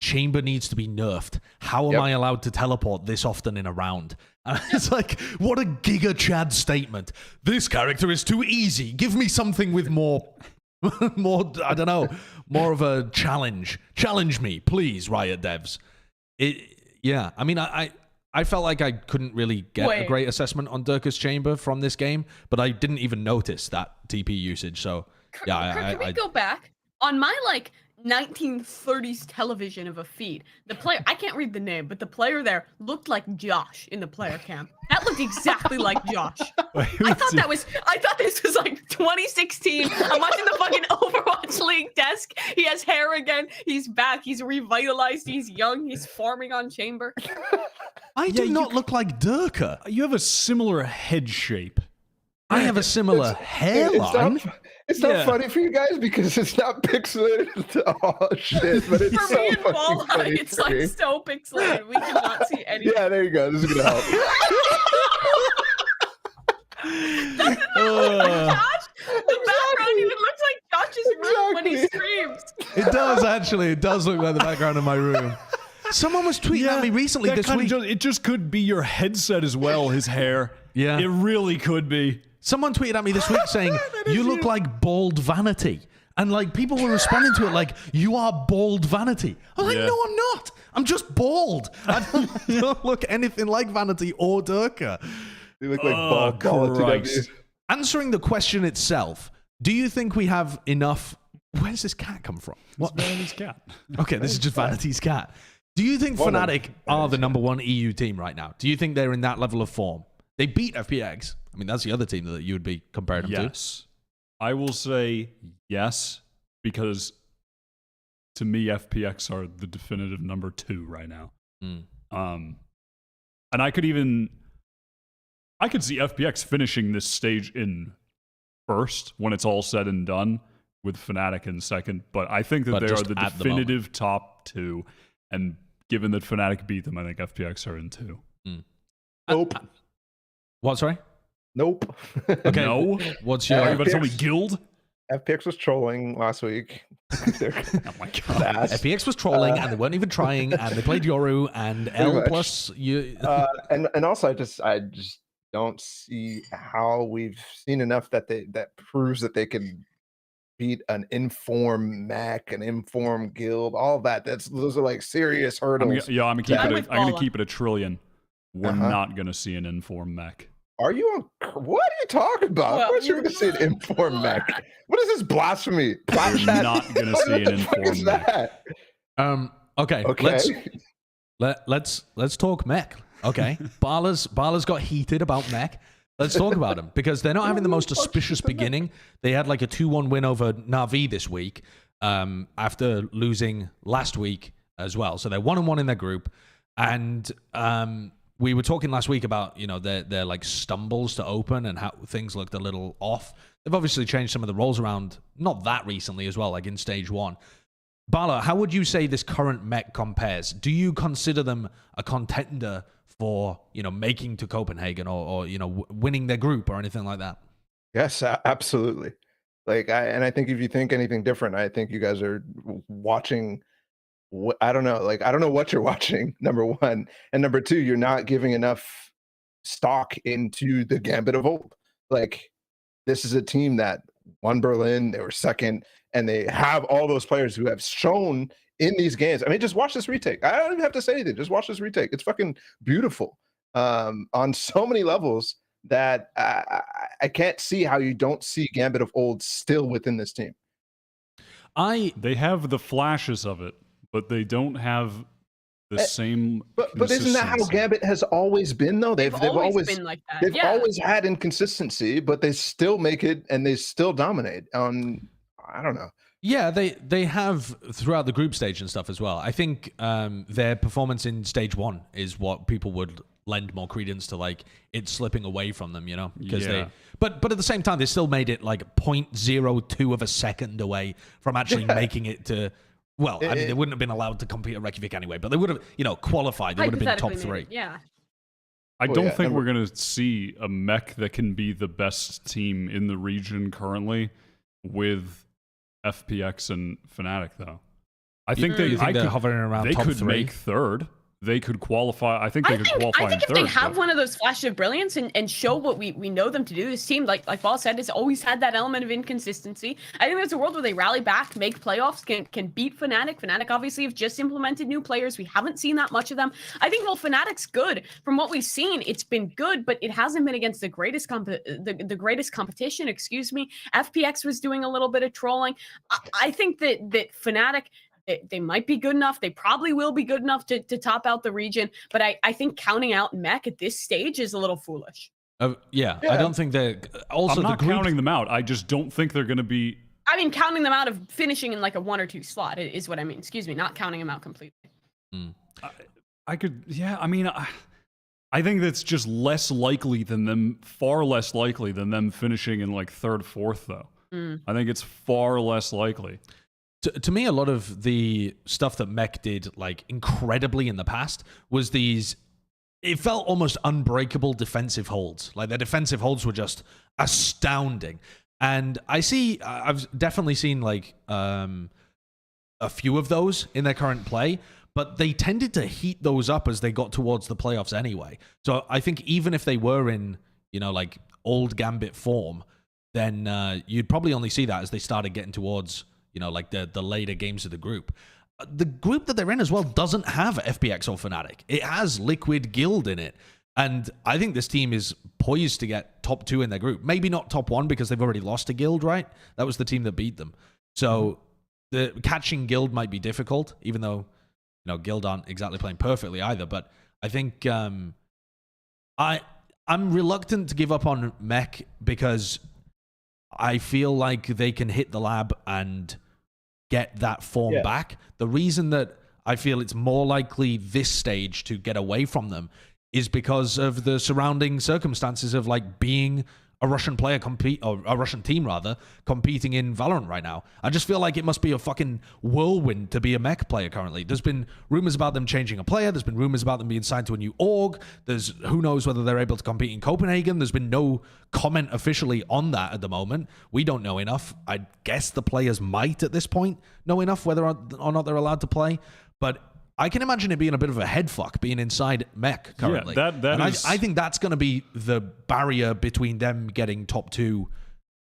Chamber needs to be nerfed. How am I allowed to teleport this often in a round? And it's like, what a Giga Chad statement. This character is too easy. Give me something with more, I don't know, more of a challenge. Challenge me, please, Riot devs. Yeah, I mean, I felt like I couldn't really get a great assessment on Durka's Chamber from this game, but I didn't even notice that TP usage. So, yeah, Can we go back? On my, 1930s television of a feed, the player, I can't read the name, but the player there looked like Josh in the player cam. That looked exactly like Josh. I thought this was 2016. I'm watching the fucking Overwatch League desk. He has hair again. He's back. He's revitalized. He's young. He's farming on Chamber. I do not look like Durka. You have a similar head shape. I have a similar hairline. It's not funny for you guys because it's not pixelated. Oh shit! But it's For so me and fucking Balla, funny it's for me. so pixelated. We cannot see anything. Yeah, there you go. This is gonna help. Josh, the background even looks like Josh's room when he streams. It does, actually. It does look like the background of my room. Someone was tweeting at me recently this week. It just could be your headset as well, his hair. Yeah. It really could be. Someone tweeted at me this week saying, you look like bald vanity. And people were responding to it like, you are bald vanity. I was like, no, I'm not. I'm just bald. I don't look anything like Vanity or Durka. You look like Balla. Answering the question itself, do you think we have enough... Where does this cat come from? What? Vanity's cat. Okay, this is just Vanity's cat. Do you think Fnatic are the #1 EU team right now? Do you think they're in that level of form? They beat FPX. I mean, that's the other team that you would be comparing them to. Yes. I will say yes, because to me, FPX are the definitive #2 right now. And I could see FPX finishing this stage in first when it's all said and done, with Fnatic in second. But I think that they are the definitive top 2. And given that Fnatic beat them, I think FPX are in 2. Nope. What, sorry? Nope. Okay. No? What's Are your... you about to tell me Guild? FPX was trolling last week. Oh my god. FPX was trolling and they weren't even trying and they played Yoru and L plus you. And also I just don't see how we've seen enough that proves that they can beat an informed Mac, an informed Guild, all of that. Those are serious hurdles. I'm gonna keep it a trillion. We're not gonna see an informed mech. Are you on? What are you talking about? Well, of course you're gonna see an informed mech. What is this blasphemy? You're not gonna see an informed mech. Okay. Let's talk mech. Okay. Balla's got heated about mech. Let's talk about them because they're not having the most auspicious beginning. They had a 2-1 win over Na'Vi this week after losing last week as well. So they're 1-1 in their group. And we were talking last week about, their stumbles to open and how things looked a little off. They've obviously changed some of the roles around, not that recently as well, like in stage 1. Balla, how would you say this current mech compares? Do you consider them a contender for making to Copenhagen or winning their group or anything like that? Yes, absolutely. I think if you think anything different, I think you guys are watching. I don't know. I don't know what you're watching. Number one, and number two, you're not giving enough stock into the Gambit of old. This is a team that won Berlin. They were second, and they have all those players who have shown in these games. I mean, just watch this retake. I don't even have to say anything. Just watch this retake. It's fucking beautiful on so many levels that I can't see how you don't see Gambit of old still within this team. They have the flashes of it, but they don't have the same. But isn't that how Gambit has always been though? They've always been like that. They've always had inconsistency, but they still make it and they still dominate. I don't know. Yeah, they have throughout the group stage and stuff as well. I think their performance in stage 1 is what people would lend more credence to, it slipping away from them, because but at the same time they still made it 0.02 of a second away from actually making it to. Well, I mean, they wouldn't have been allowed to compete at Reykjavik anyway, but they would have qualified. They would have been top 3. Yeah. I don't think we're going to see a mech that can be the best team in the region currently with FPX and Fnatic, though. I think they. You think they're hovering around They top could 3? make third. They could qualify. I think they could qualify I think in if third. they have but- one of those flashes of brilliance and show what we know them to do, this team, like Balla said, has always had that element of inconsistency. I think there's a world where they rally back, make playoffs, can beat Fnatic. Fnatic obviously have just implemented new players. We haven't seen that much of them. I think while Fnatic's good, from what we've seen, it's been good, but it hasn't been against the greatest the greatest competition. Excuse me. FPX was doing a little bit of trolling. I think that Fnatic. They might be good enough. They probably will be good enough to top out the region. But I think counting out Mech at this stage is a little foolish. Yeah, I don't think they're... Also, I'm not the group, counting them out. I just don't think they're going to be... I mean, counting them out of finishing in like a 1 or 2 slot is what I mean. Excuse me, not counting them out completely. I could... Yeah, I mean... I think that's just less likely than them... Far less likely than them finishing in like 3rd, 4th, though. I think it's far less likely. To me, a lot of the stuff that Mech did like incredibly in the past was these... It felt almost unbreakable defensive holds. Like their defensive holds were just astounding. And I've definitely seen like a few of those in their current play, but they tended to heat those up as they got towards the playoffs anyway. So I think even if they were in, like old Gambit form, then you'd probably only see that as they started getting towards, like the later games of the group. The group that they're in as well doesn't have FPX or Fnatic. It has Liquid Guild in it. And I think this team is poised to get top 2 in their group. Maybe not top 1 because they've already lost to Guild, right? That was the team that beat them. So the catching Guild might be difficult, even though, Guild aren't exactly playing perfectly either. But I think I'm reluctant to give up on Mech because I feel like they can hit the lab and get that form back. The reason that I feel it's more likely this stage to get away from them is because of the surrounding circumstances of like being a Russian player or a Russian team rather, competing in Valorant right now. I just feel like it must be a fucking whirlwind to be a Mech player currently. There's been rumors about them changing a player. There's been rumors about them being signed to a new org. There's who knows whether they're able to compete in Copenhagen. There's been no comment officially on that at the moment. We don't know enough. I guess the players might at this point know enough whether or not they're allowed to play. But I can imagine it being a bit of a head fuck being inside Mech currently. Yeah, that and is... I think that's going to be the barrier between them getting top 2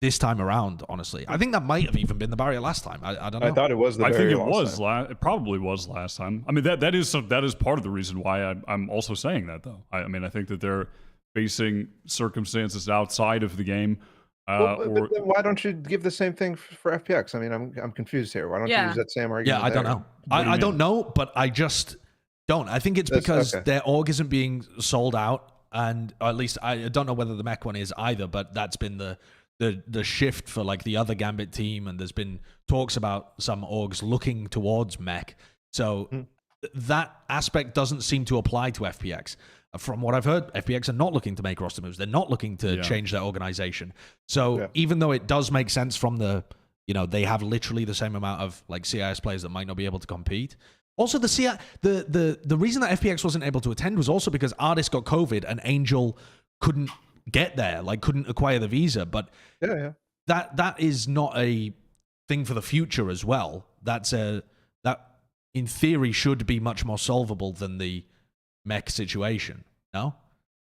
this time around, honestly. I think that might have even been the barrier last time. I don't know. I thought it was the I think very it last was. time. It probably was last time. I mean, that is part of the reason why I'm also saying that, though. I mean, I think that they're facing circumstances outside of the game. But then why don't you give the same thing for FPX? I mean, I'm confused here. Why don't you use that same argument? Yeah, I don't know. I don't know, but I just don't. I think it's because their org isn't being sold out, and or at least I don't know whether the Mech one is either, but that's been the shift for like the other Gambit team, and there's been talks about some orgs looking towards Mech. So that aspect doesn't seem to apply to FPX. From what I've heard, FPX are not looking to make roster moves. They're not looking to change their organization. So even though it does make sense from the, they have literally the same amount of like CIS players that might not be able to compete. Also, the reason that FPX wasn't able to attend was also because Artist got COVID and Angel couldn't get there, like couldn't acquire the visa. But that is not a thing for the future as well. That in theory should be much more solvable than the Mech situation. No,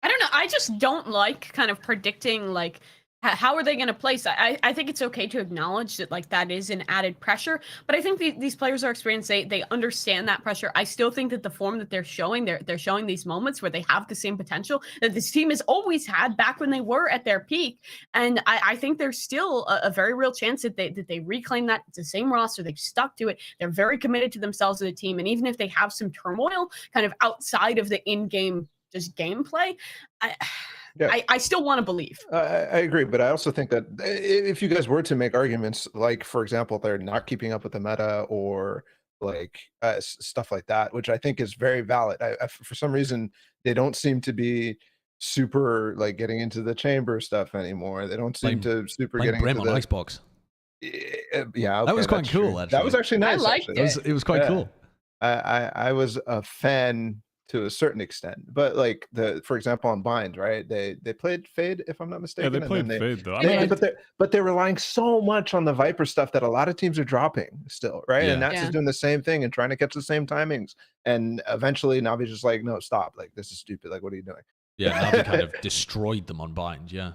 I don't know. I just don't like kind of predicting like how are they going to place. I think it's okay to acknowledge that like that is an added pressure, but I think these players are experienced. They understand that pressure. I still think that the form that they're showing, they're showing these moments where they have the same potential that this team has always had back when they were at their peak. And I think there's still a very real chance that they reclaim that. It's the same roster. They've stuck to it. They're very committed to themselves as a team. And even if they have some turmoil kind of outside of the in-game just gameplay, I still want to believe. I agree, but I also think that if you guys were to make arguments, like for example, they're not keeping up with the meta or like stuff like that, which I think is very valid. For some reason, they don't seem to be super like getting into the chamber stuff anymore. They don't seem to super getting Brim into on the Icebox. Yeah, okay, that was quite cool. Actually, that was actually nice. I liked it. It was quite cool. I was a fan to a certain extent. But like for example, on Bind, right? They played Fade, if I'm not Yeah, mistaken. they and played then Fade though. I they- mean, but they're relying so much on the Viper stuff that a lot of teams are dropping still, right? Yeah. And Nats Yeah. is doing the same thing and trying to catch the same timings. And eventually Navi's just like, no, stop. Like, this is stupid. Like, what are you doing? Yeah, Navi kind of destroyed them on Bind. Yeah.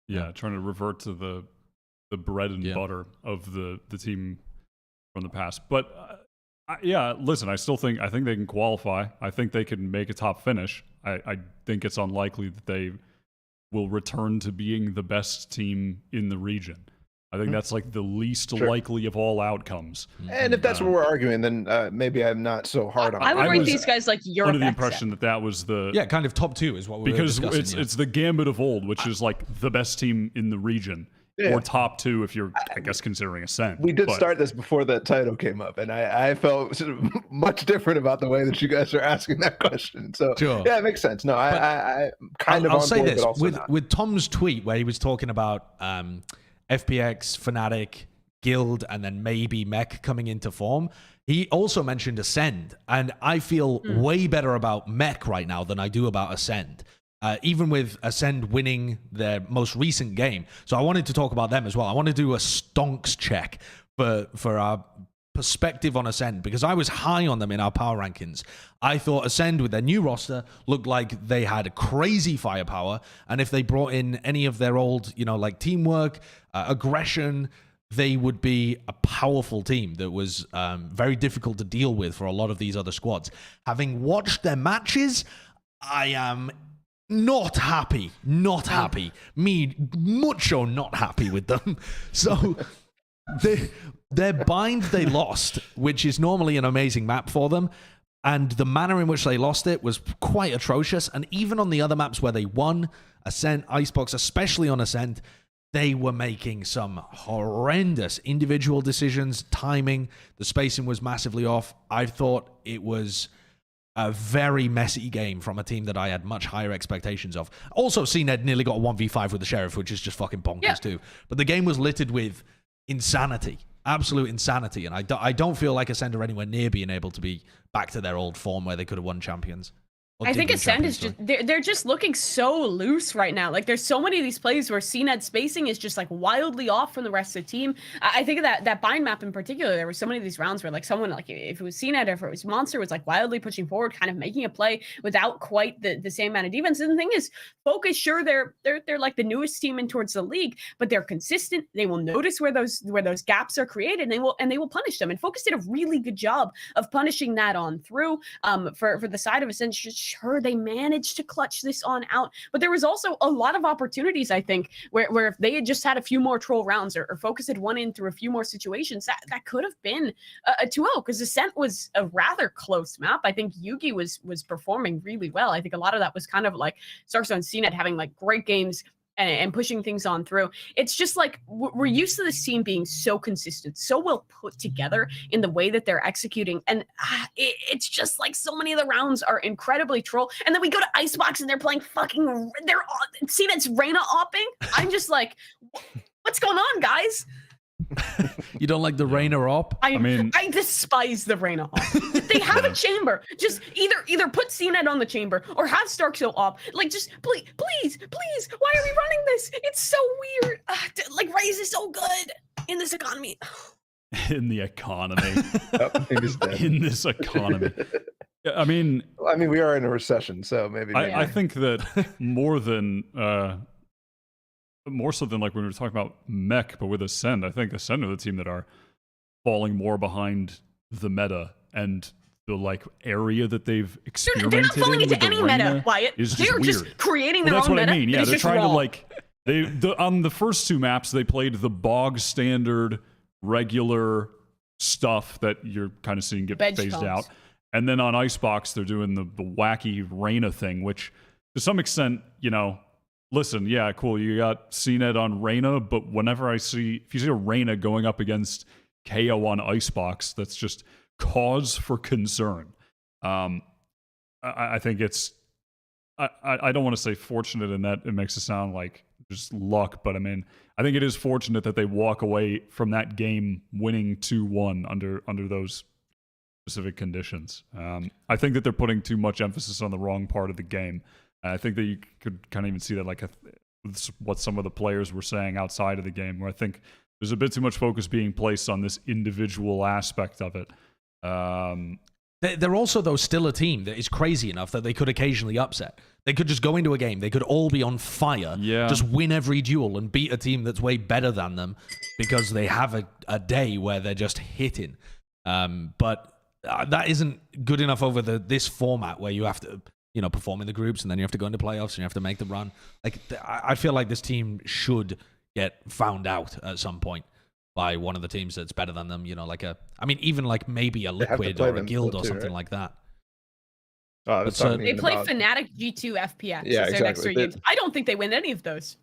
yeah, trying to revert to the bread and Yeah. butter of the team from the past. But yeah, listen, I think they can qualify. I think they can make a top finish. I think it's unlikely that they will return to being the best team in the region. I think that's like the least Sure. likely of all outcomes. And if that's what we're arguing, then maybe I'm not so hard on I would I rate was these guys like Europe. Under the XSET. impression that was the Yeah, kind of top 2 is what we were because discussing. it's the Gambit of old, which is like the best team in the region, Yeah. or top 2 if you're, I guess, considering ACEND. We did But start this before that title came up, and I felt sort of much different about the way that you guys are asking that question. So Sure. yeah, it makes sense. No, I kind of I'll on say board, this but also with not. with Tom's tweet where he was talking about FPX, Fnatic, Guild, and then maybe Mech coming into form. He also mentioned ACEND, and I feel way better about Mech right now than I do about ACEND. Even with ACEND winning their most recent game. So I wanted to talk about them as well. I want to do a STONKS check for our perspective on ACEND, because I was high on them in our power rankings. I thought ACEND with their new roster looked like they had crazy firepower, and if they brought in any of their old, like teamwork, aggression, they would be a powerful team that was very difficult to deal with for a lot of these other squads. Having watched their matches, I am not happy. Me, mucho not happy with them. So their Bind they lost, which is normally an amazing map for them, and the manner in which they lost it was quite atrocious. And even on the other maps where they won, ACEND, Icebox, especially on ACEND, they were making some horrendous individual decisions, timing. The spacing was massively off. I thought it was a very messy game from a team that I had much higher expectations of. Also, CNED nearly got a 1v5 with the Sheriff, which is just fucking bonkers too. But the game was littered with insanity, absolute insanity. And I don't feel like ACEND are anywhere near being able to be back to their old form where they could have won champions. I think ACEND is just they're just looking so loose right now. Like there's so many of these plays where CNED spacing is just like wildly off from the rest of the team. I think of that Bind map in particular. There were so many of these rounds where like someone, like if it was CNED or if it was Monster, was like wildly pushing forward, kind of making a play without quite the same amount of defense. And the thing is, Focus, sure, they're like the newest team in towards the league, but they're consistent. They will notice where those gaps are created, and they will punish them. And Focus did a really good job of punishing that on through. For the side of ACEND, sure, they managed to clutch this on out, but there was also a lot of opportunities, I think, where if they had just had a few more troll rounds or Focus had won in through a few more situations, that could have been a 2-0, because ACEND was a rather close map. I think Yugi was performing really well. I think a lot of that was kind of like Starkso and CNET having like great games and pushing things on through. It's just like we're used to this team being so consistent, so well put together in the way that they're executing, and it's just like so many of the rounds are incredibly troll. And then we go to Icebox and they're playing see that's Reyna opping. I'm just like, what's going on, guys? You don't like the Reyna op? I mean, I despise the Reyna op. They have a chamber. Just either put CNET on the chamber or have Starkso op. Like, just please, why are we running this? It's so weird. Like, Raze is so good in this economy. In the economy. Oh, In this economy. Yeah, I mean, we are in a recession, so maybe. I think that more so than like when we were talking about Mech, but with ACEND, I think ACEND are the team that are falling more behind the meta and the like area that they've experimented They're not falling in into with the any Reyna meta, Wyatt. is They're weird. just creating their Well, that's own what meta. I mean. Yeah, It's they're just trying raw. to like on the first 2 maps they played the bog standard regular stuff that you're kind of seeing get Veg phased comps. out, and then on Icebox they're doing the wacky Reyna thing, which to some extent, listen, yeah, cool, you got CNET on Reyna, but if you see a Reyna going up against KO on Icebox, that's just cause for concern. I think it's, I don't want to say fortunate in that it makes it sound like just luck, but I mean, I think it is fortunate that they walk away from that game winning 2-1 under those specific conditions. I think that they're putting too much emphasis on the wrong part of the game. And I think that you could kind of even see that like what some of the players were saying outside of the game, where I think there's a bit too much focus being placed on this individual aspect of it. They're also, though, still a team that is crazy enough that they could occasionally upset. They could just go into a game. They could all be on fire, just win every duel and beat a team that's way better than them because they have a day where they're just hitting. But that isn't good enough over this format where you have to, perform in the groups and then you have to go into playoffs and you have to make the run. Like, I feel like this team should get found out at some point by one of the teams that's better than them, even like maybe a Liquid or a Guild or something like that. They play Fnatic G2 FPX. Yeah, their next 3 exactly. games. I don't think they win any of those.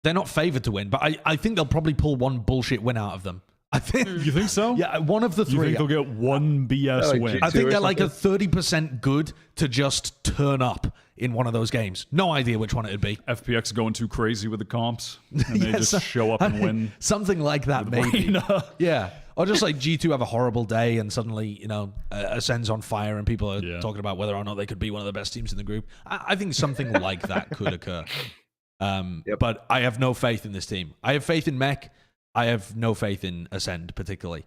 They're not favored to win, but I think they'll probably pull one bullshit win out of them. I think. You think so? Yeah, one of the three. You think they'll get one BS like win? I think they're like a something? 30% good to just turn up in one of those games. No idea which one it would be. FPX going too crazy with the comps, and they just show up and win. Something like that, maybe. Reyna. Yeah. Or just like G2 have a horrible day and suddenly, Ascend's on fire and people are talking about whether or not they could be one of the best teams in the group. I think something like that could occur. But I have no faith in this team. I have faith in Mech. I have no faith in Ascend particularly.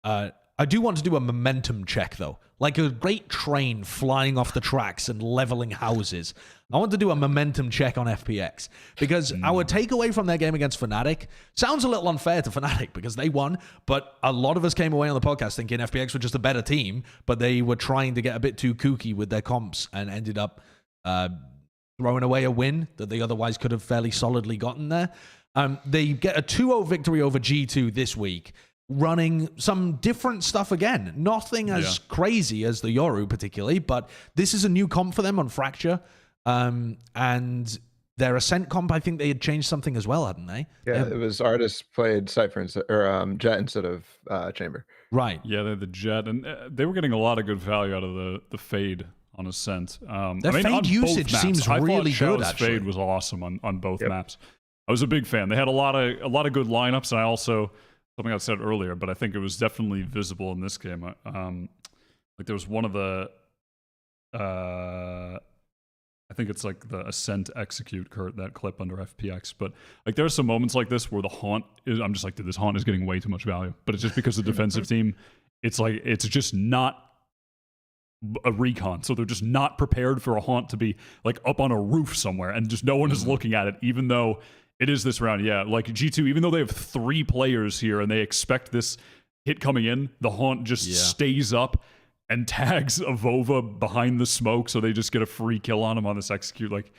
I do want to do a momentum check, though. Like a great train flying off the tracks and leveling houses. I want to do a momentum check on FPX because our takeaway from their game against Fnatic sounds a little unfair to Fnatic because they won, but a lot of us came away on the podcast thinking FPX were just a better team, but they were trying to get a bit too kooky with their comps and ended up throwing away a win that they otherwise could have fairly solidly gotten there. They get a 2-0 victory over G2 this week, running some different stuff again. Nothing as crazy as the Yoru particularly, but this is a new comp for them on Fracture. And their Ascent comp, I think they had changed something as well, hadn't they? Yeah, it was Artist played Cypher or Jett instead of Chamber. Right. Yeah, they're the Jett, and they were getting a lot of good value out of the Fade on Ascent. Their Fade usage seems really good, actually. Fade was awesome on both maps. I was a big fan. They had a lot of good lineups, and I also, something I said earlier, but I think it was definitely visible in this game. Like there was one of the, I think it's like the Ascent Execute, Kurt, that clip under FPX. But like there are some moments like this where the Haunt is, I'm just like, dude, this Haunt is getting way too much value. But it's just because the defensive team, it's like, it's just not a recon. So they're just not prepared for a Haunt to be like up on a roof somewhere and just no one is looking at it, even though it is this round. Yeah, like G2, even though they have 3 players here and they expect this hit coming in, the Haunt just stays up and tags Avova behind the smoke, so they just get a free kill on him on this execute. Like,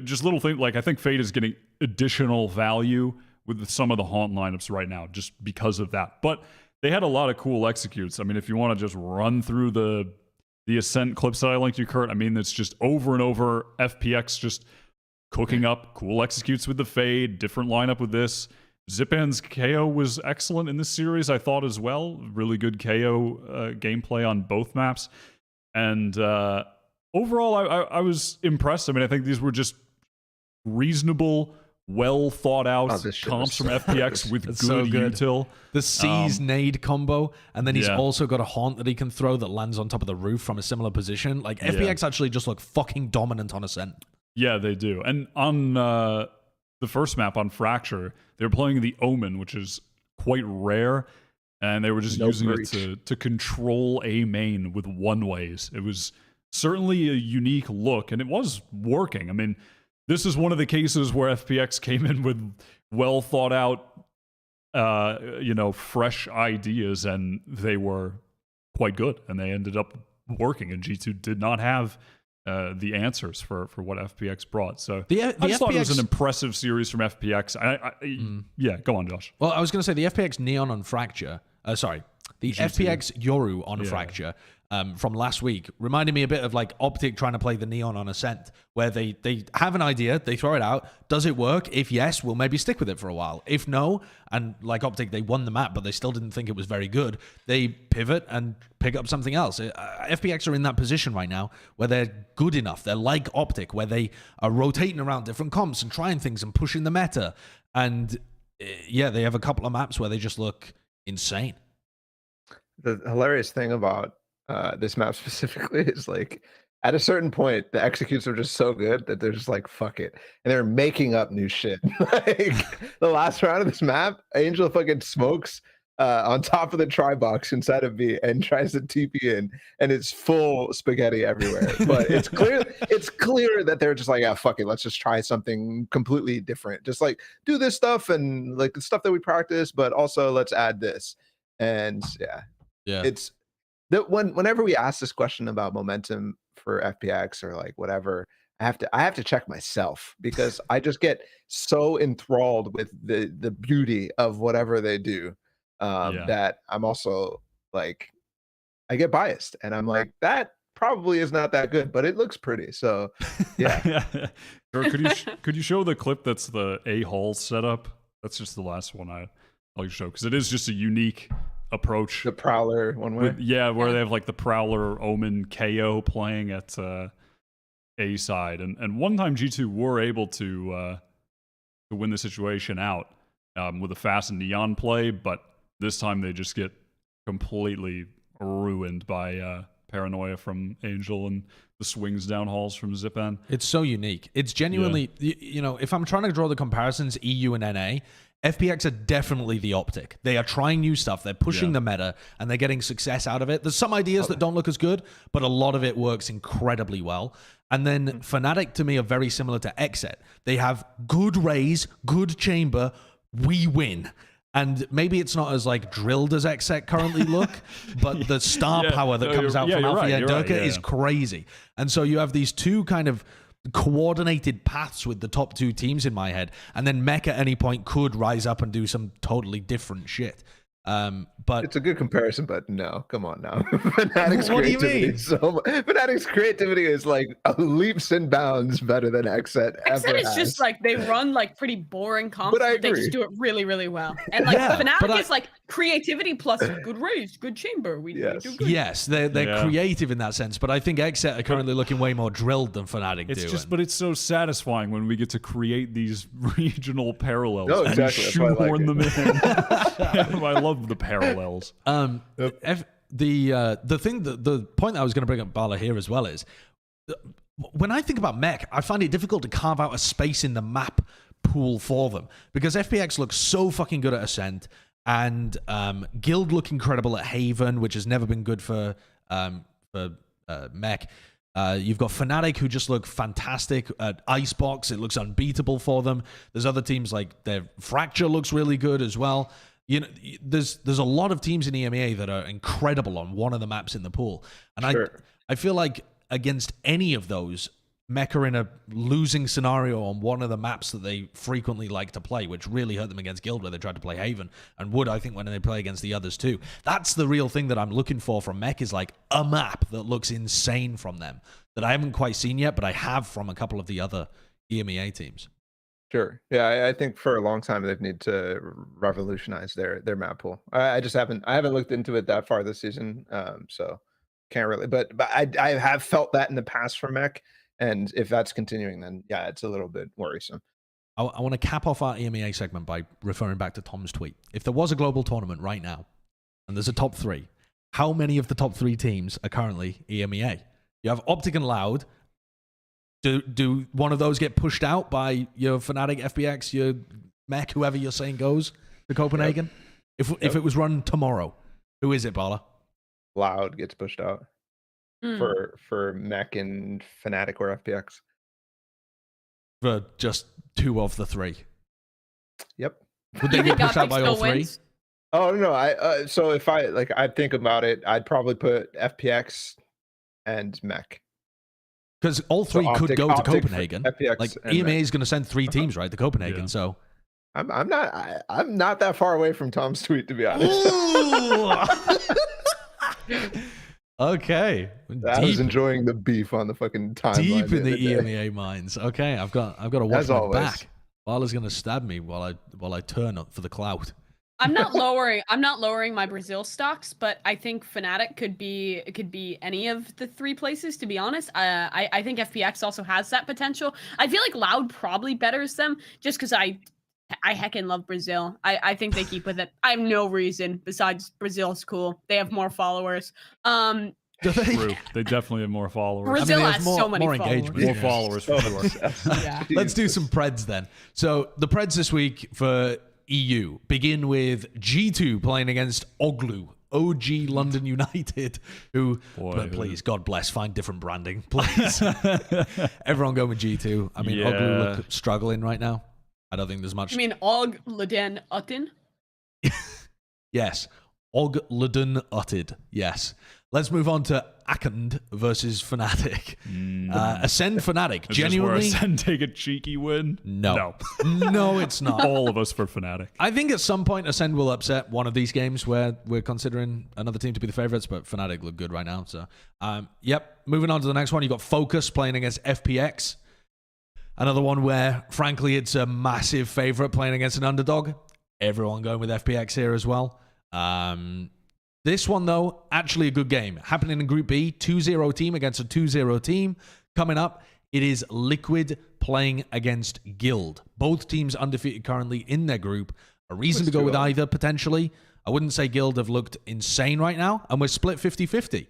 just little things. Like, I think Fade is getting additional value with some of the Haunt lineups right now, just because of that. But they had a lot of cool executes. I mean, if you want to just run through the Ascent clips that I linked you, Kurt, I mean, it's just over and over FPX just cooking up cool executes with the Fade, different lineup with this. Zipan's KO was excellent in this series, I thought, as well. Really good KO gameplay on both maps. And overall, I was impressed. I mean, I think these were just reasonable, well thought out comps from FPX with good util. The C's nade combo, and then he's also got a Haunt that he can throw that lands on top of the roof from a similar position. Like, FPX actually just look fucking dominant on Ascent. Yeah, they do. And on the first map on Fracture, they were playing the Omen, which is quite rare, and they were just using it to control a main with one-ways. It was certainly a unique look, and it was working. I mean, this is one of the cases where FPX came in with well-thought-out, fresh ideas, and they were quite good, and they ended up working, and G2 did not have the answers for what FPX brought. So I just thought it was an impressive series from FPX. Yeah, go on, Josh. Well, I was going to say the FPX Neon on Fracture. The G2. FPX Yoru on Fracture from last week reminded me a bit of like OpTic trying to play the Neon on Ascent, where they have an idea, they throw it out. Does it work? If yes, we'll maybe stick with it for a while. If no, and like OpTic, they won the map, but they still didn't think it was very good, they pivot and pick up something else. FPX are in that position right now where they're good enough. They're like OpTic, where they are rotating around different comps and trying things and pushing the meta. And they have a couple of maps where they just look insane. The hilarious thing about this map specifically is like at a certain point the executes are just so good that they're just like fuck it, and they're making up new shit. Like the last round of this map, Angel fucking smokes on top of the try box inside of B and tries to TP in, and it's full spaghetti everywhere. But it's clear that they're just like, yeah, fuck it, let's just try something completely different. Just like do this stuff and like the stuff that we practice, but also let's add this. And yeah, it's that whenever we ask this question about momentum for FPX or like whatever, I have to check myself, because I just get so enthralled with the beauty of whatever they do. That I'm also like, I get biased and I'm like, that probably is not that good, but it looks pretty. So yeah. Could you show the clip that's the A Hall setup? That's just the last one I'll show, because it is just a unique approach. The Prowler one way. Where they have like the Prowler, Omen, KO playing at A side. And one time G2 were able to win the situation out with a fast and neon play, but this time they just get completely ruined by paranoia from Angel and the swings down halls from Zipan. It's so unique. It's genuinely, you know, if I'm trying to draw the comparisons, EU and NA, FPX are definitely the OpTic. They are trying new stuff. They're pushing the meta, and they're getting success out of it. There's some ideas that don't look as good, but a lot of it works incredibly well. And then Fnatic, to me, are very similar to XSET. They have good raise, good chamber, we win. And maybe it's not as like drilled as XSET currently look, but the star power that comes out from Alpha and Durka is crazy. And so you have these two kind of coordinated paths with the top two teams in my head, and then Mech at any point could rise up and do some totally different shit. But it's a good comparison, but no, come on now. Fnatic's creativity is like leaps and bounds better than XSET ever XSET is has. just like they run like pretty boring comps, But they just do it really, really well. And like Fnatic is like creativity plus good raise, good chamber. We do good. Yes, they're creative in that sense, but I think XSET are currently looking way more drilled than Fnatic do. But it's so satisfying when we get to create these regional parallels No, exactly. and shoehorn them in. I love the parallels. The point that I was going to bring up Balla here as well is when I think about Mech, I find it difficult to carve out a space in the map pool for them, because FPX looks so fucking good at Ascent, and Guild look incredible at Haven, which has never been good for Mech. You've got Fnatic, who just look fantastic at Icebox. It looks unbeatable for them. There's other teams like their Fracture looks really good as well. You know, there's a lot of teams in EMEA that are incredible on one of the maps in the pool, and I feel like against any of those, Mech are in a losing scenario on one of the maps that they frequently like to play, which really hurt them against Guild, where they tried to play Haven, and would, I think, when they play against the others too. That's the real thing that I'm looking for from Mech, is like a map that looks insane from them that I haven't quite seen yet, but I have from a couple of the other EMEA teams. Sure. Yeah, I think for a long time they've need to revolutionize their map pool. I haven't looked into it that far this season, so can't really. But I have felt that in the past for Mech, and if that's continuing, then yeah, it's a little bit worrisome. I want to cap off our EMEA segment by referring back to Tom's tweet. If there was a global tournament right now, and there's a top 3, how many of the top 3 teams are currently EMEA? You have OpTic and Loud. Do one of those get pushed out by your Fnatic, FPX, your Mech, whoever you're saying goes to Copenhagen? If it was run tomorrow, who is it, Balla? Loud gets pushed out for Mech and Fnatic or FPX. For just 2 of the 3. Yep. Would they get pushed out by all 3? Oh no, so if I think about it, I'd probably put FPX and Mech. Because all 3 could go to Copenhagen. FPX like EMEA is going to send 3 teams, right, to Copenhagen. So I'm not that far away from Tom's tweet, to be honest. Okay. I was enjoying the beef on the fucking timeline. Deep in the EMEA minds. Okay, I've got to watch my back. Balla's going to stab me while I turn up for the clout. I'm not lowering my Brazil stocks, but I think Fnatic could be any of the 3 places, to be honest. I think FPX also has that potential. I feel like Loud probably betters them just because I heckin' love Brazil. I think they keep with it. I have no reason besides Brazil's cool. They have more followers. Do they? True. They definitely have more followers. Brazil there's has more- so many more followers. engagement. More followers for sure. Yeah. Let's do some Preds then. So the Preds this week for EU begin with G2 playing against Oglu, OG London United, who, but please, God bless, find different branding, please. Everyone going with G2. I mean, Yeah. Oglu look struggling right now. I don't think there's much. You mean Og Leden Utten? Yes. Og Luden Utted. Yes. Let's move on to ACEND versus Fnatic. Ascend Fnatic. Is Genuinely. this where Ascend take a cheeky win? No. No, it's not. All of us for Fnatic. I think at some point Ascend will upset one of these games where we're considering another team to be the favorites, but Fnatic look good right now. So, yep. Moving on to the next one, you got Focus playing against FPX. Another one where, frankly, it's a massive favorite playing against an underdog. Everyone going with FPX here as well. This one, though, actually a good game. Happening in Group B, 2-0 team against a 2-0 team. Coming up, it is Liquid playing against Guild. Both teams undefeated currently in their group. A reason to go with either, potentially. I wouldn't say Guild have looked insane right now, and we're split 50-50.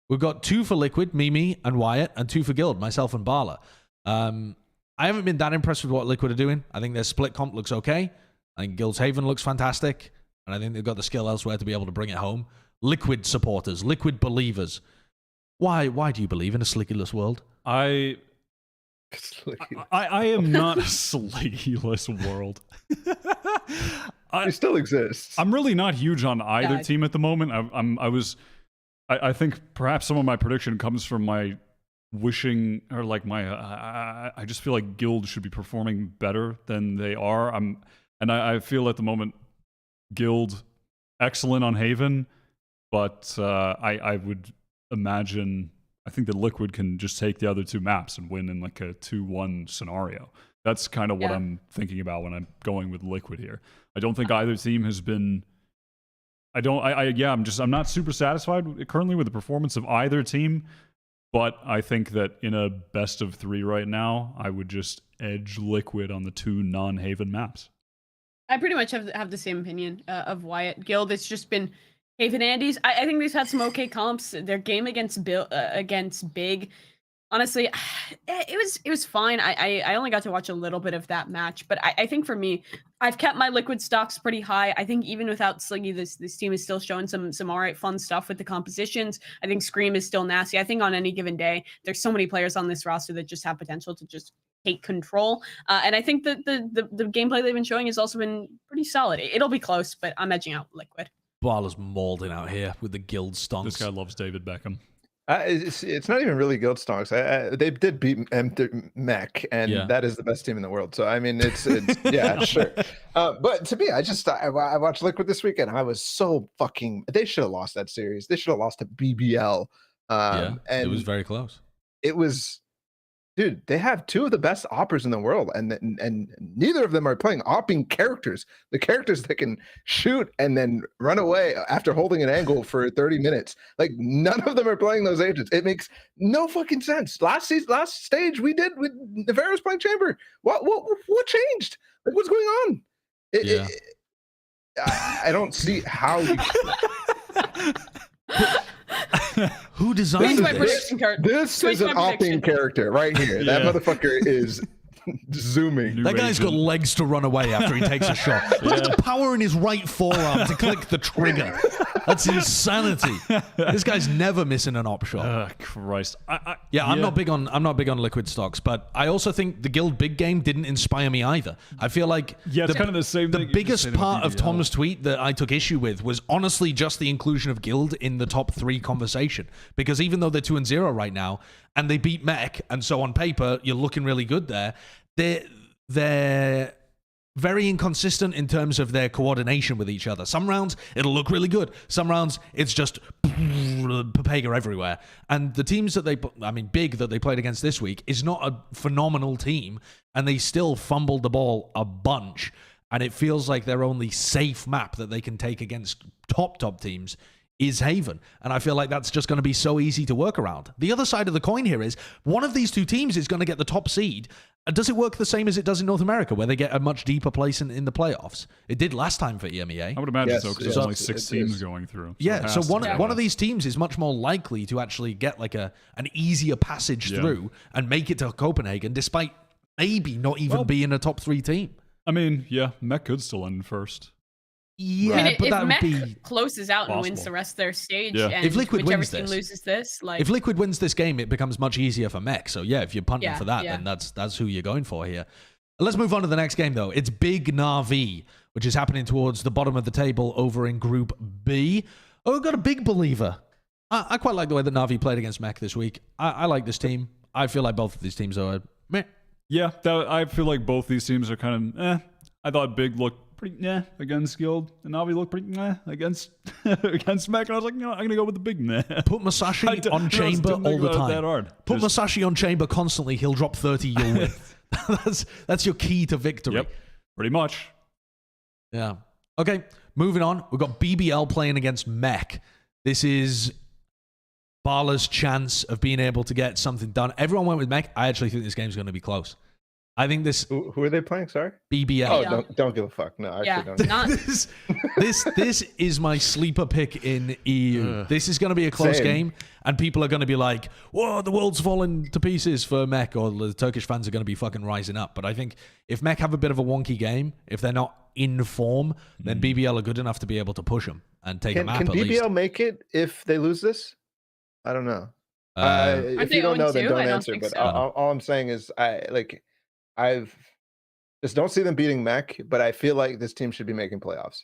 We've got 2 for Liquid, Mimi and Wyatt, and 2 for Guild, myself and Balla. I haven't been that impressed with what Liquid are doing. I think their split comp looks okay. I think Guild's Haven looks fantastic. And I think they've got the skill elsewhere to be able to bring it home. Liquid supporters, Liquid believers. Why do you believe in a slickless world? I am not a slickless world. It still exists. I'm really not huge on either Yeah. team at the moment. I think perhaps some of my prediction comes from my wishing, or like my I just feel like Guild should be performing better than they are. I feel at the moment Guild excellent on Haven, but I would imagine, I think that Liquid can just take the other 2 maps and win in like a 2-1 scenario. That's kind of what I'm thinking about when I'm going with Liquid here. I don't think either team has been. I'm not super satisfied currently with the performance of either team, but I think that in a best of 3 right now, I would just edge Liquid on the 2 non-Haven maps. I pretty much have the same opinion of Wyatt. Guild, it's just been Haven Andes. I think they've had some okay comps. Their game against Big, honestly, it was fine. I only got to watch a little bit of that match, but I think for me, I've kept my Liquid stocks pretty high. I think even without Sliggy, this team is still showing some alright fun stuff with the compositions. I think Scream is still nasty. I think on any given day, there's so many players on this roster that just have potential to just take control. And I think that the gameplay they've been showing has also been pretty solid. It'll be close, but I'm edging out Liquid. Balla's mauling out here with the Guild stonks. This guy loves David Beckham. It's not even really Guild Stonks. They did beat Mech, and that is the best team in the world. So I mean, it's yeah, sure. But to me, I watched Liquid this weekend. I was so fucking. They should have lost that series. They should have lost to BBL. And it was very close. It was. Dude, they have 2 of the best oppers in the world, and neither of them are playing opping characters. The characters that can shoot and then run away after holding an angle for 30 minutes. Like, none of them are playing those agents. It makes no fucking sense. Last stage we did with Navarro's playing Chamber. What changed? Like, what's going on? I don't see how you. Who designed my prediction card. This is an opping character right here. That motherfucker is zooming. That guy's got legs to run away after he takes a shot. Look at the power in his right forearm to click the trigger. That's insanity. This guy's never missing an op shot. Christ. I'm not big on Liquid stocks, but I also think the Guild big game didn't inspire me either. I feel like it's kind of the same The thing. biggest part of Tom's tweet that I took issue with was honestly just the inclusion of Guild in the top 3 conversation. Because even though they're 2-0 right now, and they beat Mech, and so on paper you're looking really good there, they're very inconsistent in terms of their coordination with each other. Some rounds, it'll look really good. Some rounds, it's just Papega everywhere. And the teams that Big that they played against this week is not a phenomenal team, and they still fumbled the ball a bunch. And it feels like their only safe map that they can take against top teams is Haven. And I feel like that's just going to be so easy to work around. The other side of the coin here is one of these two teams is going to get the top seed. Does it work the same as it does in North America, where they get a much deeper place in the playoffs? It did last time for EMEA. I would imagine Yes, so, because yes, there's only it 6 is. teams going through. Yeah, it so has to be. one of these teams is much more likely to actually get like an easier passage through and make it to Copenhagen, despite maybe not even being a top 3 team. I mean, yeah, Mech could still end first. Yeah, I mean, but if that would Mech be closes out and wins possible. the rest of their stage, Yeah. and If Liquid whichever wins team this- loses this, like if Liquid wins this game, it becomes much easier for Mech. So yeah, if you're punting Yeah, for that, yeah. then that's who you're going for here. Let's move on to the next game though. It's Big Na'Vi, which is happening towards the bottom of the table over in Group B. Oh, we've got a big believer. I quite like the way that Na'Vi played against Mech this week. I like this team. I feel like both of these teams are meh. Yeah, I feel like both these teams are kind of I thought Big looked pretty against Guild, and Na'Vi looked pretty against against Mech, and I was like, I'm gonna go with the big Put Masashi on Chamber didn't all think the about it time. that hard. Put Just- Masashi on Chamber constantly. He'll drop 30. You'll win. that's your key to victory. Yep, pretty much. Yeah. Okay, moving on. We've got BBL playing against Mech. This is Balla's chance of being able to get something done. Everyone went with Mech. I actually think this game's going to be close. I think this Who are they playing? Sorry. BBL. Oh, Yeah. don't give a fuck. No, I yeah, actually don't. not this is my sleeper pick in EU. This is going to be a close Same. game, and people are going to be like, "Whoa, the world's falling to pieces for Mech," or the Turkish fans are going to be fucking rising up. But I think if Mech have a bit of a wonky game, if they're not in form, then BBL are good enough to be able to push them and take a map Can at BBL least. make it if they lose this? I don't know. Uh, If they you don't know, then 0-2? don't I don't answer. think But so. all I'm saying is, I've just don't see them beating Mech, but I feel like this team should be making playoffs.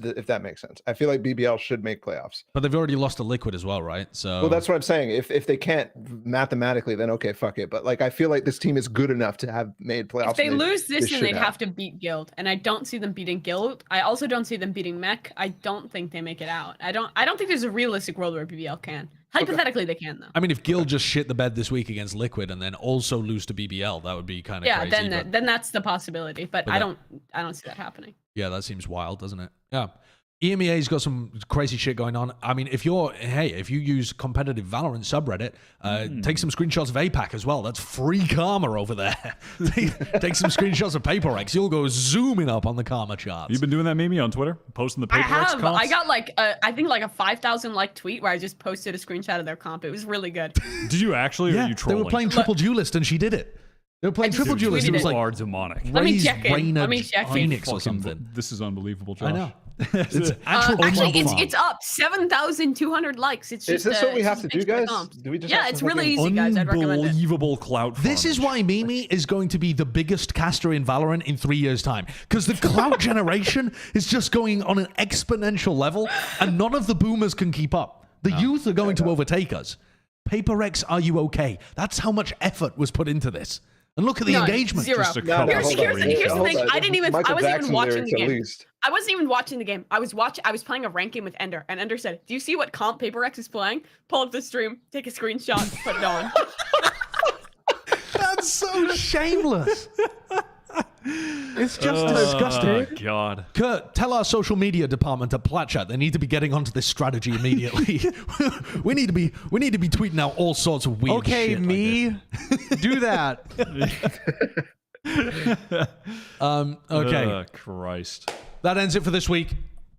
If that makes sense, I feel like BBL should make playoffs. but they've already lost to Liquid as well, right? So Well, that's what I'm saying. If they can't mathematically, then okay, fuck it. But like, I feel like this team is good enough to have made playoffs. if they and lose this, then should they'd have to beat Guild, and I don't see them beating Guild. I also don't see them beating Mech. I don't think they make it out. I don't think there's a realistic world where BBL can. Hypothetically, they can though. I mean, if Guild just shit the bed this week against Liquid and then also lose to BBL, that would be kind of Yeah, crazy. then that's the possibility. But But I that- don't see that happening. Yeah, that seems wild, doesn't it? Yeah. EMEA's got some crazy shit going on. I mean, if you use competitive Valorant subreddit, take some screenshots of APAC as well. That's free karma over there. take some screenshots of PaperX. You'll go zooming up on the karma charts. You've been doing that, Mimi, on Twitter, posting the I paper have. comps? I got like I think like a 5,000 like tweet where I just posted a screenshot of their comp. It was really good. Did you actually? Or yeah, are you they trolling? were playing triple duelist and she did it. They were playing just triple duelist. It tweeted was it. like are demonic. Let me Raise check in. Reyna Let me check in. Phoenix or Fucking- something. This is unbelievable, Josh. I know. It's actual Actually, fun. it's up 7,200 likes. It's just Is this what we it's have just to do, thanks to the guys? comps. Do we just Yeah, have it's to really fucking- easy, guys. I'd recommend it. Unbelievable clout. This is why Mimi is going to be the biggest caster in Valorant in 3 years' time. Because the clout generation is just going on an exponential level, and none of the boomers can keep up. The youth are going to overtake us. PaperX, are you okay? That's how much effort was put into this. And look at the None. engagement. Zero. Just a No, couple Here's- of here's the- screenshots. here's the thing. Hold on. I didn't even- Michael I wasn't even Jackson watching lyrics the at game. least. I wasn't even watching the game. I was playing a rank game with Ender, and Ender said, "Do you see what comp PaperX is playing? Pull up the stream, take a screenshot, put it on." That's so shameless. It's just disgusting. Oh, God. Kurt, tell our social media department at Plat Chat they need to be getting onto this strategy immediately. we need to be tweeting out all sorts of weird Okay, shit. me, do that. Okay. Christ. That ends it for this week.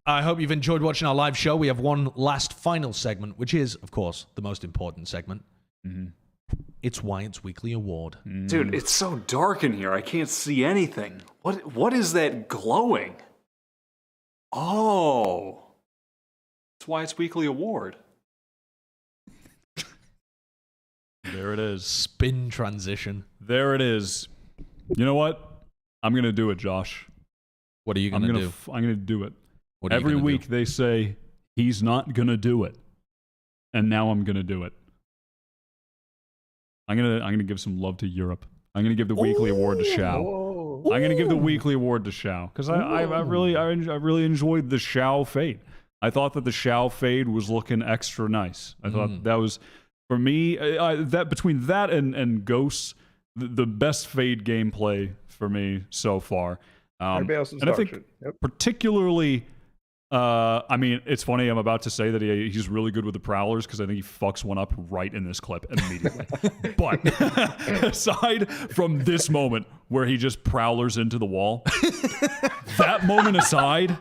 I hope you've enjoyed watching our live show. We have one last final segment, which is, of course, the most important segment. It's Wyatt's Weekly Award. Dude, it's so dark in here. I can't see anything. What is that glowing? Oh. That's why it's Weekly Award. There it is. Spin transition. There it is. You know what? I'm gonna do it, Josh. What are you I'm going to gonna do? I'm gonna do it. What are you Every gonna do? week they say he's not gonna do it, and now I'm gonna do it. I'm gonna give some love to Europe. I'm gonna give the weekly award to Shao. I'm gonna give the weekly award to Shao because I really enjoyed the Shao fade. I thought that the Shao fade was looking extra nice. I thought that was, for me, that between that and Ghosts, the best fade gameplay for me so far. Everybody else is and I dog think shit. Yep. particularly I mean, it's funny. I'm about to say that he's really good with the Prowlers because I think he fucks one up right in this clip immediately. But aside from this moment where he just Prowlers into the wall, that moment aside,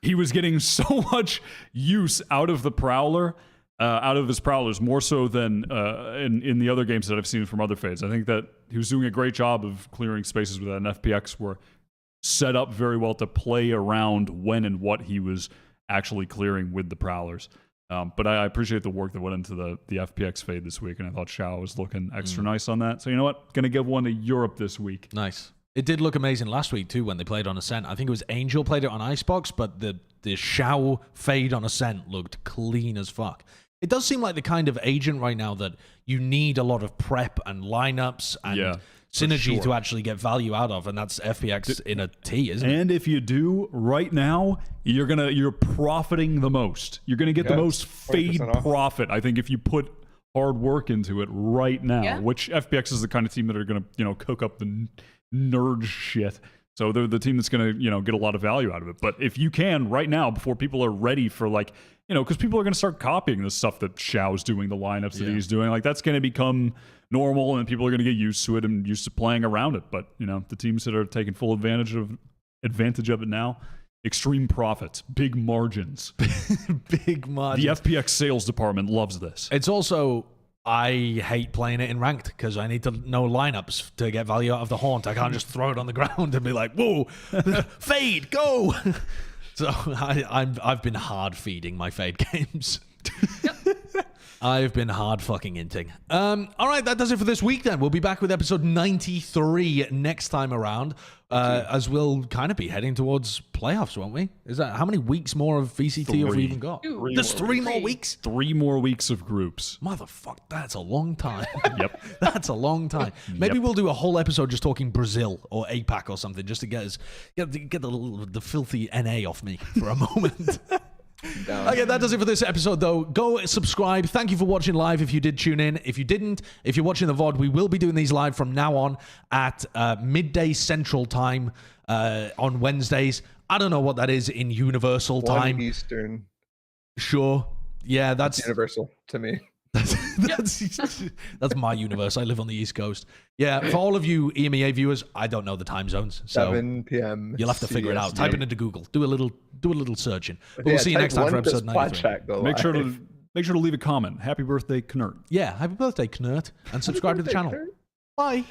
he was getting so much use out of the Prowler, out of his Prowlers, more so than in the other games that I've seen from other fades. I think that he was doing a great job of clearing spaces with an FPX where set up very well to play around when and what he was actually clearing with the Prowlers. But I appreciate the work that went into the FPX fade this week, and I thought Xiao was looking extra nice on that. So you know what? Going to give one to Europe this week. Nice. It did look amazing last week too when they played on Ascent. I think it was Angel played it on Icebox, but the Xiao fade on Ascent looked clean as fuck. It does seem like the kind of agent right now that you need a lot of prep and lineups and synergy to actually get value out of, and that's FPX in a T, isn't it? And if you do right now, you're profiting the most. You're gonna get the most fade profit. I think if you put hard work into it right now, which FPX is the kind of team that are gonna cook up the nerd shit. So they're the team that's gonna get a lot of value out of it. But if you can right now, before people are ready for because people are gonna start copying the stuff that Xiao's doing, the lineups that he's doing, that's gonna become normal, and people are gonna get used to it and used to playing around it. But the teams that are taking full advantage of it now, extreme profits, big margins. Big margins. The FPX sales department loves this. It's also, I hate playing it in ranked because I need to know lineups to get value out of the haunt. I can't just throw it on the ground and be like, whoa, fade, go. So I've been hard feeding my fade games. I've been hard fucking inting. All right, that does it for this week then. We'll be back with episode 93 next time around, as we'll kind of be heading towards playoffs, won't we? Is that how many weeks more of VCT have we even got? There's 3 more weeks? 3 more weeks of groups. Motherfuck, that's a long time. Yep. That's a long time. Maybe we'll do a whole episode just talking Brazil or APAC or something, just to get the filthy NA off me for a moment. Okay, that does it for this episode, though. Go subscribe. Thank you for watching live if you did tune in. If you didn't, if you're watching the VOD, we will be doing these live from now on at midday Central Time on Wednesdays. I don't know what that is in Universal Time. 1 Eastern. Sure. Yeah, that's Universal to me. That's my universe. I live on the East Coast. Yeah, for all of you EMEA viewers, I don't know the time zones, so 7 p.m. you'll have to figure it out. Type it into Google. Do a little searching. But we'll see you next time for episode 93. Make sure to leave a comment. Happy birthday, Knurt. Yeah, happy birthday, Knurt, and subscribe to the channel. Bye.